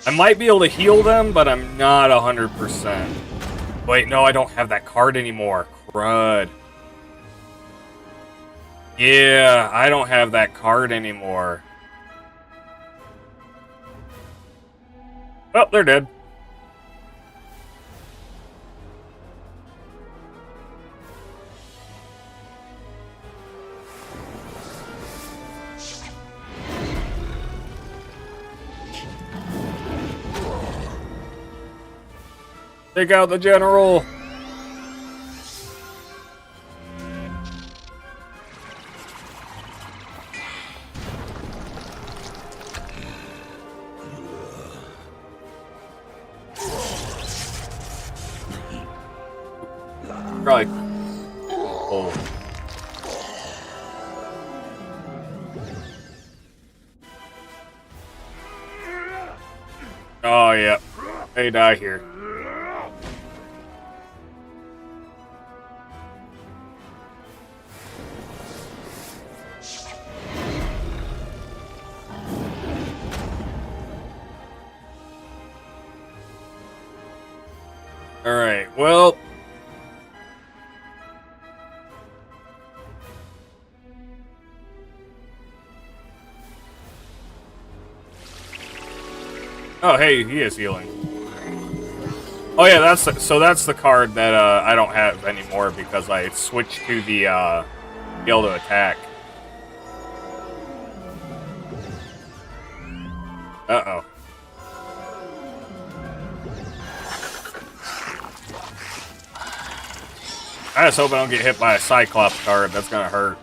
I might be able to heal them, but I'm not 100%. Wait, no, I don't have that card anymore. Crud. Yeah, I don't have that card anymore. Oh, they're dead. Take out the general! Probably. Oh. Oh, yeah. They die here. Alright, well... Oh, hey, he is healing. Oh yeah, that's the card that I don't have anymore because I switched to the be able to attack. Uh-oh. I just hope I don't get hit by a Cyclops card. That's gonna hurt.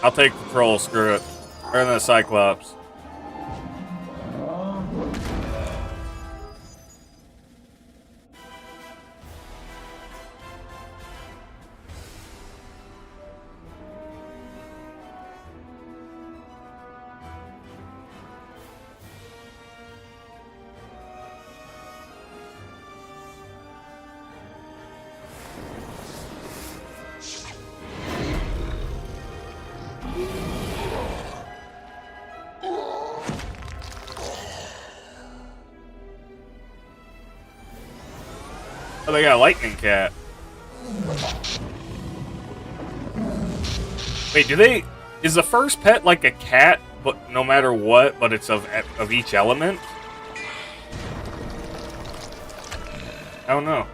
I'll take the troll, screw it. Better than the Cyclops. Oh, they got a lightning cat. Wait, do they... Is the first pet like a cat, but no matter what, but it's of each element? I don't know.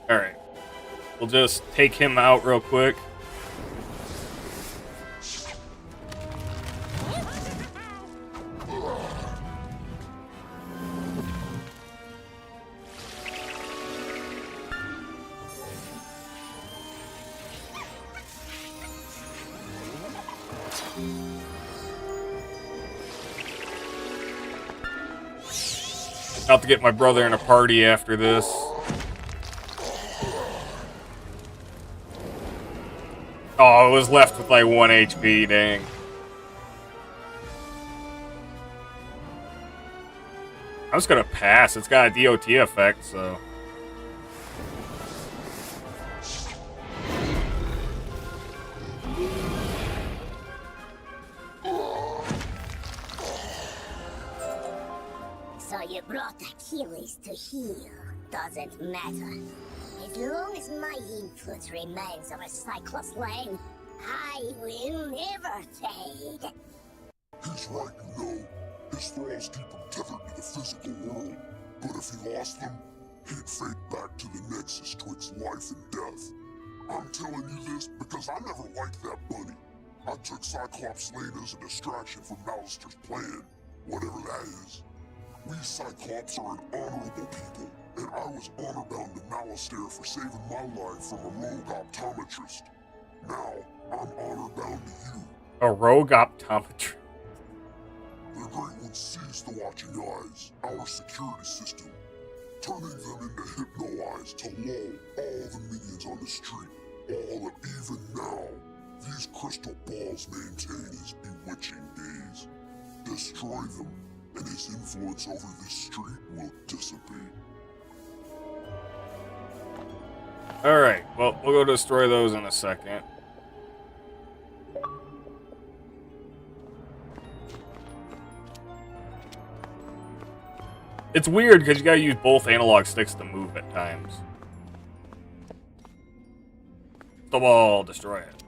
Alright. We'll just take him out real quick. About to get my brother in a party after this. Oh, I was left with like 1 HP, dang. I'm just gonna pass. It's got a DOT effect, so. So you brought Achilles to heal. Doesn't matter. As long as my influence remains over Cyclops Lane, I will never fade. He's right, you know. His thralls keep him tethered to the physical world, but if he lost them, he'd fade back to the nexus twixt life and death. I'm telling you this because I never liked that bunny. I took Cyclops Lane as a distraction from Malister's plan, whatever that is. We Cyclops are an honorable people, and I was honor-bound to Malister for saving my life from a rogue optometrist. Now, I'm honor-bound to you. A rogue optometrist? The Great One seized the watching eyes, our security system, turning them into hypno-eyes to lull all the minions on the street. All that even now, these crystal balls maintain his bewitching gaze. Destroy them, and his influence over this street will dissipate. Alright, well, we'll go destroy those in a second. It's weird because you gotta use both analog sticks to move at times. The wall, destroy it.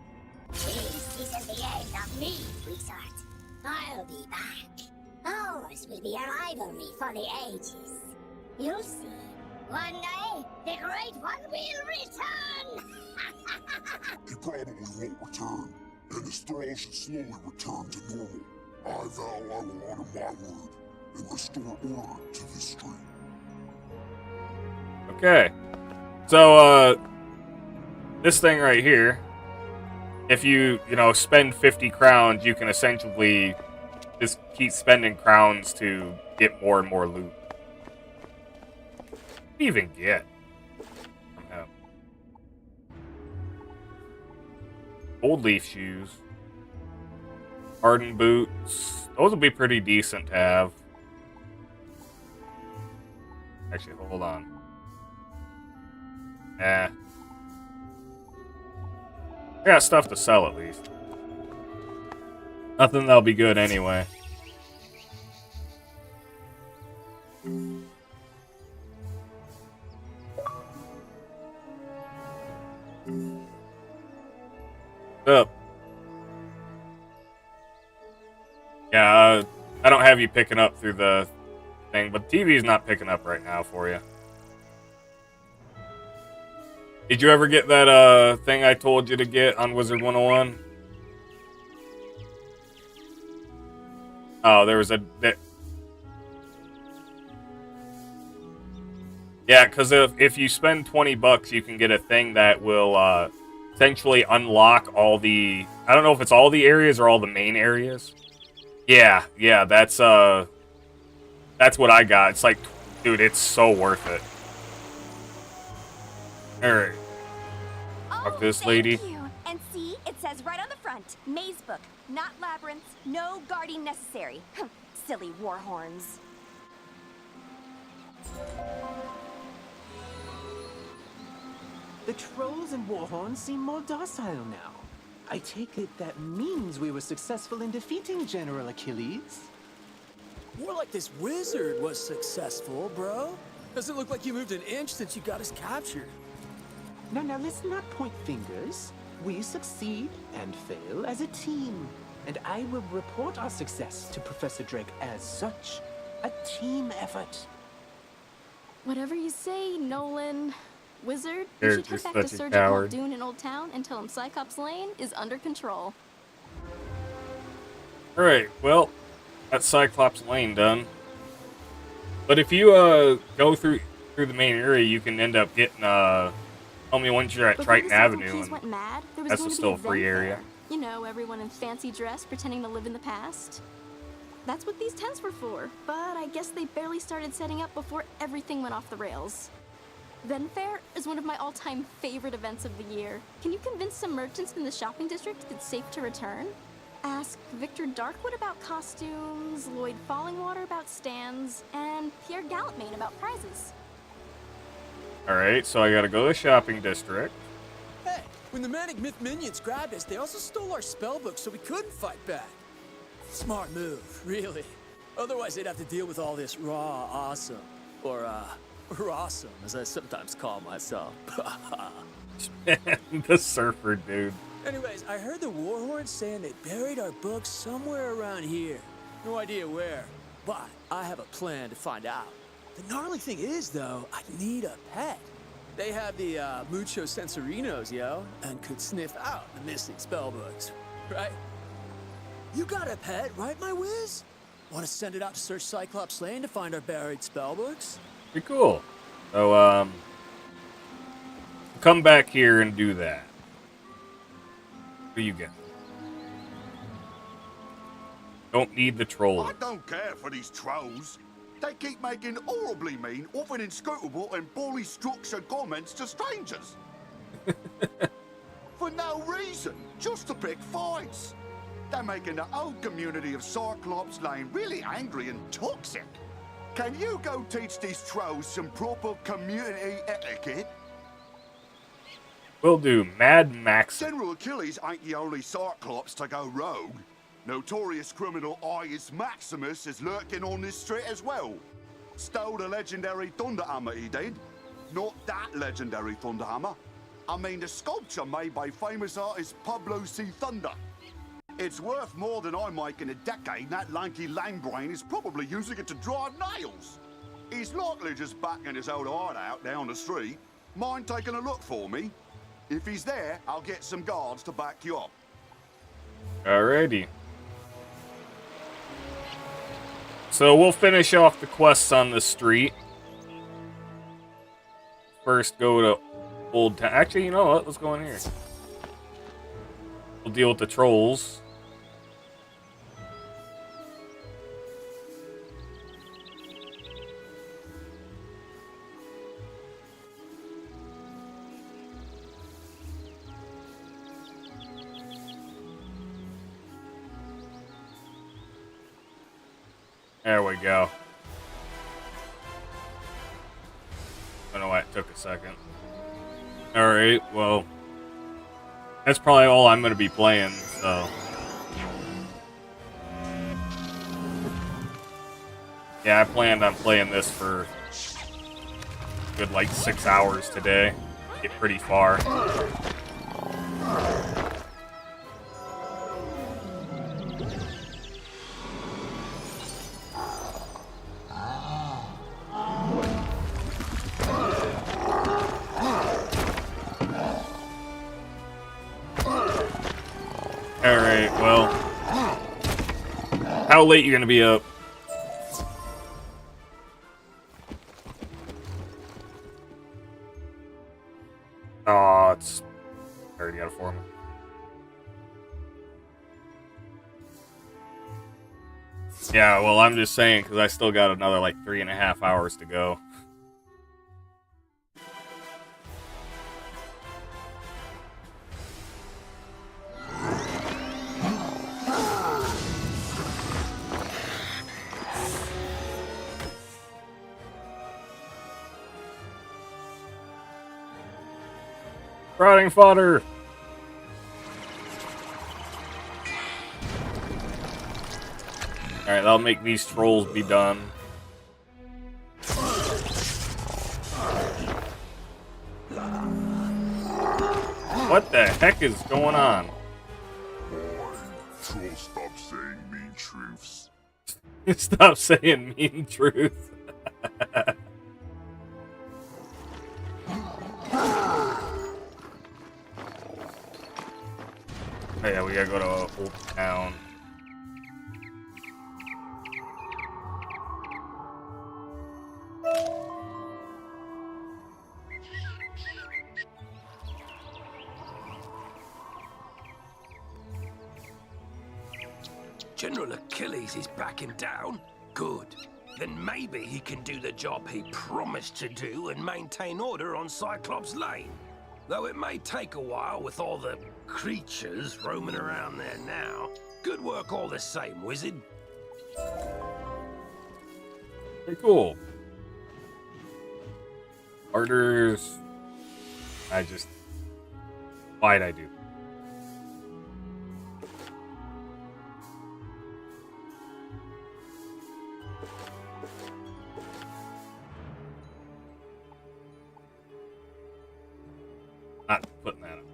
This isn't the end of me, Wizard. I'll be back. Ours will be a rivalry for the ages. You'll see. One day, the Great One will return! He probably won't return, and his thralls should slowly return to normal. I vow I will honor my word and restore order to this street. Okay. So, this thing right here, if you spend 50 crowns, you can essentially just keep spending crowns to get more and more loot. What do you even get from him? Gold leaf shoes. Hardened boots. Those would be pretty decent to have. Actually, hold on. I got stuff to sell at least. Nothing that'll be good anyway. Up. Yeah, I don't have you picking up through the thing, but the TV's not picking up right now for you. Did you ever get that thing I told you to get on Wizard101? Oh, there was yeah, because if you spend 20 bucks, you can get a thing that will essentially unlock all the... I don't know if it's all the areas or all the main areas. Yeah, that's what I got. It's like, dude, it's so worth it. Alright. Fuck this lady. You. And see, it says right on the front, maze book, not labyrinths, no guarding necessary. Silly warhorns. The trolls and warhorns seem more docile now. I take it that means we were successful in defeating General Achilles. More like this wizard was successful, bro. Doesn't look like you moved an inch since you got us captured. Now let's not point fingers. We succeed and fail as a team. And I will report our success to Professor Drake as such. A team effort. Whatever you say, Nolan. Wizard, You're you should head just back to such a Surgeon coward. Muldoon in Old Town and tell him Cyclops Lane is under control. Alright, well, that's Cyclops Lane done. But if you go through the main area, you can end up getting tell me once you're at Before Triton the Cycle Avenue, Keys and went mad, there was that's going to still be a free event area. there. You know, everyone in fancy dress pretending to live in the past. That's what these tents were for, but I guess they barely started setting up before everything went off the rails. Ven Fair is one of my all-time favorite events of the year. Can you convince some merchants in the shopping district it's safe to return? Ask Victor Darkwood about costumes, Lloyd Fallingwater about stands, and Pierre Gallantmain about prizes. Alright, so I gotta go to the shopping district. Hey, when the Manic Myth minions grabbed us, they also stole our spellbook so we couldn't fight back. Smart move, really. Otherwise, they'd have to deal with all this raw awesome. Or, Rawsome, as I sometimes call myself. The surfer dude. Anyways, I heard the warhorns saying they buried our books somewhere around here. No idea where. but I have a plan to find out. The gnarly thing is, though, I need a pet. They have the Mucho Sensorinos, yo, and could sniff out the missing spellbooks, right? You got a pet, right, my whiz? Want to send it out to search Cyclops Lane to find our buried spellbooks? Pretty cool. So, come back here and do that. Who you get? Don't need the troll. I don't care for these trolls. They keep making horribly mean, often inscrutable and poorly structured comments to strangers. For no reason, just to pick fights. They're making the whole community of Cyclops Lane really angry and toxic. Can you go teach these trolls some proper community etiquette? Will do. Mad Max. General Achilles ain't the only Cyclops to go rogue. Notorious criminal Ius Maximus is lurking on this street as well. Stole the legendary Thunderhammer he did. Not that legendary Thunderhammer. I mean the sculpture made by famous artist Pablo C. Thunder. It's worth more than I make in a decade, and that lanky langbrain is probably using it to drive nails. He's likely just backing his old heart out down the street. Mind taking a look for me? If he's there, I'll get some guards to back you up. Alrighty. So we'll finish off the quests on the street. First, go to Old Town. Actually, you know what? Let's go in here. We'll deal with the trolls. There we go. I don't know why it took a second. Alright, well. That's probably all I'm going to be playing, so. Yeah, I planned on playing this for a good, like, 6 hours today. Get pretty far. Alright, well. How late you gonna be up? Oh, it's already out of form. Yeah, well, I'm just saying, because I still got another, like, 3.5 hours to go. Rotting fodder! Alright, that'll make these trolls be done. What the heck is going on? Boy, troll, stop saying mean truths. Stop saying mean truth. Oh yeah, we gotta go to Old Town. General Achilles is backing down? Good. Then maybe he can do the job he promised to do and maintain order on Cyclops Lane. Though it may take a while with all the creatures roaming around there now. Good work all the same, Wizard. Pretty cool. Orders. Why'd I do? Not putting that up.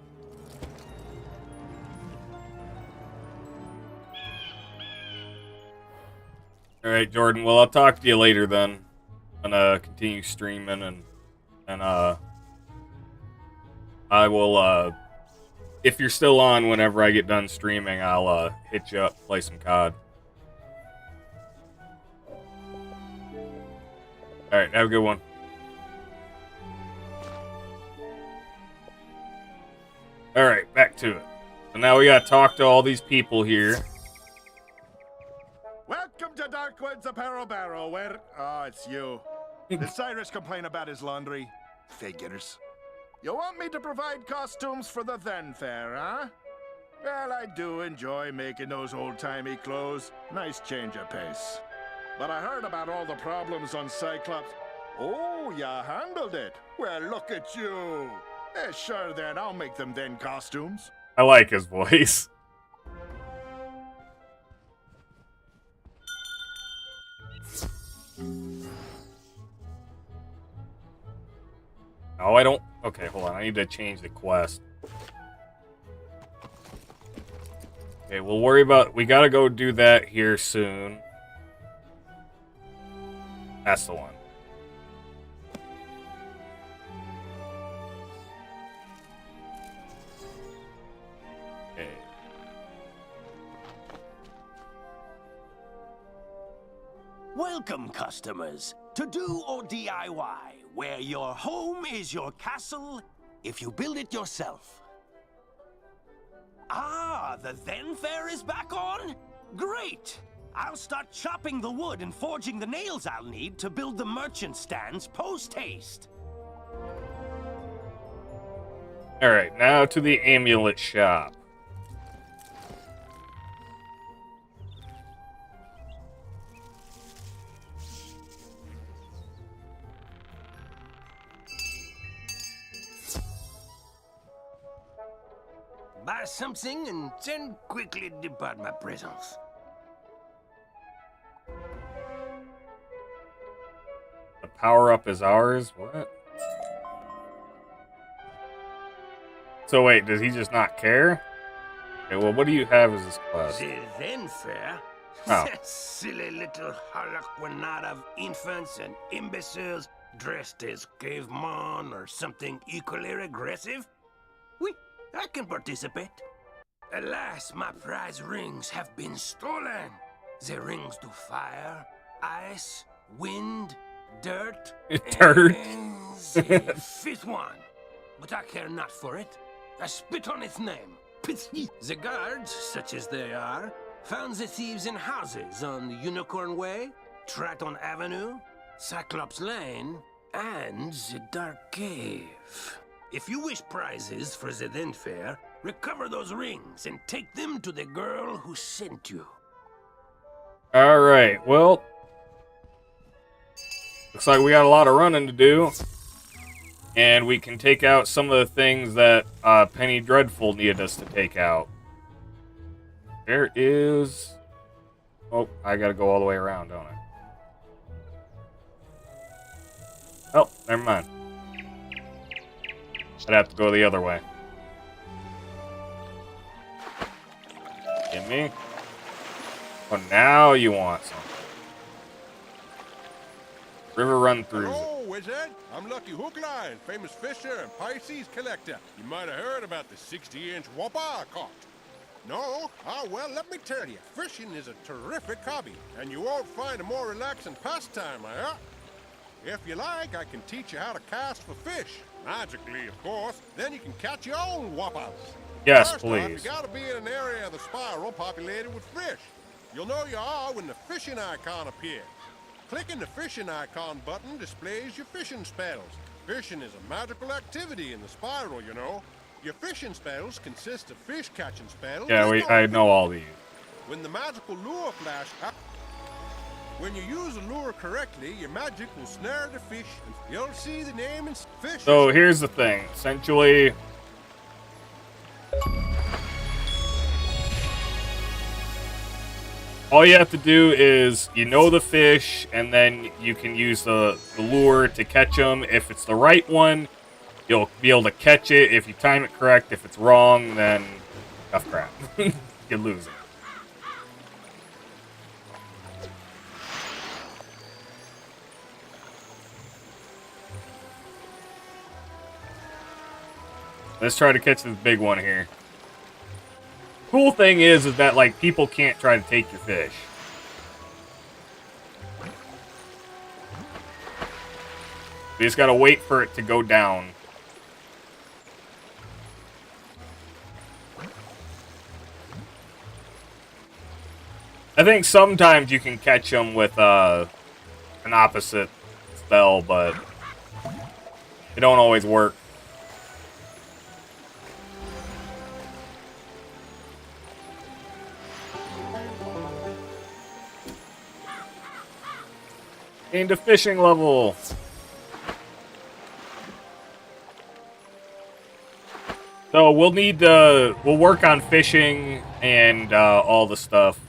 Alright, Jordan. Well, I'll talk to you later then. I'm gonna continue streaming and I will, if you're still on whenever I get done streaming, I'll, hit you up, play some COD. Alright, have a good one. Alright, back to it. So now we gotta talk to all these people here. Welcome to Darkwood's Apparel Barrel, where... Oh, it's you. Did Cyrus complain about his laundry? Figures. You want me to provide costumes for the then fair, huh? Well, I do enjoy making those old-timey clothes. Nice change of pace. But I heard about all the problems on Cyclops. Oh, you handled it. Well, look at you. Sure then, I'll make them then costumes. I like his voice. Oh, I don't... Okay, hold on. I need to change the quest. Okay, we'll worry about... We gotta go do that here soon. That's the one. Okay. Welcome, customers, to Do or DIY, where your home is your castle if you build it yourself. Ah, the Then Fair is back on? Great! I'll start chopping the wood and forging the nails I'll need to build the merchant stands post-haste. Alright, now to the amulet shop. Buy something and then quickly depart my presence. The power-up is ours? What? So wait, does he just not care? Okay, well, what do you have as this quest? The Then Fair? Oh. That silly little harlequinade of infants and imbeciles dressed as cavemen or something equally regressive? Oui, I can participate. Alas, my prize rings have been stolen. The rings do fire, ice, wind, dirt, Dirt. and the fifth one. But I care not for it. I spit on its name. The guards, such as they are, found the thieves in houses on Unicorn Way, Triton Avenue, Cyclops Lane, and the Dark Cave. If you wish prizes for the Then Fair, recover those rings and take them to the girl who sent you. Alright, well... Looks like we got a lot of running to do. And we can take out some of the things that Penny Dreadful needed us to take out. There is... Oh, I gotta go all the way around, don't I? Oh, never mind. I'd have to go the other way. Give me. Oh, now you want some. River run through. Hello, Wizard. I'm Lucky Hookline, famous fisher and Pisces collector. You might have heard about the 60-inch whopper I caught. No? Ah, well, let me tell you, fishing is a terrific hobby, and you won't find a more relaxing pastime, If you like, I can teach you how to cast for fish. Magically, of course. Then you can catch your own whoppers. Yes, First please. off, you gotta be in an area of the spiral populated with fish. You'll know you are when the fishing icon appears. Clicking the fishing icon button displays your fishing spells. Fishing is a magical activity in the spiral, you know. Your fishing spells consist of fish catching spells. Yeah, I know all these. When the magical lure flash out, when you use a lure correctly, your magic will snare the fish, and you'll see the name and fish. So here's the thing. Essentially, all you have to do is, you know the fish, and then you can use the lure to catch them. If it's the right one, you'll be able to catch it. If you time it correct, if it's wrong, then tough crap. You lose it. Let's try to catch this big one here. Cool thing is that, like, people can't try to take your fish. You just gotta wait for it to go down. I think sometimes you can catch them with an opposite spell, but it don't always work. Gained a fishing level. So we'll need we'll work on fishing and all the stuff.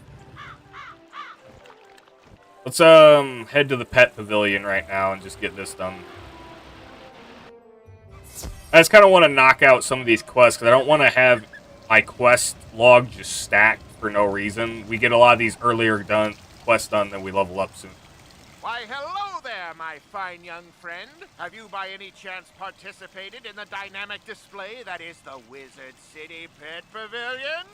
Let's head to the pet pavilion right now and just get this done. I just kind of want to knock out some of these quests because I don't want to have my quest log just stacked for no reason. We get a lot of these earlier quests done, then we level up soon. Why, hello there, my fine young friend. Have you by any chance participated in the dynamic display that is the Wizard City Pet Pavilion?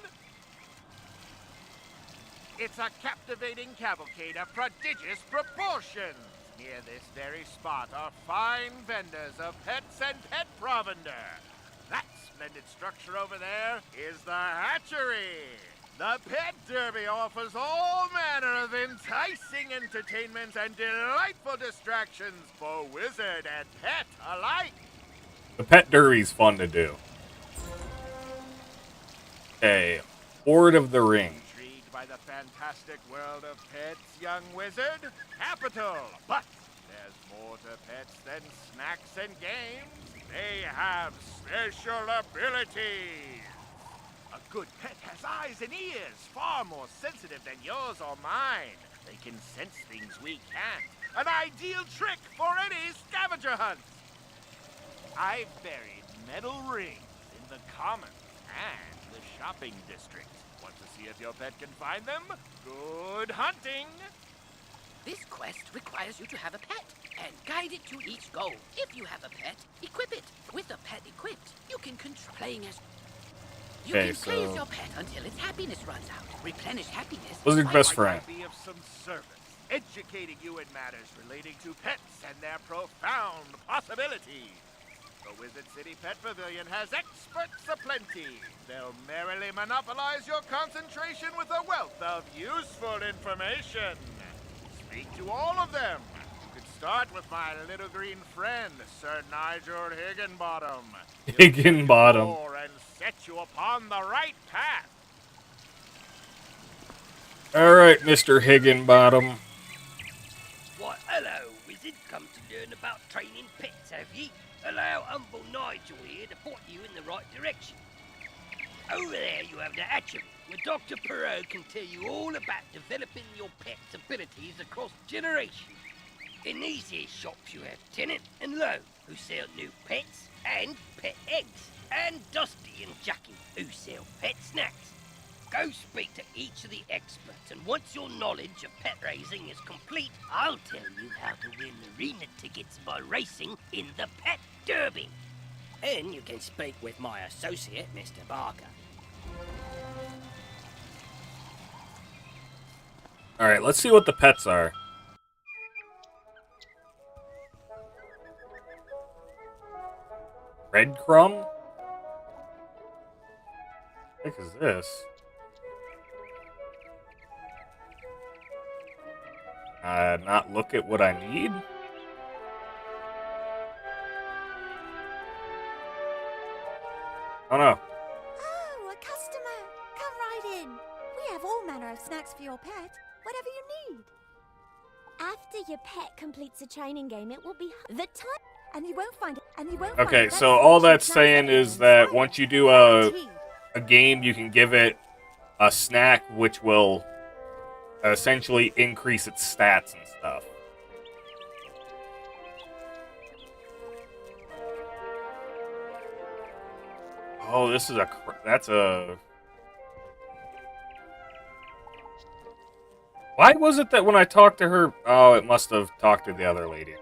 It's a captivating cavalcade of prodigious proportions. Near this very spot are fine vendors of pets and pet provender. That splendid structure over there is the hatchery. The Pet Derby offers all manner of enticing entertainments and delightful distractions for wizard and pet alike. The Pet Derby's fun to do. Okay, Horde of the Ring. Intrigued by the fantastic world of pets, young wizard? Capital! But there's more to pets than snacks and games. They have special abilities. A good pet has eyes and ears, far more sensitive than yours or mine. They can sense things we can't. An ideal trick for any scavenger hunt. I've buried metal rings in the commons and the shopping district. Want to see if your pet can find them? Good hunting! This quest requires you to have a pet and guide it to each goal. If you have a pet, equip it. With the pet equipped, you can control playing as... You can play as your pet until its happiness runs out. Replenish happiness. Wizard's best friend. Be of some service, educating you in matters relating to pets and their profound possibilities. The Wizard City Pet Pavilion has experts aplenty. They'll merrily monopolize your concentration with a wealth of useful information. Speak to all of them. You could start with my little green friend, Sir Nigel Higginbottom. Higginbottom. And set you upon the right path. Alright, Mr. Higginbottom. Why, hello, wizard. Come to learn about training pets, have ye? Allow humble Nigel here to point you in the right direction. Over there you have the hatchery, where Dr. Perot can tell you all about developing your pet's abilities across generations. In these here shops you have Tennant and Lowe, who sell new pets and pet eggs, and Dusty and Jackie, who sell pet snacks. Go speak to each of the experts, and once your knowledge of pet raising is complete, I'll tell you how to win arena tickets by racing in the Pet Derby. And you can speak with my associate, Mr. Barker. Alright, let's see what the pets are. Breadcrumb? What the heck is this? Not look at what I need? Oh no. Oh, a customer! Come right in. We have all manner of snacks for your pet, whatever you need. After your pet completes a training game, it will be the time, and you won't find it. Okay, so all that's saying is that once you do a game, you can give it a snack, which will essentially increase its stats and stuff. Oh, this is that's a... Why was it that when I talked to her... Oh, it must have talked to the other lady.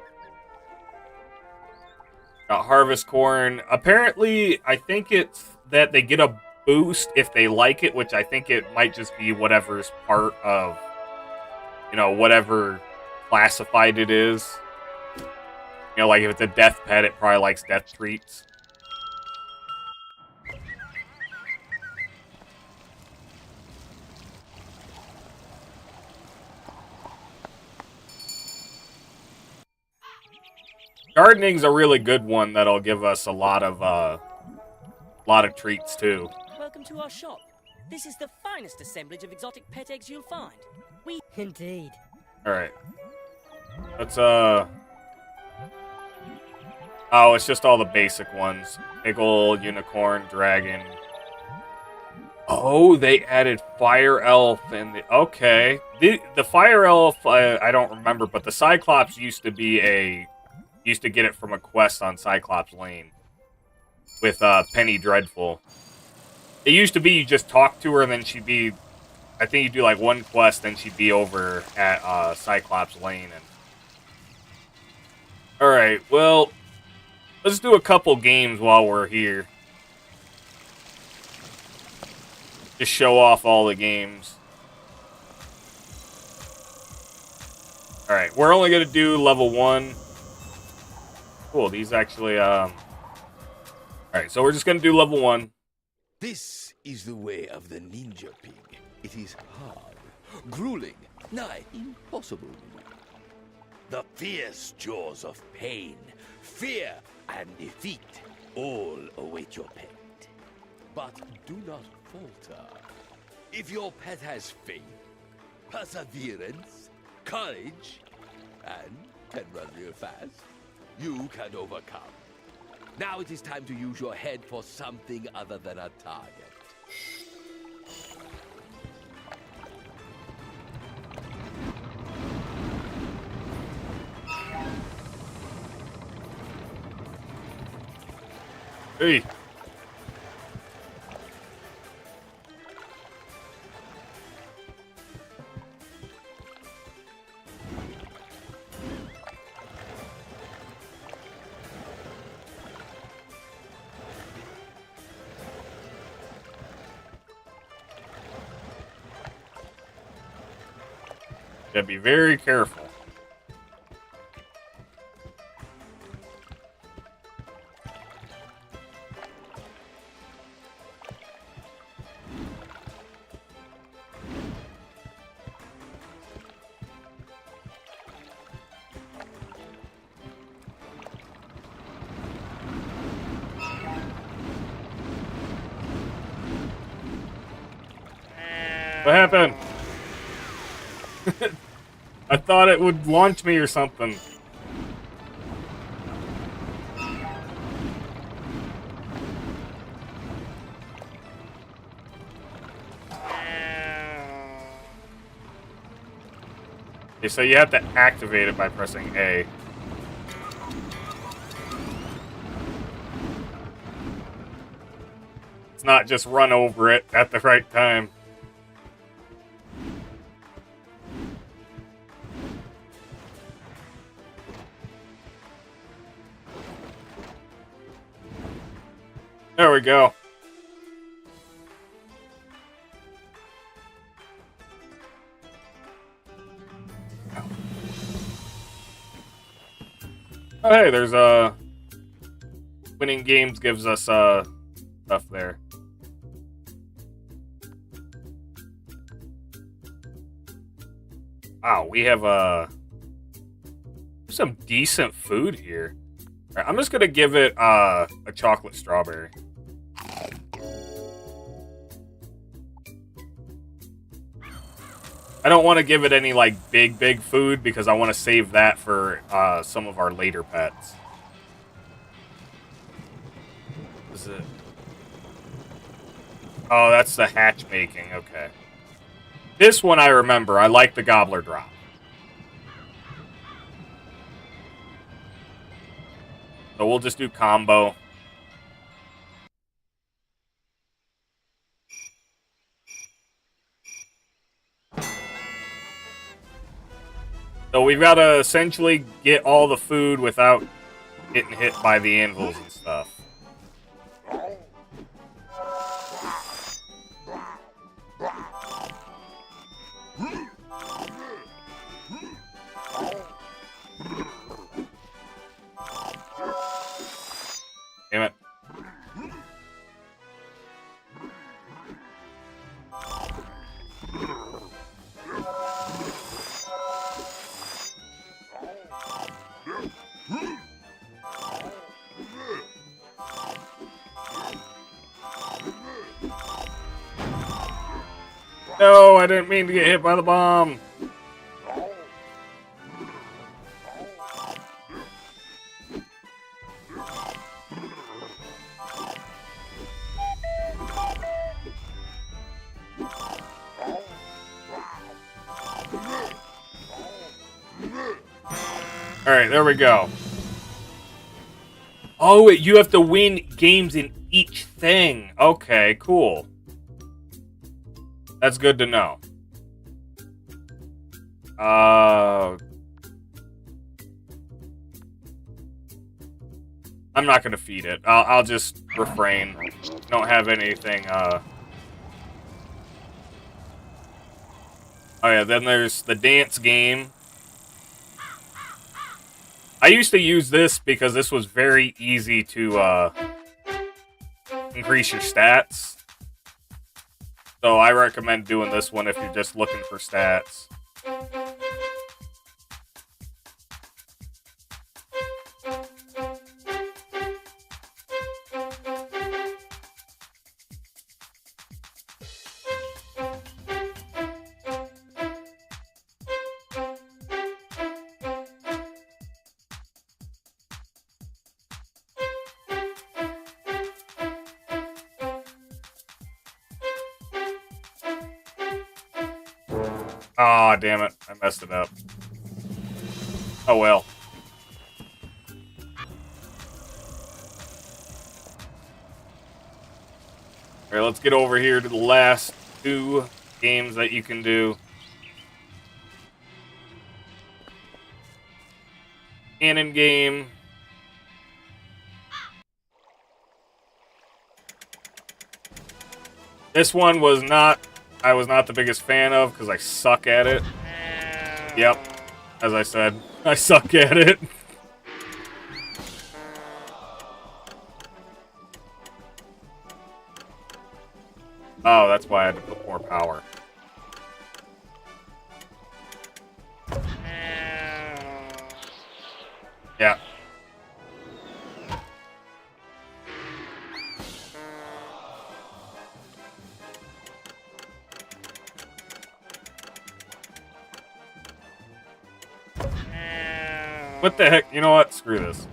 Got harvest corn. Apparently, I think it's that they get a boost if they like it, which I think it might just be whatever's part of, whatever classified it is. Like if it's a death pet, it probably likes death treats. Gardening's a really good one that'll give us a lot of treats too. Welcome to our shop. This is the finest assemblage of exotic pet eggs you'll find. Indeed. All right. Let's Oh, it's just all the basic ones. Eagle, unicorn, dragon. Oh, they added fire elf and okay. The fire elf I don't remember, but the Cyclops used to get it from a quest on Cyclops Lane with Penny Dreadful. It used to be you just talk to her and then she'd be, I think you do like one quest, then she'd be over at Cyclops Lane. And all right, well, let's do a couple games while we're here. Just show off all the games. All right, we're only gonna do level 1. Cool, these actually, All right, so we're just gonna do level 1. This is the way of the ninja pig. It is hard, grueling, nigh impossible. The fierce jaws of pain, fear, and defeat all await your pet. But do not falter. If your pet has faith, perseverance, courage, and can run real fast, you can overcome. Now it is time to use your head for something other than a target. Hey. Gotta be very careful. What happened? I thought it would launch me or something. Okay, so you have to activate it by pressing A. It's not just run over it at the right time. There we go. Oh, hey, there's winning games gives us stuff there. Wow, we have some decent food here. All right, I'm just gonna give it a chocolate strawberry. I don't want to give it any like big food because I want to save that for some of our later pets. Is it? Oh, that's the hatch making. Okay. This one I remember. I like the gobbler drop. So we'll just do combo. So we've got to essentially get all the food without getting hit by the anvils and stuff. Damn it. No, I didn't mean to get hit by the bomb. Alright, there we go. Oh, you have to win games in each thing. Okay, cool. That's good to know. I'm not gonna feed it. I'll just refrain. Don't have anything, Oh yeah, then there's the dance game. I used to use this because this was very easy to, increase your stats. So I recommend doing this one if you're just looking for stats. Aw, damn it. I messed it up. Oh well. Alright, let's get over here to the last two games that you can do. Cannon game. This one was not... I was not the biggest fan of because I suck at it. Yep, as I said, I suck at it. Oh, that's why I had to put more power. Yeah. What the heck? You know what? Screw this.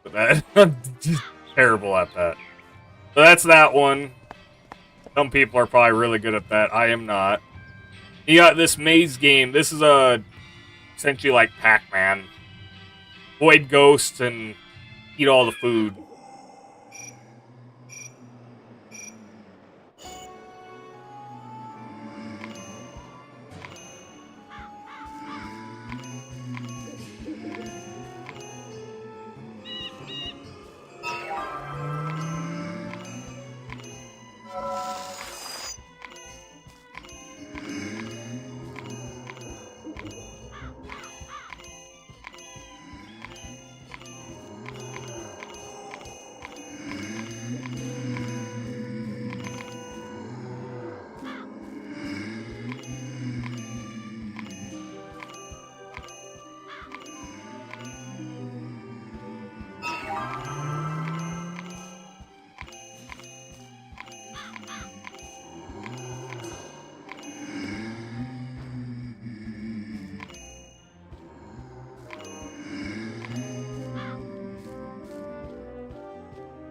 But that, I'm just terrible at that. So that's that one. Some people are probably really good at that. I am not. You got this maze game. This is essentially like Pac-Man. Avoid ghosts and eat all the food.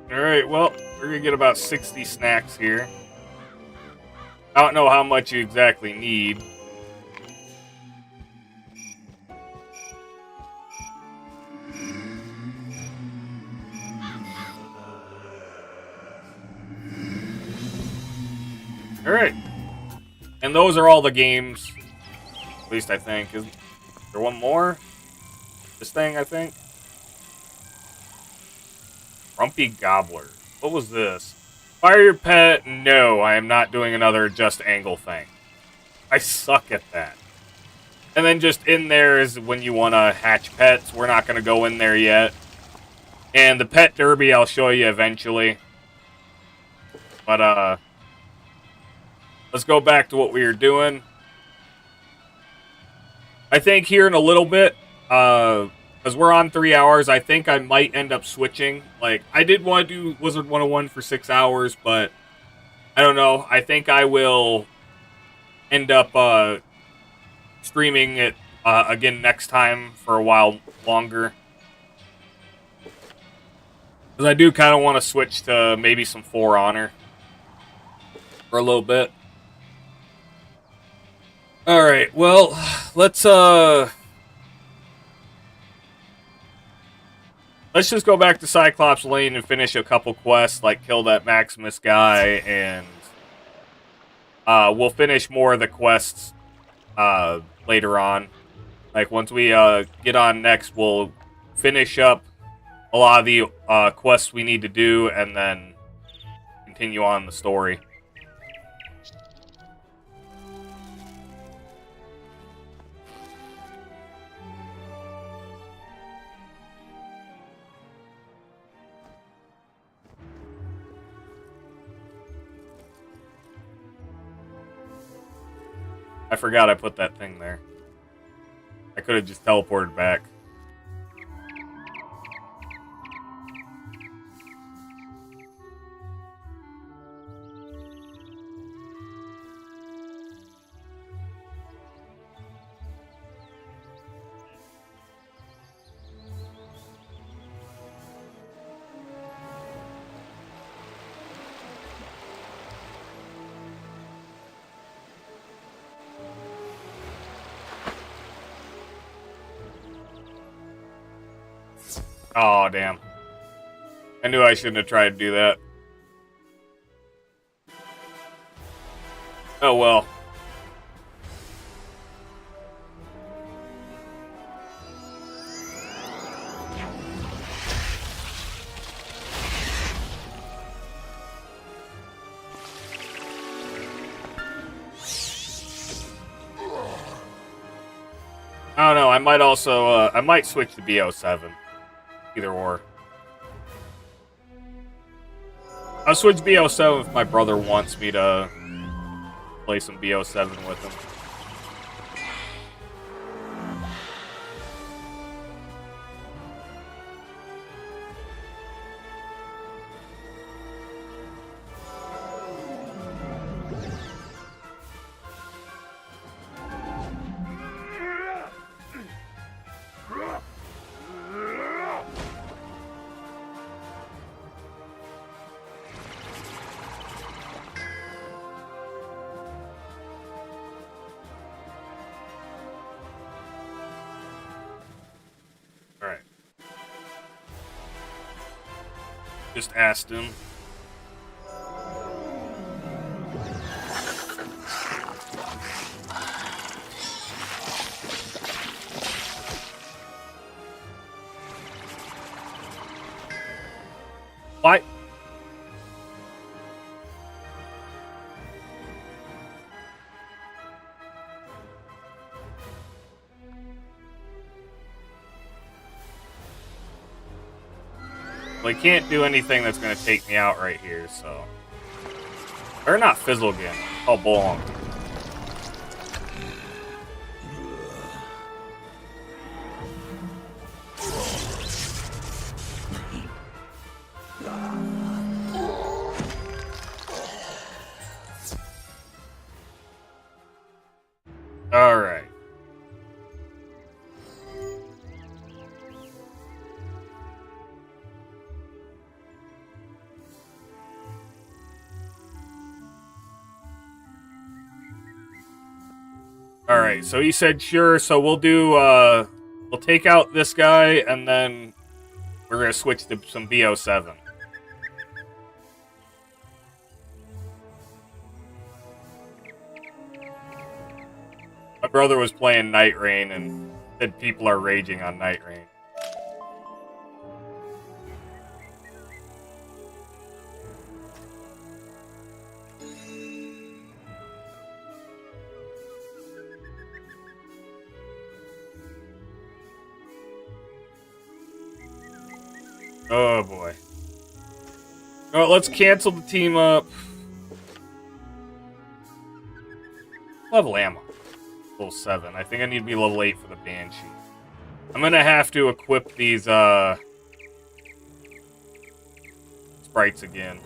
Alright, well, we're gonna get about 60 snacks here. I don't know how much you exactly need. Alright. And those are all the games. At least I think. Is there one more? This thing, I think? Grumpy Gobbler. What was this? Fire your pet? No, I am not doing another just angle thing. I suck at that. And then just in there is when you want to hatch pets. We're not going to go in there yet. And the pet derby I'll show you eventually. But, let's go back to what we were doing. I think here in a little bit, because we're on 3 hours, I think I might end up switching. Like, I did want to do Wizard101 for 6 hours, but I don't know. I think I will end up streaming it again next time for a while longer. Because I do kind of want to switch to maybe some For Honor for a little bit. Alright, well, let's just go back to Cyclops Lane and finish a couple quests, like kill that Maximus guy, and we'll finish more of the quests later on. Like, once we get on next, we'll finish up a lot of the quests we need to do, and then continue on the story. I forgot I put that thing there. I could have just teleported back. Oh, damn. I knew I shouldn't have tried to do that. Oh, well. I don't know, I might also, I might switch to BO7. Either or. I'll switch BO7 if my brother wants me to play some BO7 with him. Just asked him. What? Well, he can't do anything that's going to take me out right here, so... Or not fizzle again. Oh, belong. Alright. Alright, so he said sure, so we'll do, we'll take out this guy, and then we're gonna switch to some BO7. My brother was playing Night Rain, and said people are raging on Night Rain. Oh boy. Alright, let's cancel the team up. Level ammo. Level 7. I think I need to be level 8 for the Banshee. I'm gonna have to equip these, sprites again.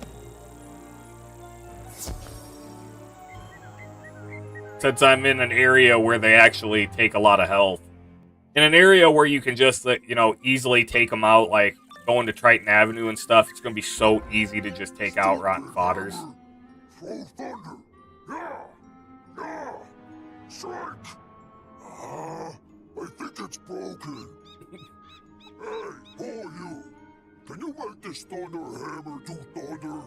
Since I'm in an area where they actually take a lot of health. In an area where you can just, you know, easily take them out, like going to Triton Avenue and stuff, it's gonna be so easy to just take out rotten fodders. Throw thunder. Yeah. Yeah. Strike. I think it's broken. Hey, who are you? Can you make this thunder hammer do thunder?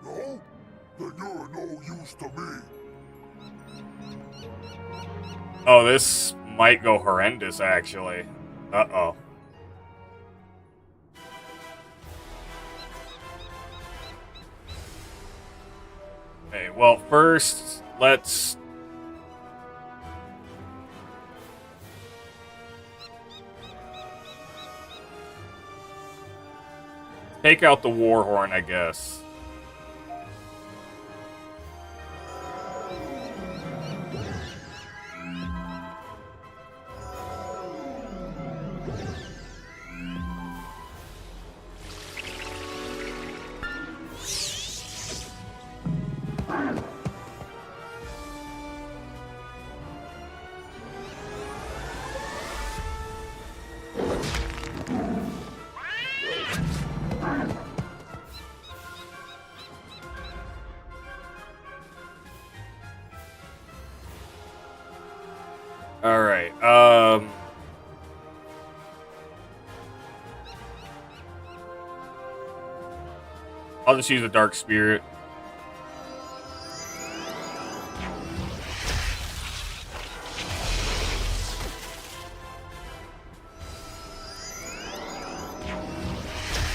No? Then you're no use to me. Oh, this might go horrendous, actually. Uh-oh. Okay, well, first, let's... take out the Warhorn, I guess. Alright, I'll just use a Dark Spirit.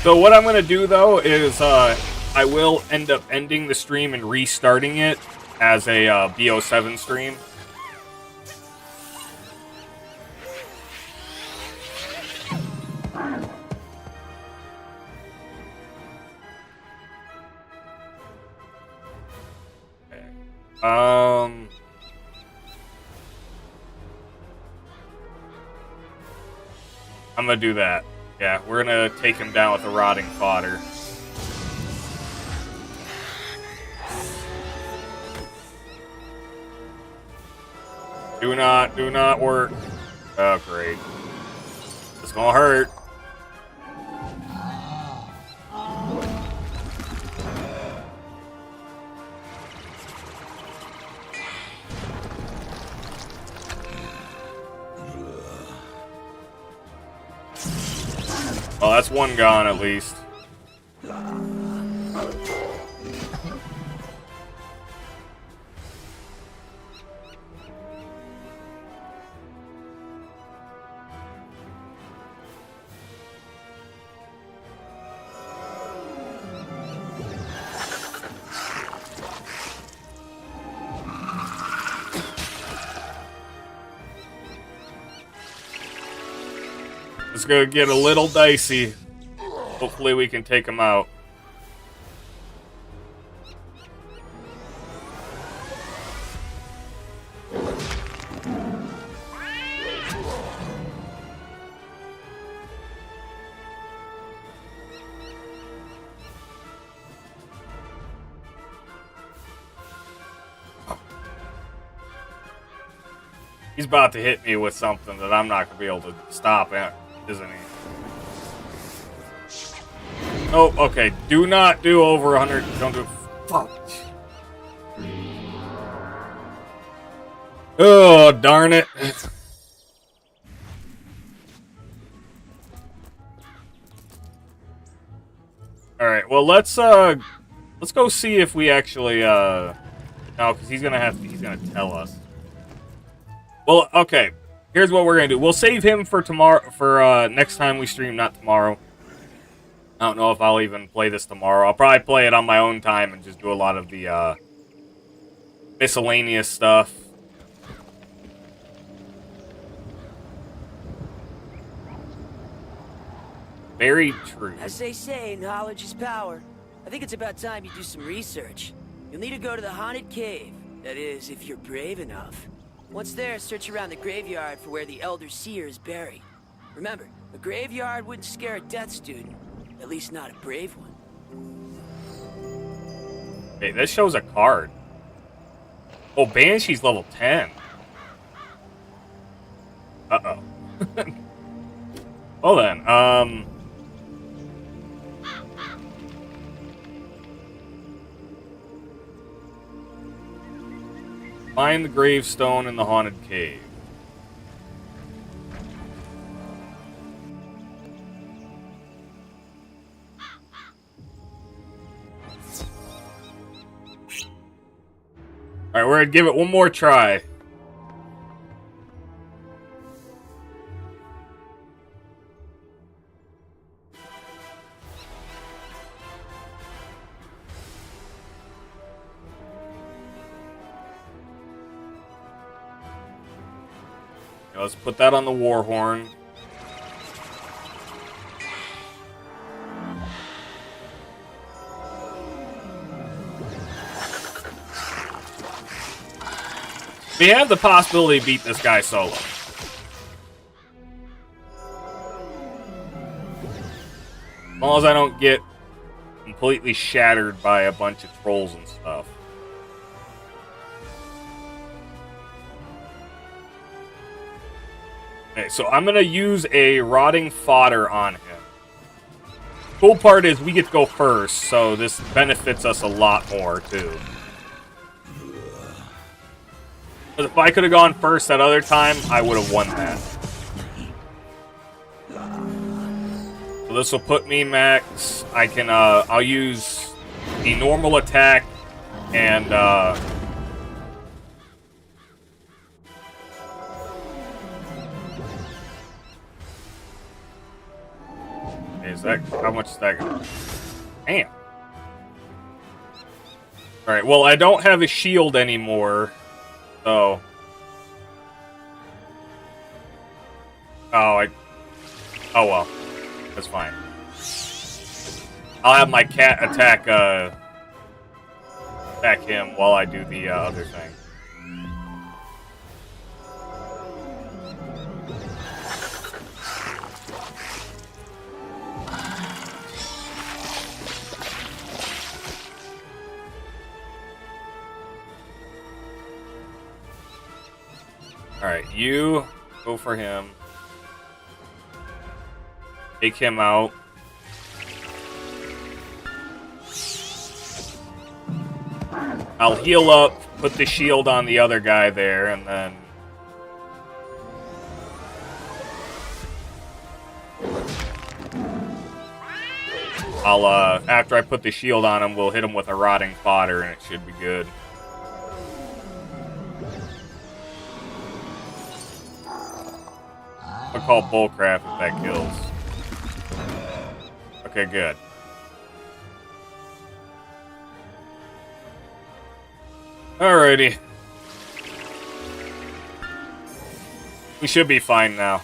So what I'm going to do, though, is I will end up ending the stream and restarting it as a BO7 stream. I'm gonna do that. Yeah, we're gonna take him down with a rotting fodder. Do not work. Oh, great. It's gonna hurt. Well, that's one gone at least. It's gonna get a little dicey. Hopefully we can take him out. He's about to hit me with something that I'm not gonna be able to stop, isn't he? Oh, okay. Do not do over 100. Don't do. Fuck. Oh, darn it. Alright, well, let's go see if we actually, no, because he's gonna tell us. Well, okay. Here's what we're gonna do. We'll save him for tomorrow, for, next time we stream, not tomorrow. I don't know if I'll even play this tomorrow. I'll probably play it on my own time and just do a lot of the, miscellaneous stuff. Very true. As they say, knowledge is power. I think it's about time you do some research. You'll need to go to the haunted cave. That is, if you're brave enough. Once there, search around the graveyard for where the Elder Seer is buried. Remember, a graveyard wouldn't scare a death student. At least not a brave one. Hey, this shows a card. Oh, Banshee's level 10. Uh-oh. Well then, find the gravestone in the haunted cave. Alright, we're gonna give it one more try. Let's put that on the war horn. We have the possibility to beat this guy solo. As long as I don't get completely shattered by a bunch of trolls and stuff. Okay, so I'm gonna use a rotting fodder on him. Cool part is we get to go first, so this benefits us a lot more too. Because if I could have gone first that other time, I would have won that. So this will put me max. I can I'll use the normal attack and is that how much is that gonna? Damn. Alright, well I don't have a shield anymore. So oh well. That's fine. I'll have my cat attack him while I do the other thing. Alright, you go for him. Take him out. I'll heal up, put the shield on the other guy there, and then I'll, after I put the shield on him, we'll hit him with a rotting fodder, and it should be good. I'll call bullcrap if that kills. Okay, good. Alrighty. We should be fine now.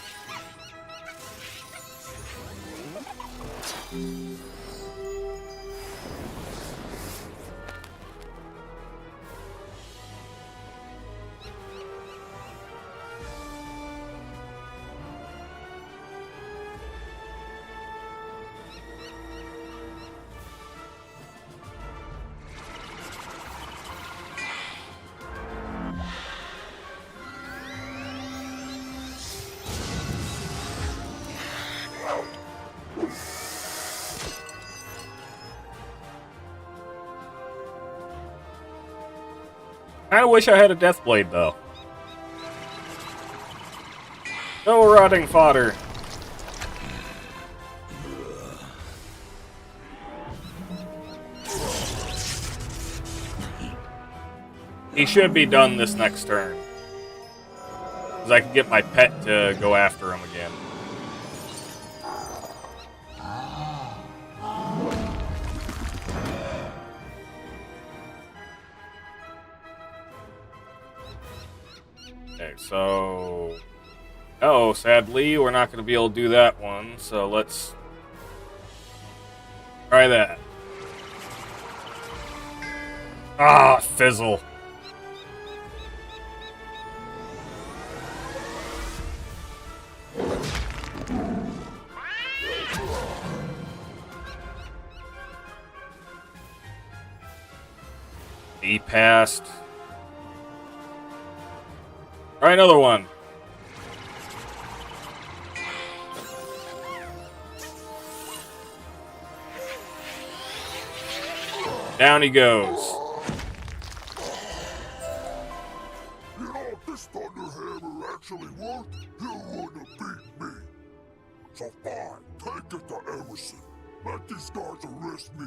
I wish I had a death blade though. No rotting fodder. He should be done this next turn. Because I can get my pet to go after him again. Okay, so... Oh, sadly, we're not going to be able to do that one, so let's Try that. Ah, fizzle. He passed. Try another one. Down he goes. You know, if this thunder hammer actually worked, you wouldn't have beat me. So fine, take it to Emerson. Let these guards arrest me.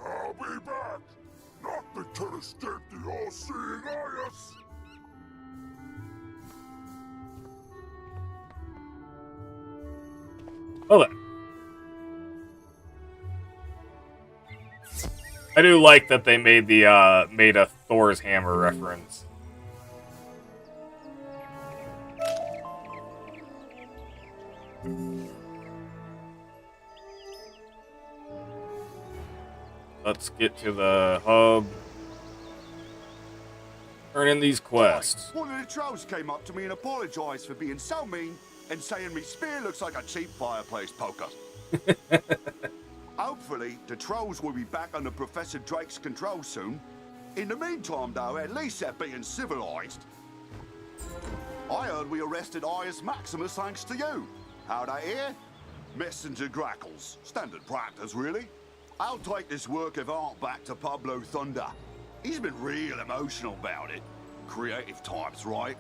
I'll be back. Nothing can escape the all-seeing eyes. Well then. I do like that they made the made a Thor's hammer reference. Let's get to the hub. Turn in these quests. One of the trolls came up to me and apologised for being so mean and saying me spear looks like a cheap fireplace poker. Hopefully, the trolls will be back under Professor Drake's control soon. In the meantime, though, at least they're being civilized. I heard we arrested Ius Maximus thanks to you. How'd I hear? Messenger grackles. Standard practice, really. I'll take this work of art back to Pablo Thunder. He's been real emotional about it. Creative types, right?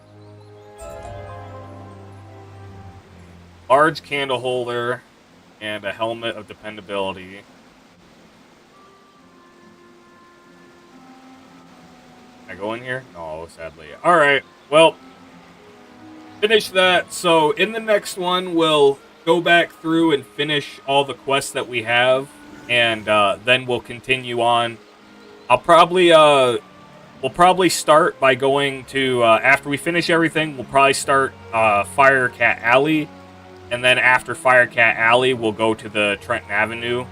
Large candle holder and a helmet of dependability. Can I go in here? No, sadly. Alright, well, finish that. So in the next one, we'll go back through and finish all the quests that we have, and then we'll continue on. We'll probably start by going to, after we finish everything, we'll probably start Firecat Alley, and then after Firecat Alley, we'll go to the Trenton Avenue,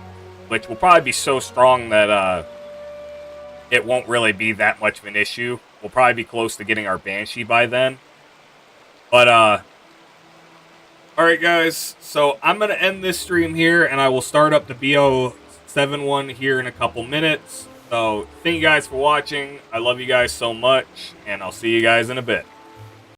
which will probably be so strong that it won't really be that much of an issue. We'll probably be close to getting our Banshee by then. But, alright guys, so I'm going to end this stream here, and I will start up the BO71 here in a couple minutes. So, thank you guys for watching. I love you guys so much, and I'll see you guys in a bit.